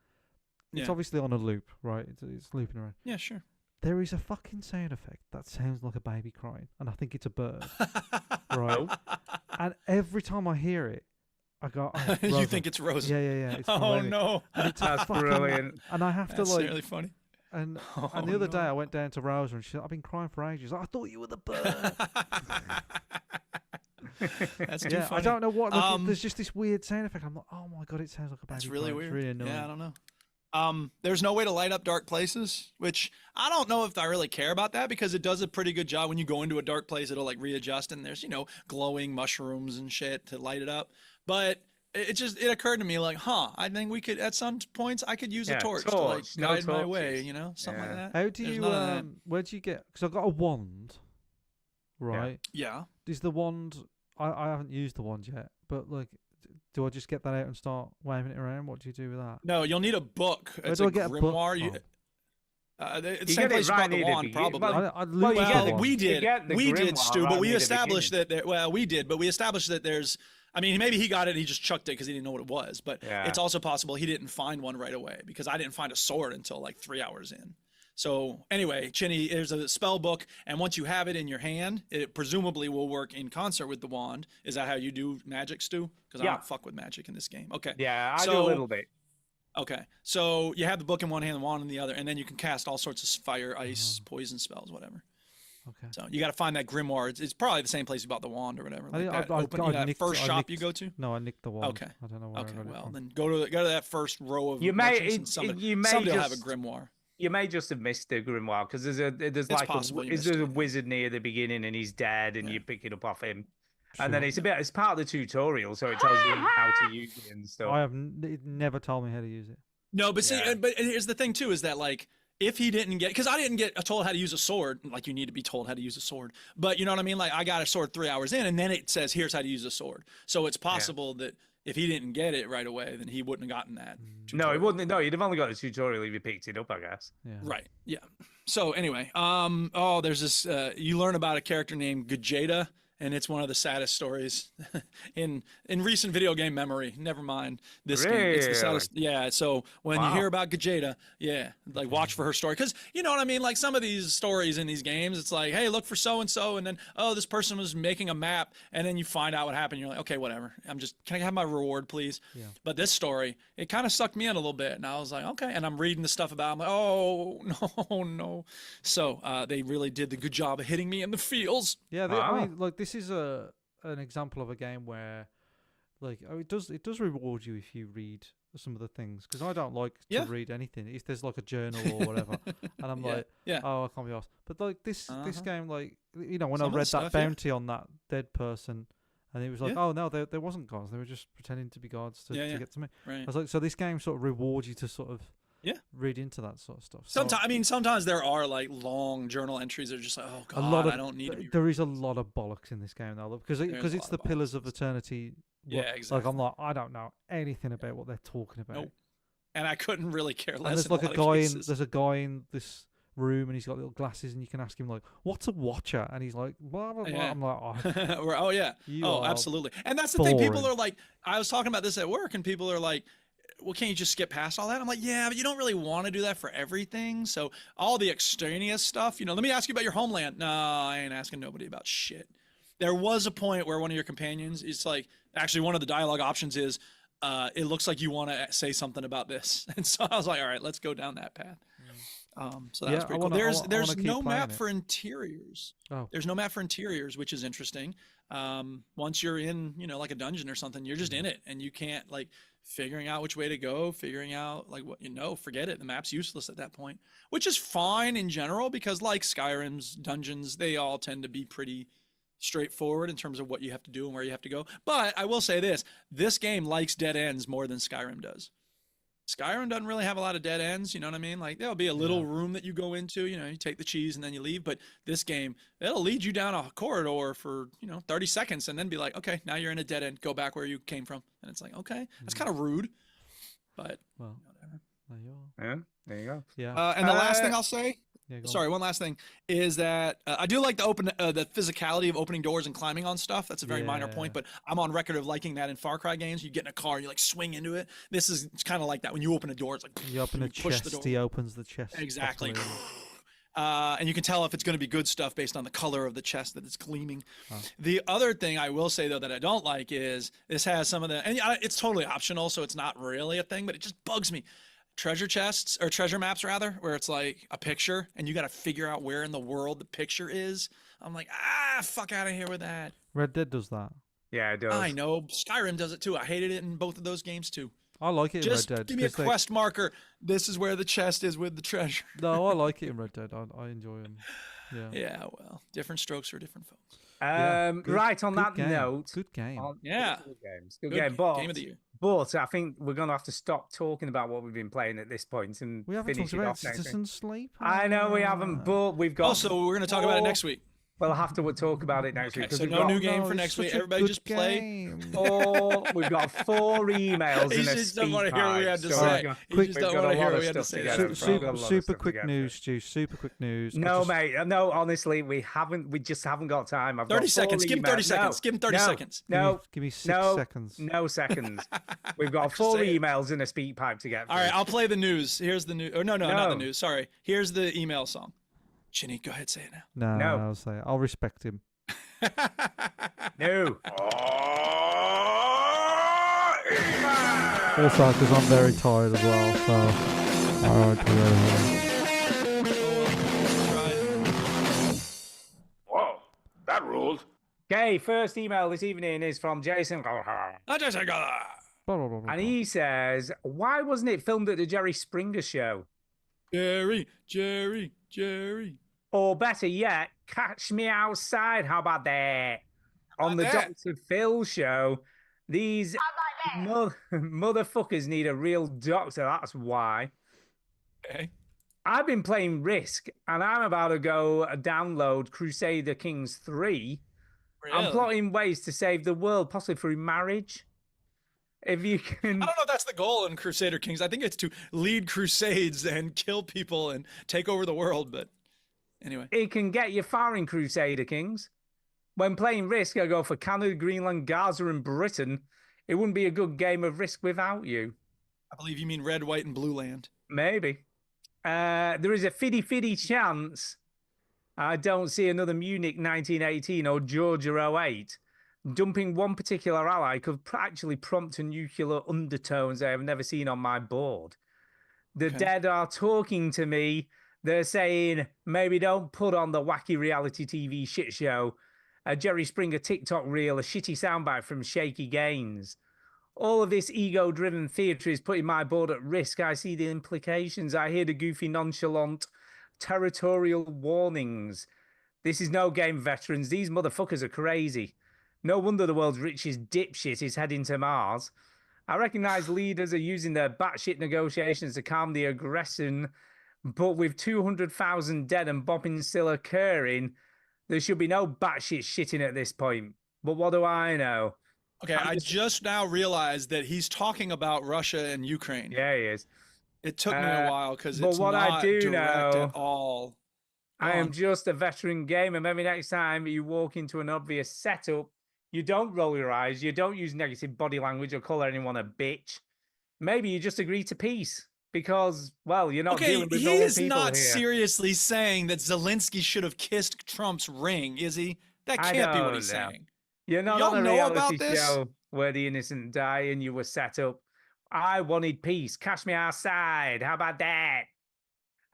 It's Yeah. obviously on a loop, right? It's looping around. Yeah, sure. There is a fucking sound effect that sounds like a baby crying, and I think it's a bird, right? And every time I hear it, I go, "Oh, You Rosa." think it's Rosa? Yeah. It's the Oh baby. no. And it's That's fucking- brilliant. And I have That's to like, really funny. and Oh, the other day no. I went down to Rosa and she said, "I've been crying for ages." I thought you were the bird. That's too Yeah, funny. I don't know what. Like, Um, there's just this weird sound effect. I'm like, oh my god, it sounds like a baby. That's really crying. weird. It's really annoying. Yeah, I don't know. There's no way to light up dark places, which I don't know if I really care about that because it does a pretty good job when you go into a dark place. It'll like readjust and there's, you know, glowing mushrooms and shit to light it up. But it occurred to me like, I think we could at some points I could use Yeah, a torch to torch, like no guide my way, torches. you know, something Yeah. like that. How do There's you none of that. where do you get? Because I've got a wand, right? Yeah. Is the wand? I haven't used the wand yet, but like, do I just get that out and start waving it around? What do you do with that? No, you'll need a book. Where It's do a I get a book grimoire. from? It's You same get it place you right bought the near the wand, beginning. probably. Well, I you lose get the it- wand. we you did. get the We did, grimoire Stu, right but we near the established beginning. that we did, but we established that there's I mean, maybe he got it and he just chucked it because he didn't know what it was. But Yeah. it's also possible he didn't find one right away because I didn't find a sword until like 3 hours in. So anyway, Chinny, there's a spell book, and once you have it in your hand, it presumably will work in concert with the wand. Is that how you do magic, Stu? Because I Yeah. don't fuck with magic in this game. Okay. Yeah, I do So- a little bit. Okay. So you have the book in one hand, the wand in the other, and then you can cast all sorts of fire, ice, poison spells, whatever. Okay. So you got to find that grimoire. It's probably the same place you bought the wand or whatever. Like that, I that nicked- first I shop nicked- you go to. No, I nicked the one. Okay. I don't know where Okay, I got it well from. then go to that first row of You may- merchants and it- somebody, you may somebody will have a just- grimoire. You may just have missed the grimoire because there's like possible you there's missed a it. wizard near the beginning and he's dead and Yeah. you pick it up off him, and then Sure. it's part of the tutorial, so it tells you how to use it and stuff. I have it never told me how to use it. No, but see, Yeah. but here's the thing too: is that like if he didn't get, because I didn't get told how to use a sword, like you need to be told how to use a sword. But you know what I mean? Like I got a sword 3 hours in, and then it says here's how to use a sword. So it's possible that if he didn't get it right away, then he wouldn't have gotten that. No, it wouldn't. No, you'd have only got a tutorial if you picked it up, I guess. Yeah. Right. Yeah. So anyway, there's this. You learn about a character named Gajeta, and it's one of the saddest stories in recent video game memory. Never mind this game. It's the saddest. Yeah. So when you hear about Gajeta, yeah, like watch for her story, because you know what I mean. Like some of these stories in these games, it's like, hey, look for so and so, and then this person was making a map, and then you find out what happened. You're like, okay, whatever. Can I have my reward, please? Yeah. But this story, it kind of sucked me in a little bit, and I was like, okay. And I'm reading the stuff about it. I'm like, oh no. So they really did the good job of hitting me in the feels. Yeah, I Wow. mean, like this is an example of a game where, like, it does reward you if you read some of the things, because I don't like to Yeah. read anything if there's like a journal or whatever, and I'm Yeah, like, yeah. oh, I can't be asked. But like this game, like when Some I of the read stuff, that yeah. bounty on that dead person, and it was like, Yeah. oh no, there wasn't gods, they were just pretending to be gods to Yeah. get to me. I Right. was like, so this game sort of rewards you to sort of Yeah. read into that sort of stuff. So Sometimes there are like long journal entries that are just like, oh god, a lot of I don't need to be. there is a lot of bollocks in this game though, because There's because a it's lot the of pillars of bollocks. eternity. Yeah, Like exactly. I'm like, I don't know anything about what they're talking about. Nope. And I couldn't really care And less. there's in like a a lot guy of in cases. there's a guy in this room and he's got little glasses and you can ask him like, what's a watcher? And he's like, blah blah blah. Yeah. I'm like, oh, oh yeah. You Oh, are absolutely. And that's the thing. People boring. are like, I was talking about this at work, and people are like, well, can't you just skip past all that? I'm like, yeah, but you don't really want to do that for everything. So all the extraneous stuff, let me ask you about your homeland. No, I ain't asking nobody about shit. There was a point where one of your companions, it's like, actually one of the dialogue options is, it looks like you want to say something about this. And so I was like, all right, let's go down that path. So that Yeah, was I pretty cool. wanna- I There's wa- I there's wanna keep no playing map it. for interiors. Oh. There's no map for interiors, which is interesting. Once you're in, like a dungeon or something, you're just in it, and you can't like figuring out which way to go, figuring out like what forget it. The map's useless at that point, which is fine in general because like Skyrim's dungeons, they all tend to be pretty straightforward in terms of what you have to do and where you have to go. But I will say this game likes dead ends more than Skyrim does. Skyrim doesn't really have a lot of dead ends, you know what I mean? Like there'll be a little room that you go into, you take the cheese and then you leave, but this game, it'll lead you down a corridor for, 30 seconds and then be like, okay, now you're in a dead end, go back where you came from. And it's like, okay, that's kind of rude, but well, whatever. there you are. Yeah, there you go. Yeah. And the last thing I'll say, Yeah, go on. sorry, one last thing is that I do like the physicality of opening doors and climbing on stuff. That's a very minor point, Yeah. but I'm on record of liking that in Far Cry games. You get in a car, you like swing into it. This is kind of like that when you open a door. It's like You open a push the chest, door. he opens the chest. Exactly. properly. And you can tell if it's going to be good stuff based on the color of the chest that it's gleaming. The other thing I will say though that I don't like is this has some of the, and it's totally optional, so it's not really a thing, but it just bugs me. Treasure chests or treasure maps rather, where it's like a picture and you got to figure out where in the world the picture is. I'm like, fuck out of here with that. Red Dead does that. Yeah, it does. I know Skyrim does it too. I hated it in both of those games too. I like it in Just Red Dead. give me a 'cause they- quest marker. This is where the chest is with the treasure. No, I like it in Red Dead. I enjoy them. Yeah. Yeah, well, different strokes for different folks. Yeah, good- Right on good that game. note. Good game. Yeah. Good games. Good game. But, game of the year. but I think we're going to have to stop talking about what we've been playing at this point and We haven't finish talked it about off next week. Citizen Sleep. I know we haven't, but we've got. Also, we're going to talk about it more- next week. We'll have to talk about it next Okay, week. 'cause so we've no got- new game No, for it's next such week. a Everybody good just play. game. We've got 4 emails He and a just don't speed want to hear what we pipe, had to so say. we've got- He Quick- just we've don't got a want to hear lot what of we had to stuff say. to That's get the through. problem. We've got a lot of Super stuff to quick get news, Stu. Super quick news. I No, just- mate. No, honestly, we just haven't got time. I've 30 got 4 seconds. Give him 30 emails. seconds. No, Give him 30 no, seconds. No, Give me 6 no, seconds. no seconds. We've got Just 4 say it. emails and a speed pipe to get through. All right, I'll play the news. Here's the news. Oh, no, not the No. news. Sorry. Here's the email song. Chinny, go ahead, say it now. No, No. I'll say it. I'll respect him. No. Also, because I'm very tired as well, so I won't do anything. Whoa, that ruled. Okay, first email this evening is from Jason. I just got Blah, blah, blah, blah, And blah. he says, why wasn't it filmed at the Jerry Springer show? Jerry, Jerry, Jerry. Or better yet, catch me outside. How about that? On the about that? Dr. Phil show, these motherfuckers need a real doctor. That's why. Okay. I've been playing Risk, and I'm about to go download Crusader Kings 3. I'm Really? plotting ways to save the world, possibly through marriage. If you I can, don't know if that's the goal in Crusader Kings. I think it's to lead crusades and kill people and take over the world. But anyway, it can get you far in Crusader Kings. When playing Risk, I go for Canada, Greenland, Gaza, and Britain. It wouldn't be a good game of Risk without you. I believe you mean red, white, and blue land. Maybe. There is a fiddy chance I don't see another Munich 1918 or Georgia 08. Dumping one particular ally could actually prompt a nuclear undertones I have never seen on my board. The Okay. dead are talking to me. They're saying, maybe don't put on the wacky reality TV shit show, a Jerry Springer TikTok reel, a shitty soundbite from Shaky Gaines. All of this ego-driven theatre is putting my board at risk. I see the implications. I hear the goofy, nonchalant, territorial warnings. This is no game, veterans. These motherfuckers are crazy. No wonder the world's richest dipshit is heading to Mars. I recognise leaders are using their batshit negotiations to calm the aggression, but with 200,000 dead and bombing still occurring, there should be no batshit shitting at this point. But what do I know? Okay, I just now realized that he's talking about Russia and Ukraine. Yeah, he is. It took me a while because but it's what I not do direct know- at all. I Go am on. just a veteran gamer. Maybe next time you walk into an obvious setup, you don't roll your eyes, you don't use negative body language or call anyone a bitch. Maybe you just agree to peace because, well, you're not Okay, dealing with he normal is people not here. seriously saying that Zelensky should have kissed Trump's ring, is he? That I can't be what don't he's know. saying. You're not Y'all on a know about reality this? show where the innocent die and you were set up. I wanted peace. Cash me outside. How about that?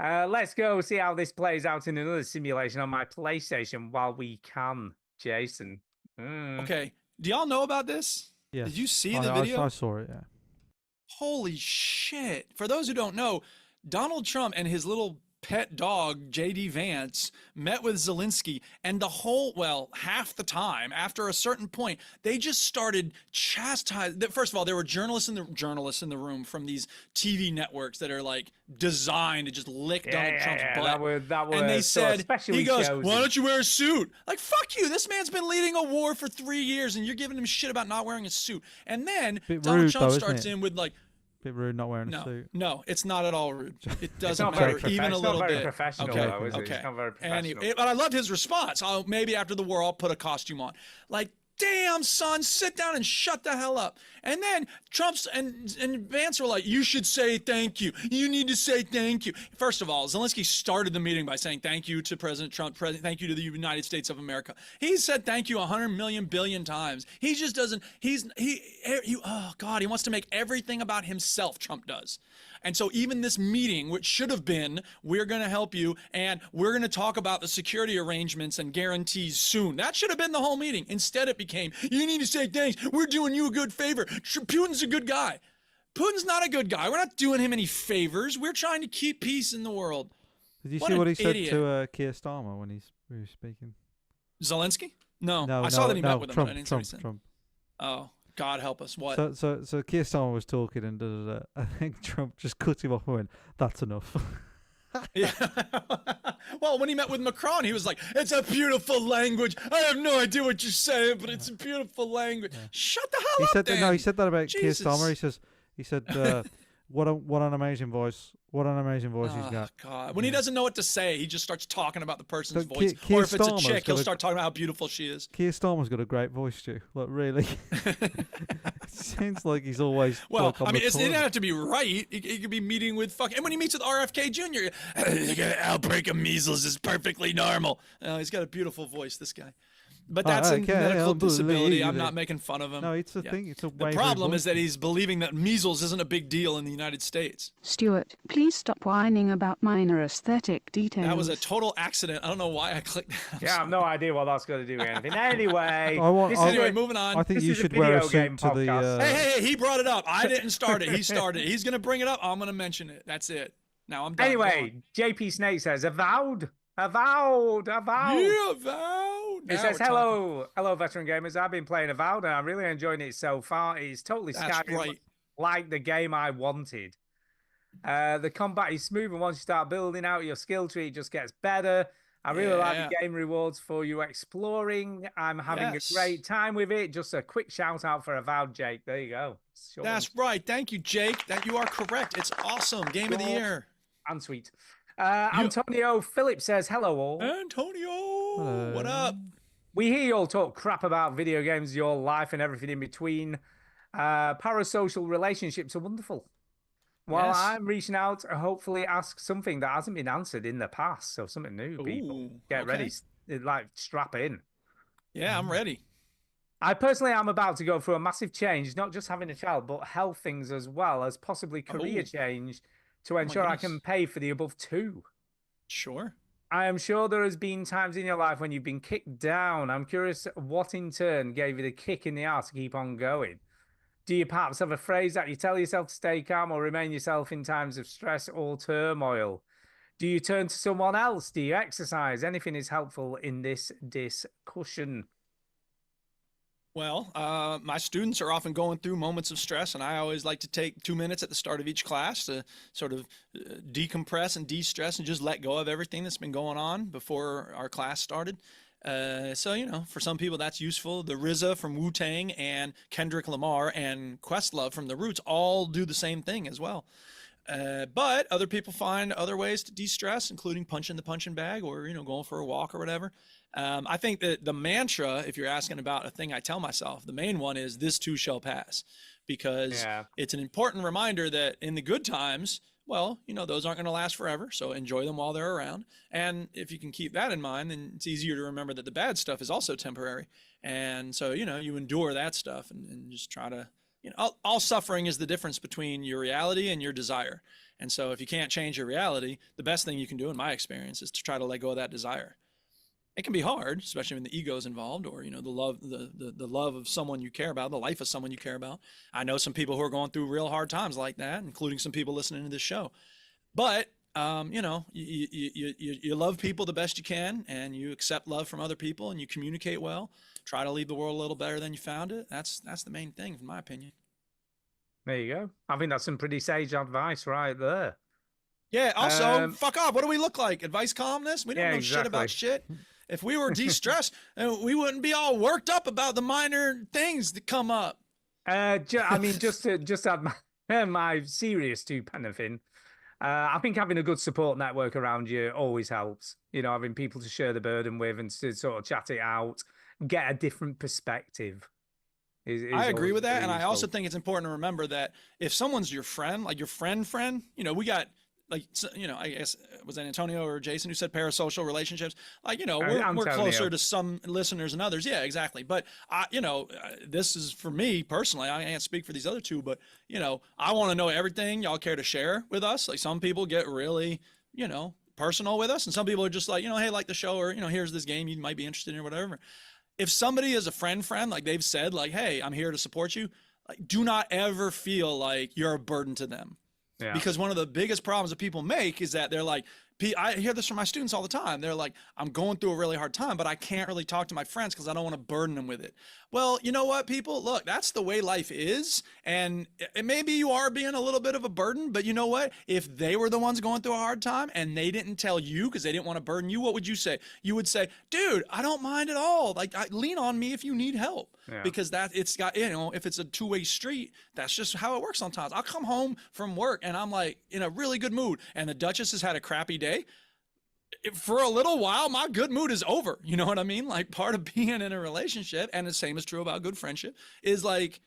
Let's go see how this plays out in another simulation on my PlayStation while we can, Jason. Okay, do y'all know about this? Yes. Did you see I- the I- video? I saw it, yeah. Holy shit. For those who don't know, Donald Trump and his little pet dog, JD Vance, met with Zelensky, and half the time, after a certain point, they just started chastising. First of all, there were journalists in the room from these TV networks that are like designed to just lick Donald Trump's butt. That was And they sort of said, specially he goes, chosen. why don't you wear a suit? Like, fuck you. This man's been leading a war for 3 years and you're giving him shit about not wearing a suit. And then Bit Donald rude, Trump though, isn't starts it? in with like, Bit rude not wearing a no, suit. no, it's not at all rude. It doesn't not very matter even a it's not little very bit. professional, okay, though, is it? okay. It's not very Anyway, but I loved his response. Maybe after the war, I'll put a costume on. Like, damn, son, sit down and shut the hell up. And then Trump's and Vance were like, you should say thank you. You need to say thank you. First of all, Zelensky started the meeting by saying thank you to President Trump, thank you to the United States of America. He said thank you 100 million billion times. He just doesn't, oh God, he wants to make everything about himself, Trump does. And so even this meeting, which should have been, we're going to help you and we're going to talk about the security arrangements and guarantees soon. That should have been the whole meeting. Instead, it became, you need to say thanks. We're doing you a good favor. Putin's a good guy. Putin's not a good guy. We're not doing him any favors. We're trying to keep peace in the world. Did you What see an what he said idiot. to Keir Starmer when he was speaking? Zelensky? No. No, I saw that he no, met with him, Trump, but I didn't see what he Trump, said. Trump. Oh, God help us. What? So Keir Starmer was talking and I think Trump just cut him off and went, "That's enough." Yeah. Well, when he met with Macron, he was like, "It's a beautiful language. I have no idea what you're saying, but it's a beautiful language." Shut the hell He up, said that, Dan. no, he said that about Keir Jesus. Starmer. He said, what an amazing voice. What an amazing voice he's Oh, got. God. When he doesn't know what to say, he just starts talking about the person's So voice. Keir Or if it's a Starmer's chick, he'll got a- start talking about how beautiful she is. Keir Starmer's got a great voice, Stu. Like, really. It seems like he's always. Well, like, on I mean, the it didn't toilet. have to be right. He could be meeting with fucking. And when he meets with RFK Jr., outbreak of measles is perfectly normal. He's got a beautiful voice, this guy. But that's a Okay, medical I'll disability. I'm believe not it. making fun of him. No, it's a Yeah. thing. It's a The way problem is that he's believing that measles isn't a big deal in the United States. Stuart, please stop whining about minor aesthetic details. That was a total accident. I don't know why I clicked that. Yeah, I have no idea what that's going to do with anything. Anyway, Anyway, moving on. I think This you is a should wear a video game suit to the. podcast. Hey, he brought it up. I didn't start it. He started it. He's going to bring it up. I'm going to mention it. That's it. Now I'm done. Go Anyway, JP Snake says, avowed. on. Avowed. Yeah, Val. It Now says, we're talking. hello, veteran gamers. I've been playing Avowed and I'm really enjoying it so far. It's totally That's Skyrim, right. like the game I wanted. The combat is smooth, and once you start building out your skill tree, it just gets better. I really like Yeah. the game rewards for you exploring. I'm having Yes. a great time with it. Just a quick shout out for Avowed, Jake. There you go. Short That's right. Thank you, Jake. That you are correct. It's awesome. Game of the Short. year. and sweet. Antonio Phillips says, hello all. Antonio, what up? We hear you all talk crap about video games, your life, and everything in between. Parasocial relationships are wonderful. Well, Yes. I'm reaching out to hopefully ask something that hasn't been answered in the past. So something new, people. Ooh, Get okay. ready. Like, strap in. Yeah, I'm ready. I personally am about to go through a massive change, not just having a child, but health things as well as possibly career Oh. change to ensure I goodness. can pay for the above two. Sure. I am sure there has been times in your life when you've been kicked down. I'm curious what in turn gave you the kick in the arse to keep on going. Do you perhaps have a phrase that you tell yourself to stay calm or remain yourself in times of stress or turmoil? Do you turn to someone else? Do you exercise? Anything is helpful in this discussion. Well, my students are often going through moments of stress, and I always like to take 2 minutes at the start of each class to sort of decompress and de-stress and just let go of everything that's been going on before our class started. So, you know, for some people that's useful. The RZA from Wu-Tang and Kendrick Lamar and Questlove from The Roots all do the same thing as well. But other people find other ways to de-stress, including punching the punching bag or, you know, going for a walk or whatever. I think that the mantra, if you're asking about a thing I tell myself, the main one is this too shall pass, because Yeah. it's an important reminder that in the good times, well, you know, those aren't going to last forever. So enjoy them while they're around. And if you can keep that in mind, then it's easier to remember that the bad stuff is also temporary. And so, you know, you endure that stuff and just try to, you know, all suffering is the difference between your reality and your desire. And so if you can't change your reality, the best thing you can do in my experience is to try to let go of that desire. It can be hard, especially when the ego's involved, or, you know, the love of someone you care about, the life of someone you care about. I know some people who are going through real hard times like that, including some people listening to this show. But you know, you love people the best you can, and you accept love from other people, and you communicate well. Try to leave the world a little better than you found it. That's the main thing, in my opinion. There you go. I think that's some pretty sage advice right there. Yeah. Also, Um, fuck off. What do we look like? Advice columnists? We don't Yeah, know shit about exactly. shit. If we were de-stressed, we wouldn't be all worked up about the minor things that come up. I mean, just to add my serious two-penny in, I think having a good support network around you always helps. You know, having people to share the burden with and to sort of chat it out, get a different perspective. I agree with that. And I also useful. think it's important to remember that if someone's your friend, like your friend, you know, we got, like, you know, I guess, was that Antonio or Jason who said parasocial relationships? Like, you know, we're Antonio. closer to some listeners than others. Yeah, exactly. But you know, this is for me personally, I can't speak for these other two, but, you know, I want to know everything y'all care to share with us. Like, some people get really, you know, personal with us, and some people are just like, you know, hey, like the show, or, you know, here's this game you might be interested in or whatever. If somebody is a friend, like they've said, like, hey, I'm here to support you, like, do not ever feel like you're a burden to them. Yeah. Because one of the biggest problems that people make is that they're like, I hear this from my students all the time. They're like, I'm going through a really hard time, but I can't really talk to my friends because I don't want to burden them with it. Well, you know what, people? Look, that's the way life is. And maybe you are being a little bit of a burden, but you know what? If they were the ones going through a hard time and they didn't tell you because they didn't want to burden you, what would you say? You would say, dude, I don't mind at all. Like, lean on me if you need help. Yeah. Because it's got, if it's a two-way street, that's just how it works sometimes. I'll come home from work and I'm like in a really good mood, and the Duchess has had a crappy day. For a little while, my good mood is over. You know what I mean? Like, part of being in a relationship, and the same is true about good friendship, is like,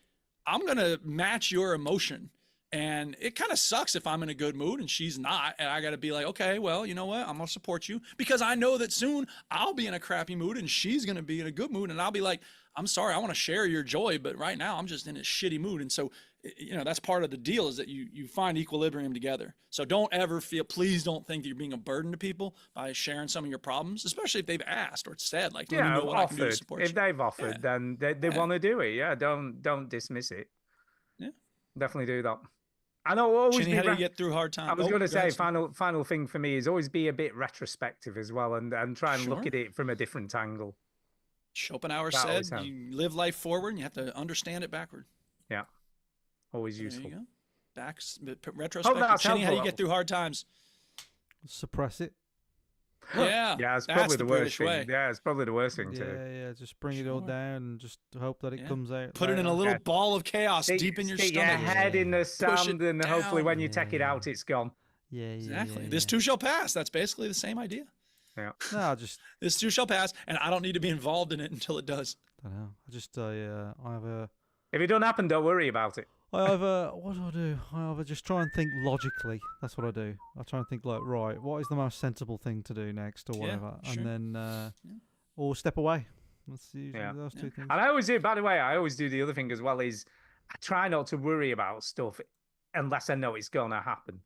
I'm going to match your emotion. And it kind of sucks if I'm in a good mood and she's not. And I got to be like, okay, well, you know what? I'm going to support you, because I know that soon I'll be in a crappy mood and she's going to be in a good mood. And I'll be like, I'm sorry, I want to share your joy, but right now I'm just in a shitty mood. And so, that's part of the deal, is that you find equilibrium together. So don't ever please don't think that you're being a burden to people by sharing some of your problems, especially if they've asked or said, like, let me know what I can do to support you. If they've offered, then they want to do it. Yeah, don't dismiss it. Yeah, definitely do that. I know. Always Chinny, how do you get through hard times? I was going to say, ahead, final thing for me is always be a bit retrospective as well, and try and look Sure. at it from a different angle. Schopenhauer That always said, helps. you live life forward and you have to understand it backward. Yeah, always There useful. you go. Retrospective. that's Chinny, how do you helpful. get through hard times? Suppress it. Yeah. Yeah, it's that's probably the the worst British thing. way. Yeah, it's probably the worst thing Yeah, too. yeah. Just bring it all Sure. down and just hope that it Yeah. comes out. Put it in a later. little Yeah. ball of chaos Stick- deep in your stick stomach. your head in the Push it sand, and hopefully down. when you take it Yeah. out, it's gone. Yeah, yeah. Exactly. Yeah, This yeah. too shall pass. That's basically the same idea. Yeah. No, I just This too shall pass, and I don't need to be involved in it until it does. don't know. I have a. If it don't happen, don't worry about it. I either what do I do? I either just try and think logically. That's what I do. I try and think like, right, what is the most sensible thing to do next, or Yeah, whatever, sure. and then or step away. That's usually Yeah. those two things. And I always do. By the way, I always do the other thing as well. Is I try not to worry about stuff unless I know it's gonna happen.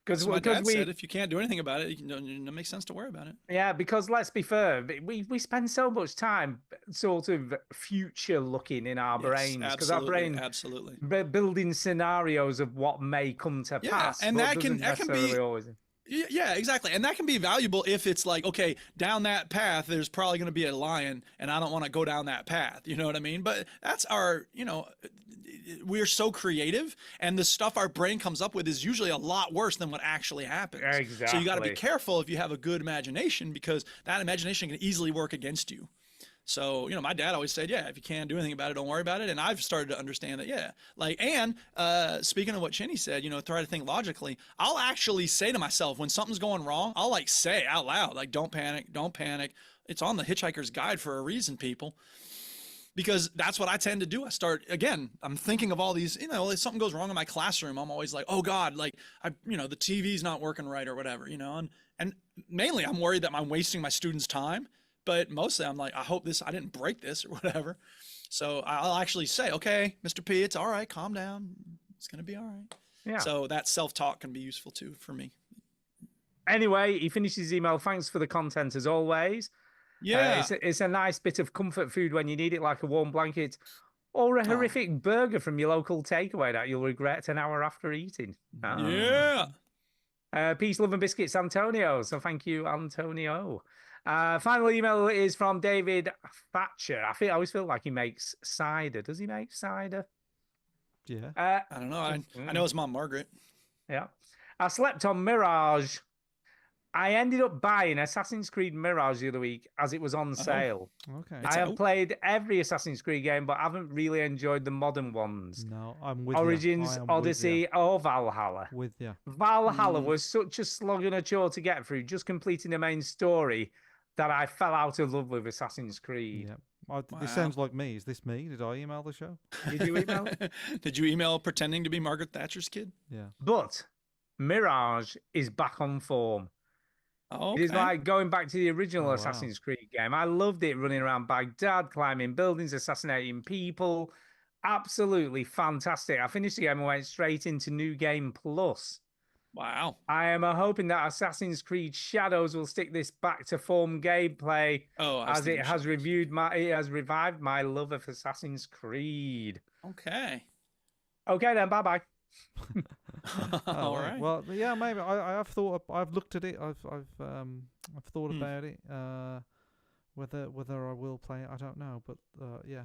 That's what my dad we said. If you can't do anything about it, it makes sense to worry about it. Yeah, because let's be fair, we spend so much time sort of future looking in our brains, because our brain absolutely. building scenarios of what may come to Yeah, pass. and but that can doesn't be necessarily always. Yeah, exactly. And that can be valuable if it's like, okay, down that path, there's probably going to be a lion and I don't want to go down that path. You know what I mean? But that's we're so creative, and the stuff our brain comes up with is usually a lot worse than what actually happens. So you got to be Exactly. careful if you have a good imagination, because that imagination can easily work against you. So, my dad always said, yeah, if you can't do anything about it, don't worry about it. And I've started to understand that, yeah. Speaking of what Chinny said, try to think logically. I'll actually say to myself, when something's going wrong, I'll say out loud, like, don't panic, don't panic. It's on the Hitchhiker's Guide for a reason, people. Because that's what I tend to do. I'm thinking of all these, if something goes wrong in my classroom, I'm always like, oh God, the TV's not working right or whatever, and mainly I'm worried that I'm wasting my students' time. But mostly I'm like, I hope I didn't break this or whatever. So I'll actually say, okay, Mr. P, it's all right. Calm down. It's going to be all right. Yeah. So that self-talk can be useful too for me. Anyway, he finishes his email. Thanks for the content as always. Yeah. It's a nice bit of comfort food when you need it, like a warm blanket or a horrific burger from your local takeaway that you'll regret an hour after eating. Yeah. Peace, love, and biscuits, Antonio. So thank you, Antonio. Final email is from David Thatcher. I always feel like he makes cider. Does he make cider? Yeah. I don't know. I know his mom, Margaret. Yeah. I slept on Mirage. I ended up buying Assassin's Creed Mirage the other week as it was on sale. Okay. I have played every Assassin's Creed game, but haven't really enjoyed the modern ones. No, I'm with you. Origins, I am with Odyssey, you. or Valhalla. With you. Valhalla was such a slog and a chore to get through, just completing the main story, that I fell out of love with Assassin's Creed. Yeah. This sounds like me. Is this me? Did I email the show? Did you email? Did you email pretending to be Margaret Thatcher's kid? Yeah. But Mirage is back on form. Oh, It is like going back to the original Assassin's Creed game. I loved it, running around Baghdad, climbing buildings, assassinating people. Absolutely fantastic. I finished the game and went straight into New Game Plus. Wow. I am hoping that Assassin's Creed Shadows will stick this back to form gameplay, as it has revived my love of Assassin's Creed. Okay. Okay then, bye bye. All right. right. Well, yeah, maybe I've thought. I've looked at it. I've thought about it. Whether I will play it, I don't know. But yeah,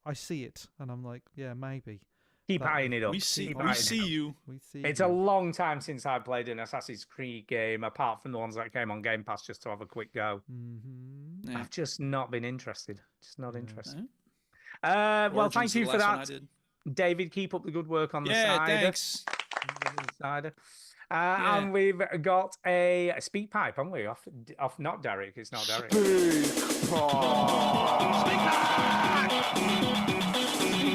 I see it, and I'm like, yeah, maybe. Keep eyeing it up. We see Keep we eyeing it see up. you. We see. It's a long time since I played an Assassin's Creed game, apart from the ones that came on Game Pass, just to have a quick go. Mm-hmm. Yeah. I've just not been interested. Just not interested. Right. Well, Origins thank is the you for last one I that, did. David. Keep up the good work on the Yeah, side. thanks. And we've got a speak pipe, haven't we? Off not Derek. It's not Derek.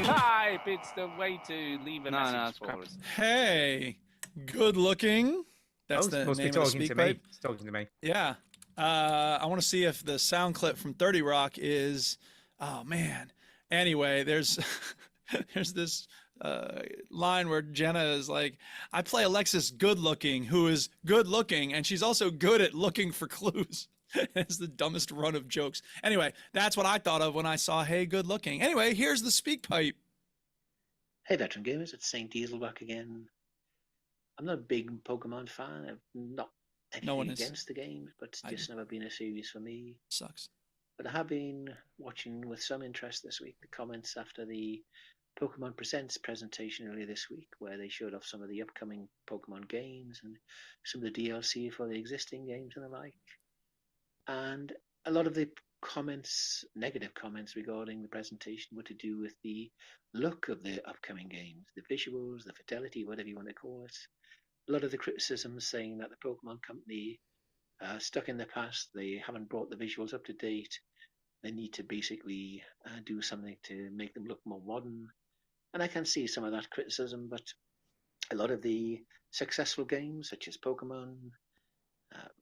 Pipe, it's the way to leave a message for us. Hey, good looking. That's Oh, the must name be of the talking speak to pipe. me. It's talking to me. Yeah. I want to see if the sound clip from 30 Rock is. Oh man. Anyway, there's there's this line where Jenna is like, I play Alexis good looking, who is good looking, and she's also good at looking for clues. It's the dumbest run of jokes. Anyway, that's what I thought of when I saw Hey Good Looking. Anyway, here's the speak pipe. Hey, veteran gamers, it's Saint Diesel back again. I'm not a big Pokemon fan. I've not No one anything is. against the games, but it's I just never been a series for me. Sucks. But I have been watching with some interest this week the comments after the Pokemon Presents presentation earlier this week, where they showed off some of the upcoming Pokemon games and some of the DLC for the existing games and the like. And a lot of the comments, negative comments regarding the presentation, were to do with the look of the upcoming games, the visuals, the fidelity, whatever you want to call it. A lot of the criticisms saying that the Pokemon Company stuck in the past, they haven't brought the visuals up to date. They need to basically do something to make them look more modern. And I can see some of that criticism, but a lot of the successful games, such as Pokemon,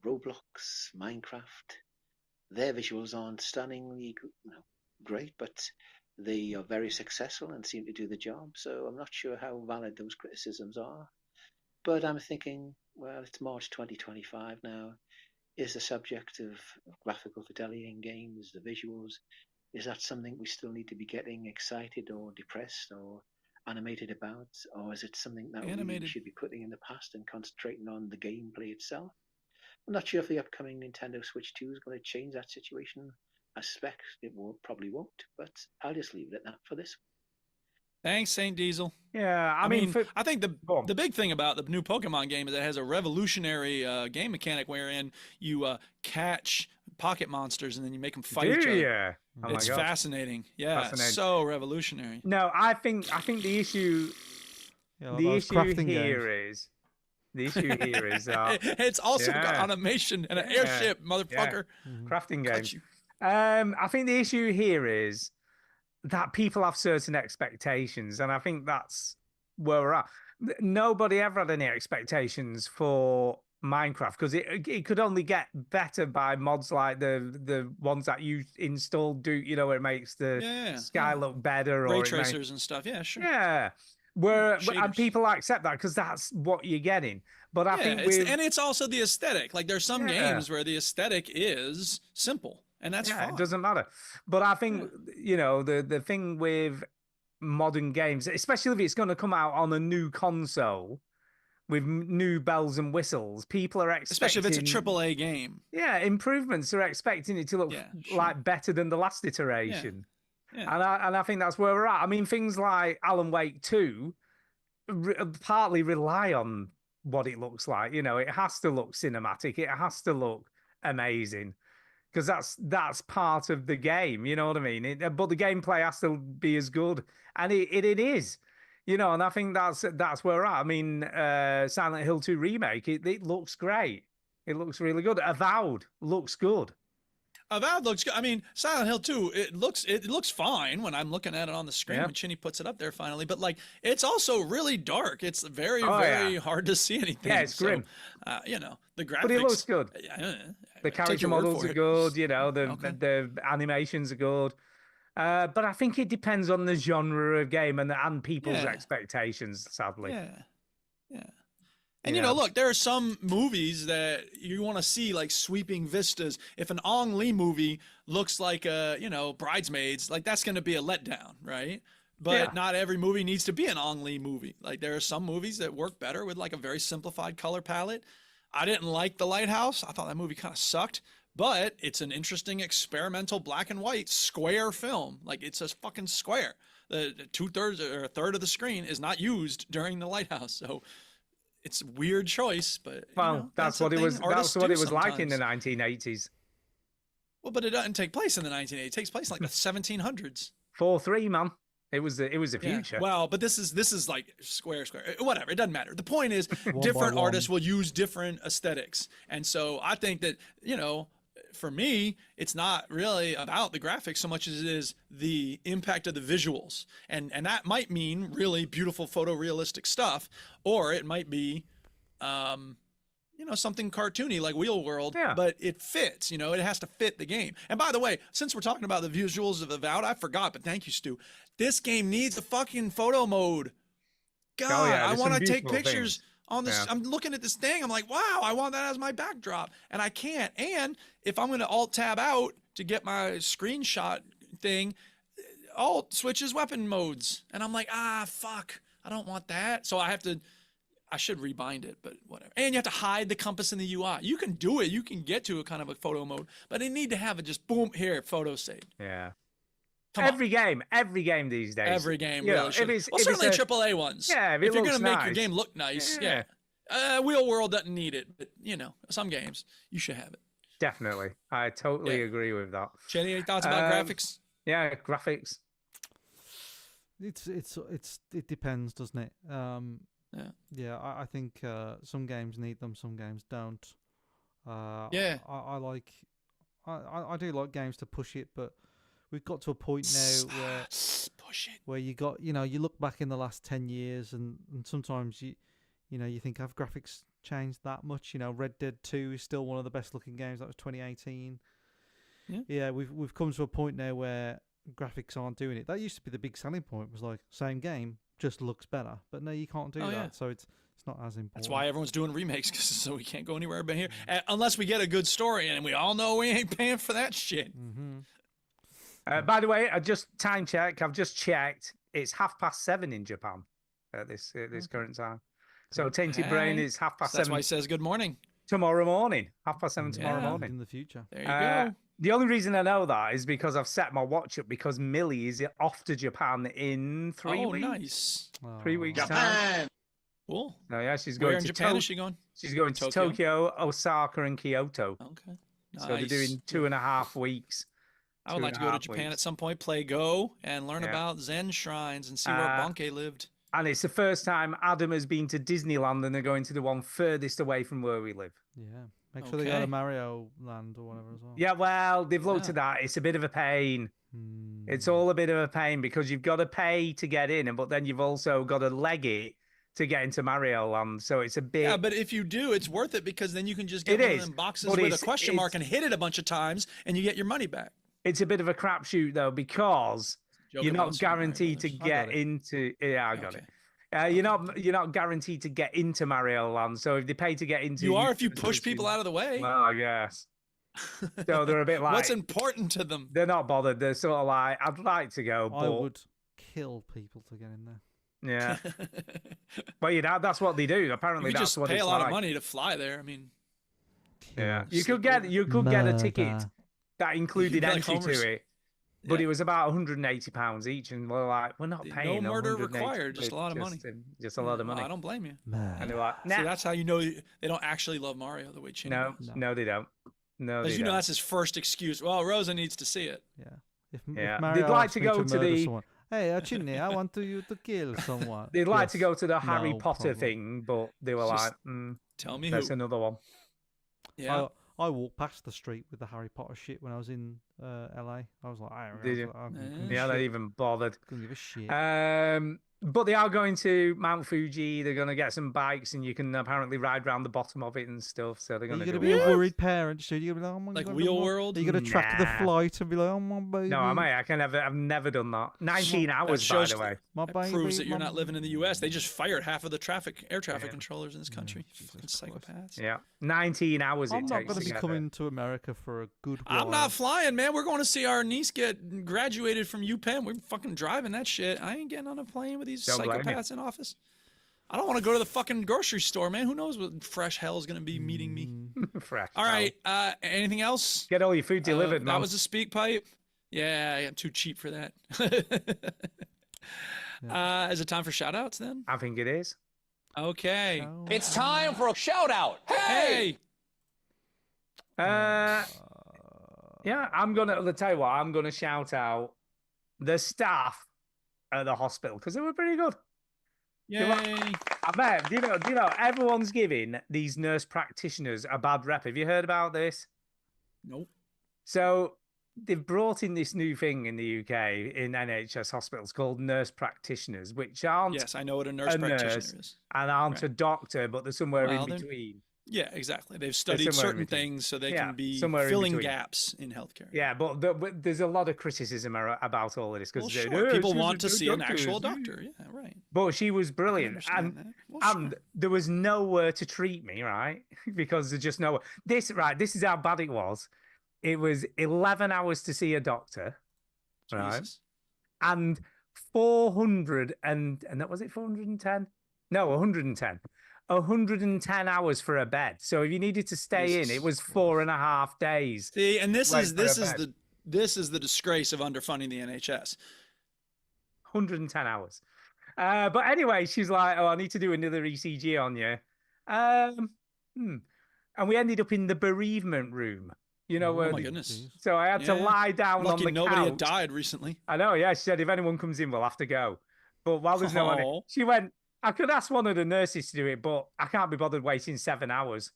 Roblox, Minecraft, their visuals aren't stunningly great, but they are very successful and seem to do the job. So I'm not sure how valid those criticisms are. But I'm thinking, well, it's March 2025 now. Is the subject of graphical fidelity in games, the visuals, is that something we still need to be getting excited or depressed or animated about? Or is it something that we should be putting in the past and concentrating on the gameplay itself? I'm not sure if the upcoming Nintendo Switch 2 is going to change that situation. I suspect it probably won't, but I'll just leave it at that for this. Thanks, Saint Diesel. Yeah, I mean I think the big thing about the new Pokemon game is it has a revolutionary game mechanic wherein you catch pocket monsters and then you make them fight each other. Yeah, oh It's fascinating. Yeah, Fascinating. so revolutionary. No, I think the issue the issue here is that it's also got animation and an airship, motherfucker. Crafting Cut games. you. I think the issue here is that people have certain expectations, and I think that's where we're at. Nobody ever had any expectations for Minecraft because it could only get better by mods like the ones that you installed. Where it makes the sky look better, Ray or tracers and stuff. Yeah, sure. Yeah. And people accept that because that's what you're getting. But I think and it's also the aesthetic. Like there's some games where the aesthetic is simple, and that's fine. It doesn't matter. But I think the thing with modern games, especially if it's going to come out on a new console with new bells and whistles, people are expecting, especially if it's a AAA game. Yeah, improvements. Are expecting it to look like better than the last iteration. Yeah. And I think that's where we're at. I mean, things like Alan Wake 2 partly rely on what it looks like. It has to look cinematic. It has to look amazing because that's part of the game. You know what I mean? But the gameplay has to be as good, and it is. And I think that's where we're at. I mean, Silent Hill 2 remake. It looks great. It looks really good. Avowed looks good. Avowed looks good. I mean, Silent Hill 2, it looks fine when I'm looking at it on the screen when Chinny puts it up there finally. But like, it's also really dark. It's very hard to see anything. Yeah, it's grim. The graphics. But it looks good. The character models are good. The animations are good. But I think it depends on the genre of game and people's expectations. Sadly. Yeah. And look, there are some movies that you want to see like sweeping vistas. If an Ong Lee movie looks like Bridesmaids, like that's going to be a letdown, right? But not every movie needs to be an Ang Lee movie. Like there are some movies that work better with like a very simplified color palette. I didn't like The Lighthouse. I thought that movie kind of sucked, but it's an interesting experimental black and white square film. Like it's a fucking square. The 2/3 or a third of the screen is not used during The Lighthouse. So it's a weird choice, but that's what it was. That's what it was like in the 1980s. Well, but it doesn't take place in the 1980s. It takes place in like the 1700s. 4-3, man. It was the future. Well, but this is like square, whatever. It doesn't matter. The point is, One different by one. artists will use different aesthetics, and so I think that for me, it's not really about the graphics so much as it is the impact of the visuals, and that might mean really beautiful photorealistic stuff, or it might be, something cartoony like Wheel World, but it fits. It has to fit the game. And by the way, since we're talking about the visuals of Avowed, I forgot, but thank you, Stu. This game needs a fucking photo mode. God, I want to take pictures on this. I'm looking at this thing. I'm like, wow, I want that as my backdrop, and I can't. And if I'm going to Alt Tab out to get my screenshot thing, Alt switches weapon modes, and I'm like, fuck, I don't want that. So I should rebind it, but whatever. And you have to hide the compass in the UI. You can do it. You can get to a kind of a photo mode, but they need to have it just boom here, photo saved. Yeah. Every game these days. Every game really should. Certainly AAA ones. Yeah, if you're going to make nice. your game look nice, Wheel World doesn't need it, but some games you should have it. Definitely, I totally agree with that. Jenny, any thoughts about graphics? Yeah, graphics. It depends, doesn't it? I think some games need them, some games don't. I do like games to push it, but we've got to a point now where you got, you look back in the last 10 years and sometimes you think, have graphics changed that much? Red Dead 2 is still one of the best looking games. That was 2018. Yeah, we've come to a point now where graphics aren't doing it. That used to be the big selling point, was like, same game, just looks better. But no, you can't do that. Yeah. So it's not as important. That's why everyone's doing remakes, so we can't go anywhere but here. Unless we get a good story, and we all know we ain't paying for that shit. Mm-hmm. By the way, I've just checked. It's 7:30 in Japan at this current time. So Tainted Brain is 7:30. That's why it says good morning. Tomorrow morning, 7:30 tomorrow morning. In the future. There you go. The only reason I know that is because I've set my watch up because Millie is off to Japan in 3 weeks. Nice. 3 weeks Japan. time. Cool. No, yeah, she's Where going in to Japan is she going? She's going to Tokyo, Osaka, and Kyoto. Okay. Nice. So they're doing 2.5 weeks. I would like to go to Japan at some point, play Go, and learn about Zen shrines and see where Banke lived. And it's the first time Adam has been to Disneyland, and they're going to the one furthest away from where we live. Yeah. Make sure they go to Mario Land or whatever as well. Yeah, well, they've looked at that. It's a bit of a pain. It's all a bit of a pain because you've got to pay to get in, but then you've also got to leg it to get into Mario Land. So it's a bit... Yeah, but if you do, it's worth it because then you can just get one of them boxes with a question mark and hit it a bunch of times, and you get your money back. It's a bit of a crapshoot, though, because you're not guaranteed to get into... Yeah, I got it. You're not guaranteed to get into Mario Land. So if they pay to get into... You are if you push people out of the way. Well, I guess. So they're a bit like... What's important to them? They're not bothered. They're sort of like, I'd like to go, but... I would kill people to get in there. Yeah. But that's what they do. Apparently, you that's what pay it's a lot like. of money to fly there. I mean... Yeah. You could get a ticket that included entry to it. But it was about £180 each, and we're like, we're not paying. No murder required, just a lot of money. Just a lot of money. I don't blame you. And they're like, nah. See, that's how you know they don't actually love Mario the way Chinny does. No, they don't. No, because know that's his first excuse. Well, Rosa needs to see it. Yeah. If Mario they'd like to go to the. Someone, hey, Chinny, I want you to kill someone. They'd like to go to the Harry Potter thing, but they were like, tell me there's who. another one. Yeah. I walked past the street with the Harry Potter shit when I was in LA. I was like, Did you? Yeah, not even bothered. Couldn't give a shit. But they are going to Mount Fuji. They're going to get some bikes, and you can apparently ride around the bottom of it and stuff. So they're Are going you to going do to be all a that. worried parent? So you're going to be like, oh my Like God, Wheel Mum. World? Are you going to track the Nah. flight and be like, oh my baby? No, I might. I've never done that. 19 hours, by shows the way. My That baby, proves that you're my- not living in the U.S. They just fired half of the air traffic controllers in this country. Fucking psychopaths. Yeah, 19 hours I'm it not takes going to to be get coming to America for a good while. I'm not flying, man. We're going to see our niece get graduated from UPenn. We're fucking driving that shit. I ain't getting on a plane with these Don't blame you. psychopaths in office. I don't want to go to the fucking grocery store, man. Who knows what fresh hell is going to be meeting me? there. Fresh. All right. Anything else? Get all your food delivered, man. That was a speak pipe. Yeah, I'm too cheap for that. Is it time for shout outs then? I think it is. Okay. It's time for a shout out. Hey! Yeah, I'll tell you what, I'm gonna shout out the staff at the hospital because they were pretty good. Yay. I bet. Do you know, everyone's giving these nurse practitioners a bad rep. Have you heard about this? Nope. So they've brought in this new thing in the UK in NHS hospitals called nurse practitioners, which aren't Yes, I know what a nurse practitioner is. and aren't a doctor, but they're somewhere Well, in they're- between. Yeah, exactly. They've studied somewhere in certain between. things so they Yeah, can be somewhere in filling between. gaps in healthcare. Yeah, but there's a lot of criticism about all of this Well, because sure. People want to see an actual doctor. Yeah, right. But she was brilliant, understand and that. Well, and sure. there was nowhere to treat me, right? Because there's just nowhere. This is how bad it was. It was 11 hours to see a doctor, right? Jesus. And 400 and that was it 410? No, 110. 110 hours for a bed. So if you needed to stay in, it was 4.5 days. See, and this Right, is for a this is bed. the disgrace of underfunding the NHS. 110 hours. But anyway, she's like, "Oh, I need to do another ECG on you." And we ended up in the bereavement room. You know, where Oh my goodness. so I had to Yeah. lie down Lucky on the nobody couch. had died recently. I know, yeah. She said, if anyone comes in, we'll have to go. But while there's no Oh. one, she went, I could ask one of the nurses to do it, but I can't be bothered waiting 7 hours.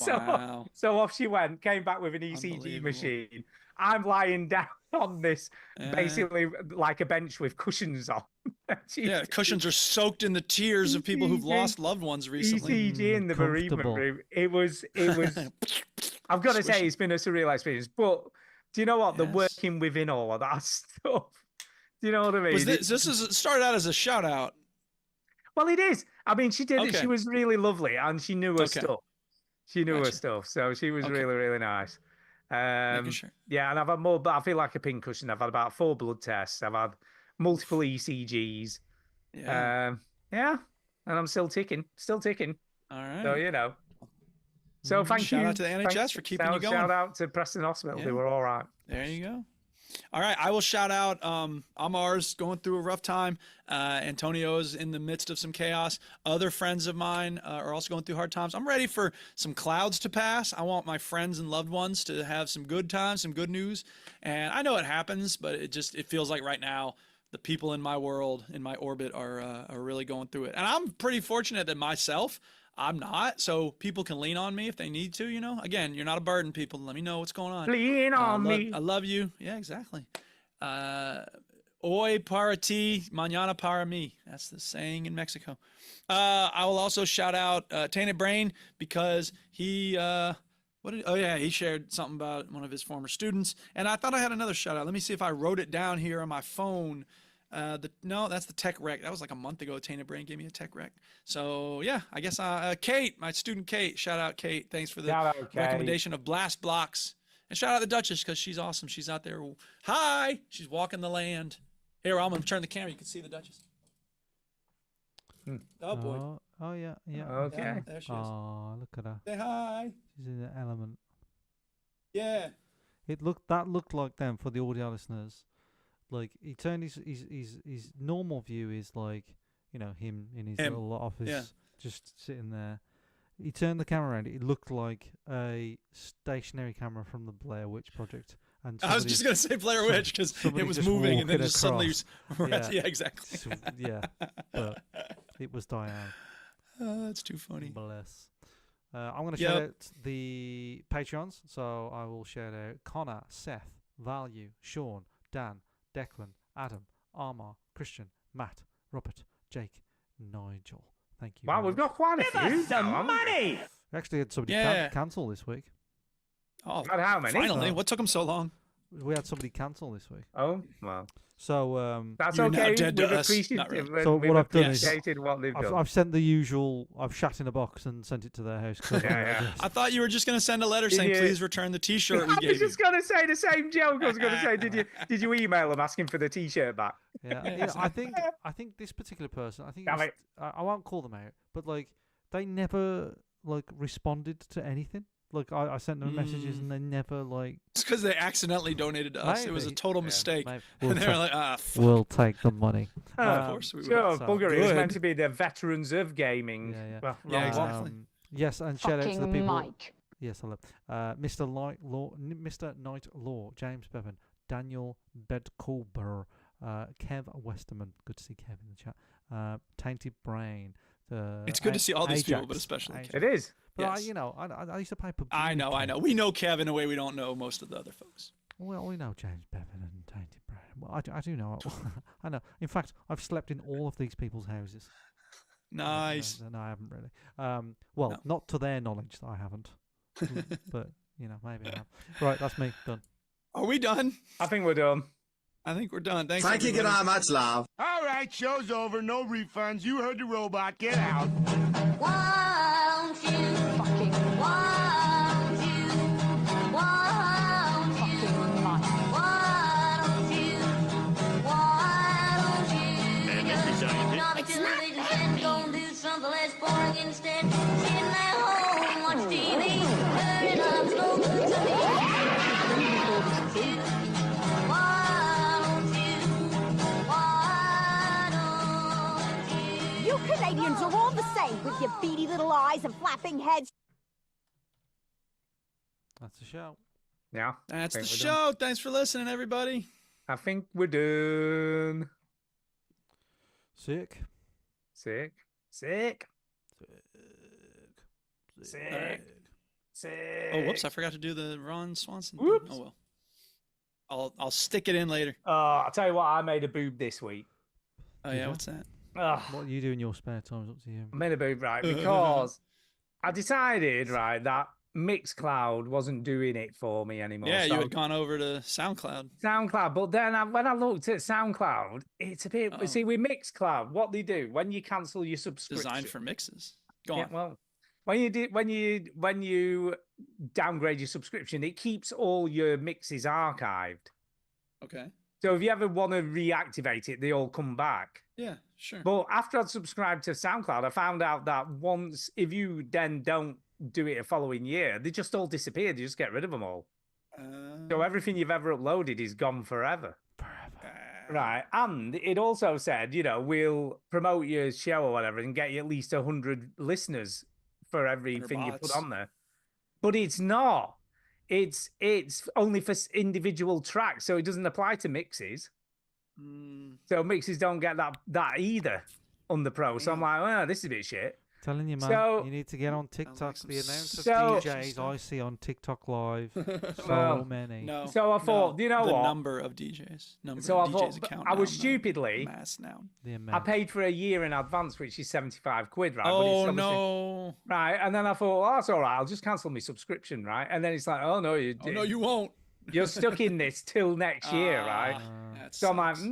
Wow. So off she went, came back with an ECG Unbelievable. machine. I'm lying down on this, Yeah. basically like a bench with cushions on. Yeah, cushions are soaked in the tears of people who've ECG. lost loved ones recently. ECG in the bereavement Comfortable. room. It was. I've got to say, Swishy. it's been a surreal experience. But do you know what? The Yes. working within all of that stuff. Do you know what I mean? Was this is started out as a shout out. Well, it is. I mean, she did it. Okay. She was really lovely, and she knew her Okay. stuff. She knew her Gotcha. stuff, so she was Okay. really, really nice. Making sure. Yeah, and I've had more, but I feel like a pincushion. I've had about 4 blood tests. I've had multiple ECGs. Yeah. Yeah, and I'm still ticking. All So right. you know. So thank Shout you. out to the NHS for keeping you going. Shout out to Preston Hospital. Yeah. They were all right. There you go. All right, I will shout out Amar's going through a rough time. Antonio's in the midst of some chaos. Other friends of mine are also going through hard times. I'm ready for some clouds to pass. I want my friends and loved ones to have some good times, some good news. And I know it happens, but it feels like right now the people in my world, in my orbit, are really going through it. And I'm pretty fortunate that myself, I'm not, so people can lean on me if they need to, you know. Again, you're not a burden, people. Let me know what's going on. Lean on me. I love you. Yeah, exactly. Hoy para ti, mañana para mí. That's the saying in Mexico. I will also shout out Tainted Brain because he he shared something about one of his former students, and I thought I had another shout out. Let me see if I wrote it down here on my phone. No, that's the tech rec. That was like a month ago. Tainted Brain gave me a tech rec. So yeah, I guess Kate, my student Kate, shout out Kate. Thanks for the Shout out, Kate. recommendation of Blast Blocks. And shout out the Duchess because she's awesome. She's out there. Hi, she's walking the land. Here, I'm gonna turn the camera. You can see the Duchess. Oh boy. Oh yeah. Okay. Yeah, there she is. Oh, look at her. Say hi. She's in the element. Yeah. That looked like them for the audio listeners. Like he turned his normal view is like, you know, him in his Him. little office, Yeah. just sitting there. He turned the camera around. It looked like a stationary camera from the Blair Witch Project. And I was just gonna say Blair Witch because it somebody was just moving and then walking just suddenly. across. Yeah, exactly. Yeah, but it was Diane. Oh, that's too funny. Bless. I'm going to Yep. shout out the Patreons. So I will shout out Connor, Seth, Value, Sean, Dan, Declan, Adam, Armar, Christian, Matt, Robert, Jake, Nigel. Thank you. Wow, very we've much. got quite a few. Some money. We actually had somebody Yeah. cancel this week. Oh, God, how many? finally! What took them so long? We had somebody cancel this week. Oh, well. So That's You're now okay. dead to We've us. Not really. appreciated, So we've what I've done is- appreciated what they've done. I've sent the usual. I've shat in a box and sent it to their house. 'cause I don't know Yeah, address. I thought you were just going to send a letter saying, Yeah. "Please return the T-shirt we I gave was you." just going to say the same joke. I was going to say, did you email them asking for the T-shirt back? Yeah, Yeah, yeah, I think this particular person. I think Damn it's- I won't call them out, but like they never like responded to anything. Like I sent them messages and they never like. It's because they accidentally donated to us. It was a Maybe. total Yeah, mistake. Maybe. And We'll they were take- like, "Ah, We'll take the money. of course we would." Sure, So bugger it. It was good. meant to be the veterans of gaming. Yeah, yeah. Well, Yeah, wrong exactly. one. Yes, and shout out to the Fucking people. Mike. Yes, hello. Mr. Mr. Knight Law, James Bevan, Daniel Bedcolber, Kev Westerman. Good to see Kev in the chat. Tainted Brain. It's good to see all these people, Ajax, but especially Ajax. Kev. It is. But Yes. I used to play PUBG. I with know. Kev. We know Kev in a way we don't know most of the other folks. Well, we know James Bevan and Tainted Brain. Well, I do know. I know. In fact, I've slept in all of these people's houses. Nice. No, I haven't really. Well, No. not to their knowledge that I haven't. But, maybe I have. Right, that's me. Done. Are we done? I think we're done. I think we're done. Thanks. Thank you everybody. very much, love. All right, show's over. No refunds. You heard the robot. Get out. Won't you fucking won't you won't you won't you won't you not a television set, go and do something less boring instead. Sitting at home, watch TV, turn it up, slow good to me. Won't you You Canadians are all the same with your beady little eyes and flapping heads. That's the show. Yeah. That's the think we're show. Thanks for listening, everybody. I think we're done. Sick. Sick. Sick. Sick. Sick. Sick. Oh, whoops! I forgot to do the Ron Swanson. thing. Whoops. Oh well. I'll stick it in later. I'll tell you what, I made a boob this week. Oh yeah, what's that? What you do in your spare time is up to you. I made a boob, right, because I decided, right, that Mixcloud wasn't doing it for me anymore. Yeah, you so- had gone over to SoundCloud. SoundCloud, but then when I looked at SoundCloud, it's a bit. Uh-oh. See, with Mixcloud, what they do when you cancel your subscription, Designed for mixes. Go yeah, on. well, when you downgrade your subscription, it keeps all your mixes archived. Okay. So if you ever want to reactivate it, they all come back. Yeah, sure. But after I'd subscribed to SoundCloud, I found out that once, if you then don't do it the following year, they just all disappear. You just get rid of them all. So everything you've ever uploaded is gone forever. Right. And it also said, we'll promote your show or whatever and get you at least 100 listeners for everything you put bots. on there. But it's not. It's only for individual tracks, so it doesn't apply to mixes. So mixes don't get that either on the pro. So I'm like, oh, this is a bit shit. Telling you, man, So- you need to get on TikTok. The amount of So- DJs I see on TikTok Live, so Well, many. No. So I thought, no, you know the what? number of DJs. So I of thought, DJs but account. I was now, not stupidly, mass now. The I amount. paid for a year in advance, which is 75 quid, right? But it's Oh obviously- no! Right, and then I thought, well, that's all right. I'll just cancel my subscription, right? And then it's like, oh no, Oh no, you won't. you're stuck in this till next year, right? That So I'm like, sucks.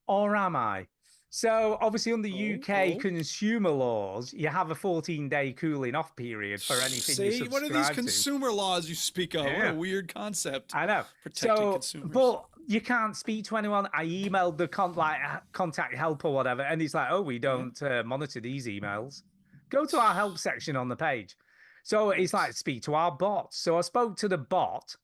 or am I? So obviously, under UK oh. consumer laws, you have a 14-day cooling off period for anything you See, subscribe what are these to. consumer laws you speak of? What Yeah. a weird concept. I know. Protecting So, consumers. but you can't speak to anyone. I emailed the contact help or whatever, and it's like, oh, we don't monitor these emails. Go to our help section on the page. So it's like, speak to our bot. So I spoke to the bot,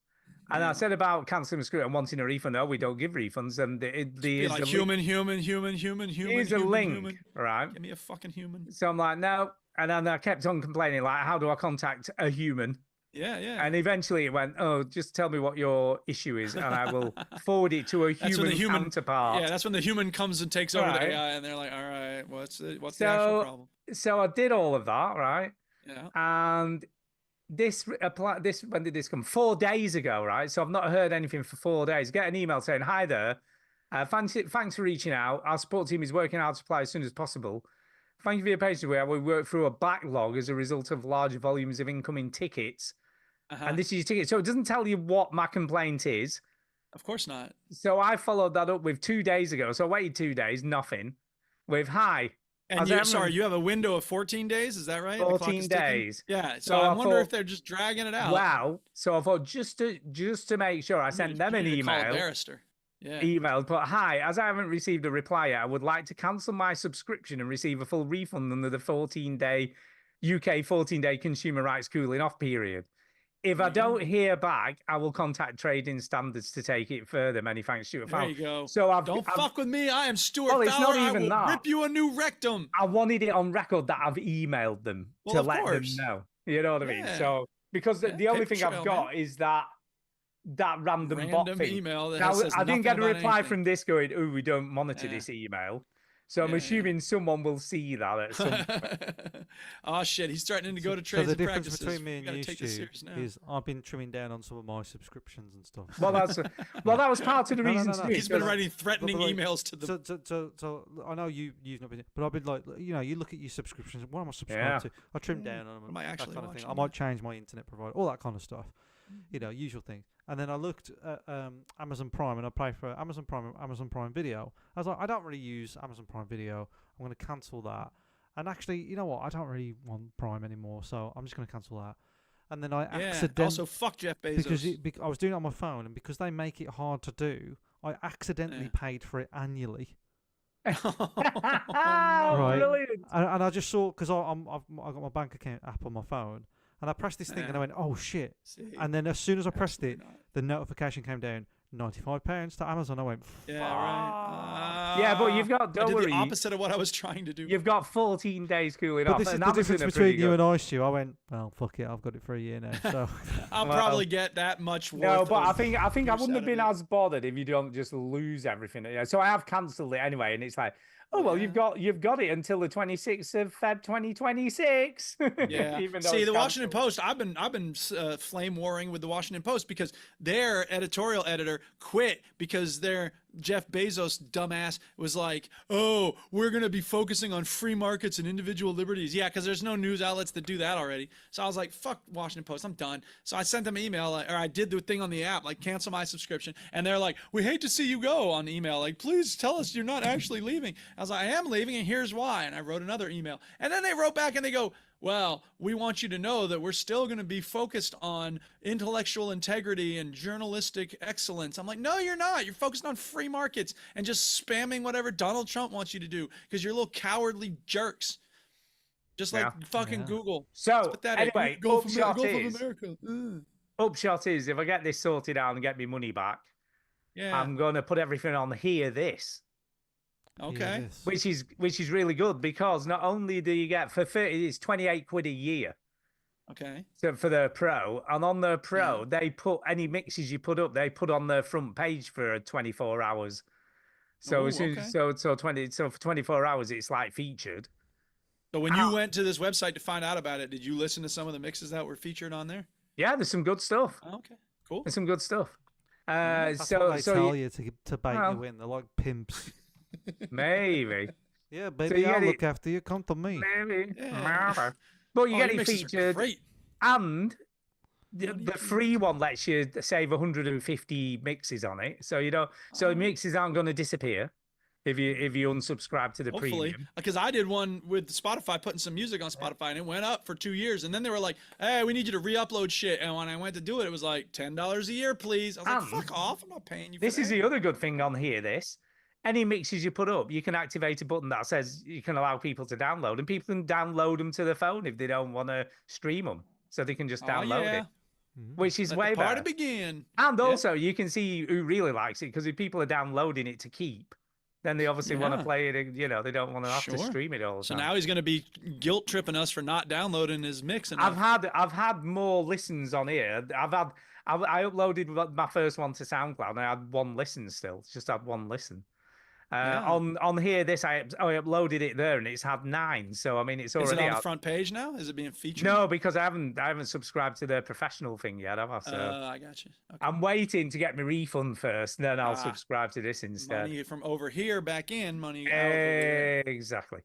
and I said about cancelling the script and wanting a refund. No, we don't give refunds. And Be like human. Here's a link, right? Give me a fucking human. So I'm like, no. And then I kept on complaining, like, how do I contact a human? Yeah, yeah. And eventually it went, oh, just tell me what your issue is, and I will forward it to a That's when human, counterpart. Yeah, that's when the human comes and takes over Right. the AI, and they're like, all right, what's the actual problem? So I did all of that, right? Yeah. And when did this come? 4 days ago, right? So I've not heard anything for 4 days. Get an email saying, hi there. Thanks for reaching out. Our support team is working hard to supply as soon as possible. Thank you for your patience. We work through a backlog as a result of large volumes of incoming tickets. And this is your ticket. So it doesn't tell you what my complaint is. Of course not. So I followed that up with 2 days ago. So I waited 2 days, nothing. With hi. And you have a window of 14 days, is that right? 14 days. Yeah. So I wonder if they're just dragging it out. Wow. So I thought just to make sure, I sent them an email. Call a barrister. Yeah. Email, but hi, as I haven't received a reply yet, I would like to cancel my subscription and receive a full refund under the 14-day UK 14-day consumer rights cooling off period. If I don't hear back, I will contact Trading Standards to take it further. Many thanks, Stuart Fowler. There you go. So Don't fuck with me. I am Stuart Well, it's Fowler. not even I will that. rip you a new rectum. I wanted it on record that I've emailed them to let them know. You know what I mean? Yeah. So because the only thing I've got is that random bot thing. Email that Now, says I didn't get a nothing about reply anything. from this going, "Oh, we don't monitor this email." So I'm assuming someone will see that at some point. Oh shit, he's threatening to go to So trades the and difference practices. between me We gotta and you, take this Stu, serious now. is I've been trimming down on some of my subscriptions and stuff. Well, that was part of the reason. No. He's been writing threatening emails to the. So I know you've not been, but I've been like, you look at your subscriptions. What am I subscribed to? I trim down on them. Am I actually that kind of thing. watching I might change my internet provider, all that kind of stuff. Usual things. And then I looked at Amazon Prime, and I pay for Amazon Prime Video. I was like, I don't really use Amazon Prime Video. I'm going to cancel that. And actually, you know what? I don't really want Prime anymore, so I'm just going to cancel that. And then I accidentally also fuck Jeff Bezos because I was doing it on my phone, and because they make it hard to do, I accidentally paid for it annually. Right, brilliant. And I just saw, because I got my bank account app on my phone, and I pressed this thing, and I went, oh shit! And then as soon as I pressed it, the notification came down, £95 to Amazon. I went, yeah, right. Yeah, but you've got, don't I did worry. the opposite of what I was trying to do. You've got 14 days cooling but off. this is and the Amazon difference are between pretty you good. and I, Stu. I went, well, fuck it, I've got it for a year now. So I'll probably get that much worth. No, but of I think I wouldn't have been out as bothered if you don't just lose everything. Yeah, so I have cancelled it anyway, and it's like, oh well, you've got it until the 26th of Feb 2026. Yeah. Even though See, it's the Washington cancelled. Post. I've been flame warring with the Washington Post because their editorial editor quit because their Jeff Bezos dumbass was like, "Oh, we're gonna be focusing on free markets and individual liberties." Yeah, because there's no news outlets that do that already. So I was like, "Fuck Washington Post, I'm done." So I sent them an email, or I did the thing on the app, like cancel my subscription, and they're like, "We hate to see you go." On email, like, "Please tell us you're not actually leaving." I was like, "I am leaving, and here's why." And I wrote another email, and then they wrote back and they go, "Well, we want you to know that we're still going to be focused on intellectual integrity and journalistic excellence." I'm like, "No, you're not. You're focused on free markets and just spamming whatever Donald Trump wants you to do because you're little cowardly jerks." Just like fucking Google. So anyway, Gulf of upshot America. upshot is, if I get this sorted out and get my money back, I'm going to put everything on Hear This. Okay. Which is really good, because not only do you get for 30, it's 28 quid a year. Okay. So for the Pro, and on the Pro, they put any mixes you put up, they put on the front page for 24 hours. So as soon, so for 24 hours, it's like featured. So when you went to this website to find out about it, did you listen to some of the mixes that were featured on there? Yeah, there's some good stuff. Okay, cool. There's some good stuff. That's so what they tell you to bait you in. They're like pimps. Maybe. Yeah, baby, I'll look after you. Come to me. Maybe. Yeah. But you get it featured, and the free one lets you save 150 mixes on it. So you don't. So mixes aren't going to disappear if you unsubscribe to the premium. Because I did one with Spotify, putting some music on Spotify, and it went up for 2 years. And then they were like, "Hey, we need you to re-upload shit." And when I went to do it, it was like $10 a year, please. I was like, "Fuck off! I'm not paying you." This is the other good thing on Hear This. Any mixes you put up, you can activate a button that says you can allow people to download, and people can download them to their phone if they don't want to stream them, so they can just download it, which is way better. Party begin. And also, you can see who really likes it, because if people are downloading it to keep, then they obviously want to play it. You know, they don't want to have to stream it all the time. So now he's going to be guilt tripping us for not downloading his mix. I've had more listens on here. I uploaded my first one to SoundCloud, and I had one listen still. Just had one listen. Yeah. On here, I uploaded it there, and it's had 9. So I mean, it's already Is it on the out. front page now? Is it being featured? No, because I haven't subscribed to the professional thing yet, have I? So I got you. Okay. I'm waiting to get my refund first, and then I'll Ah, subscribe to this instead. Money from over here back in, money out over there. Exactly.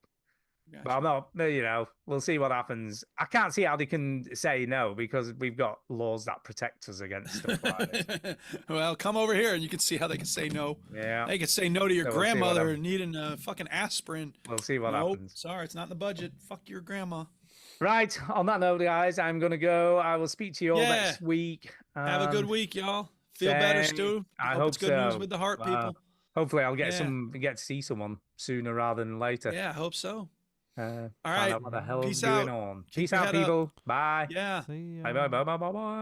Gotcha. But I'm not, we'll see what happens. I can't see how they can say no because we've got laws that protect us against stuff like this. Well, come over here and you can see how they can say no. Yeah. They can say no to your So we'll see what grandmother happens. needing a fucking aspirin. We'll see what Nope, happens. sorry, it's not in the budget. Fuck your grandma. Right. On that note, guys, I'm going to go. I will speak to you all Yeah. next week. Have a good week, y'all. Feel better, same. Stu. I hope it's hope good news so. with the heart, Wow. people. Hopefully, I'll get Yeah. get to see someone sooner rather than later. Yeah, I hope so. All right. What the hell is Peace going out. on? Keep Peace your out, head up. people. Bye. Yeah. See ya. Bye. Bye. Bye. Bye. Bye. Bye.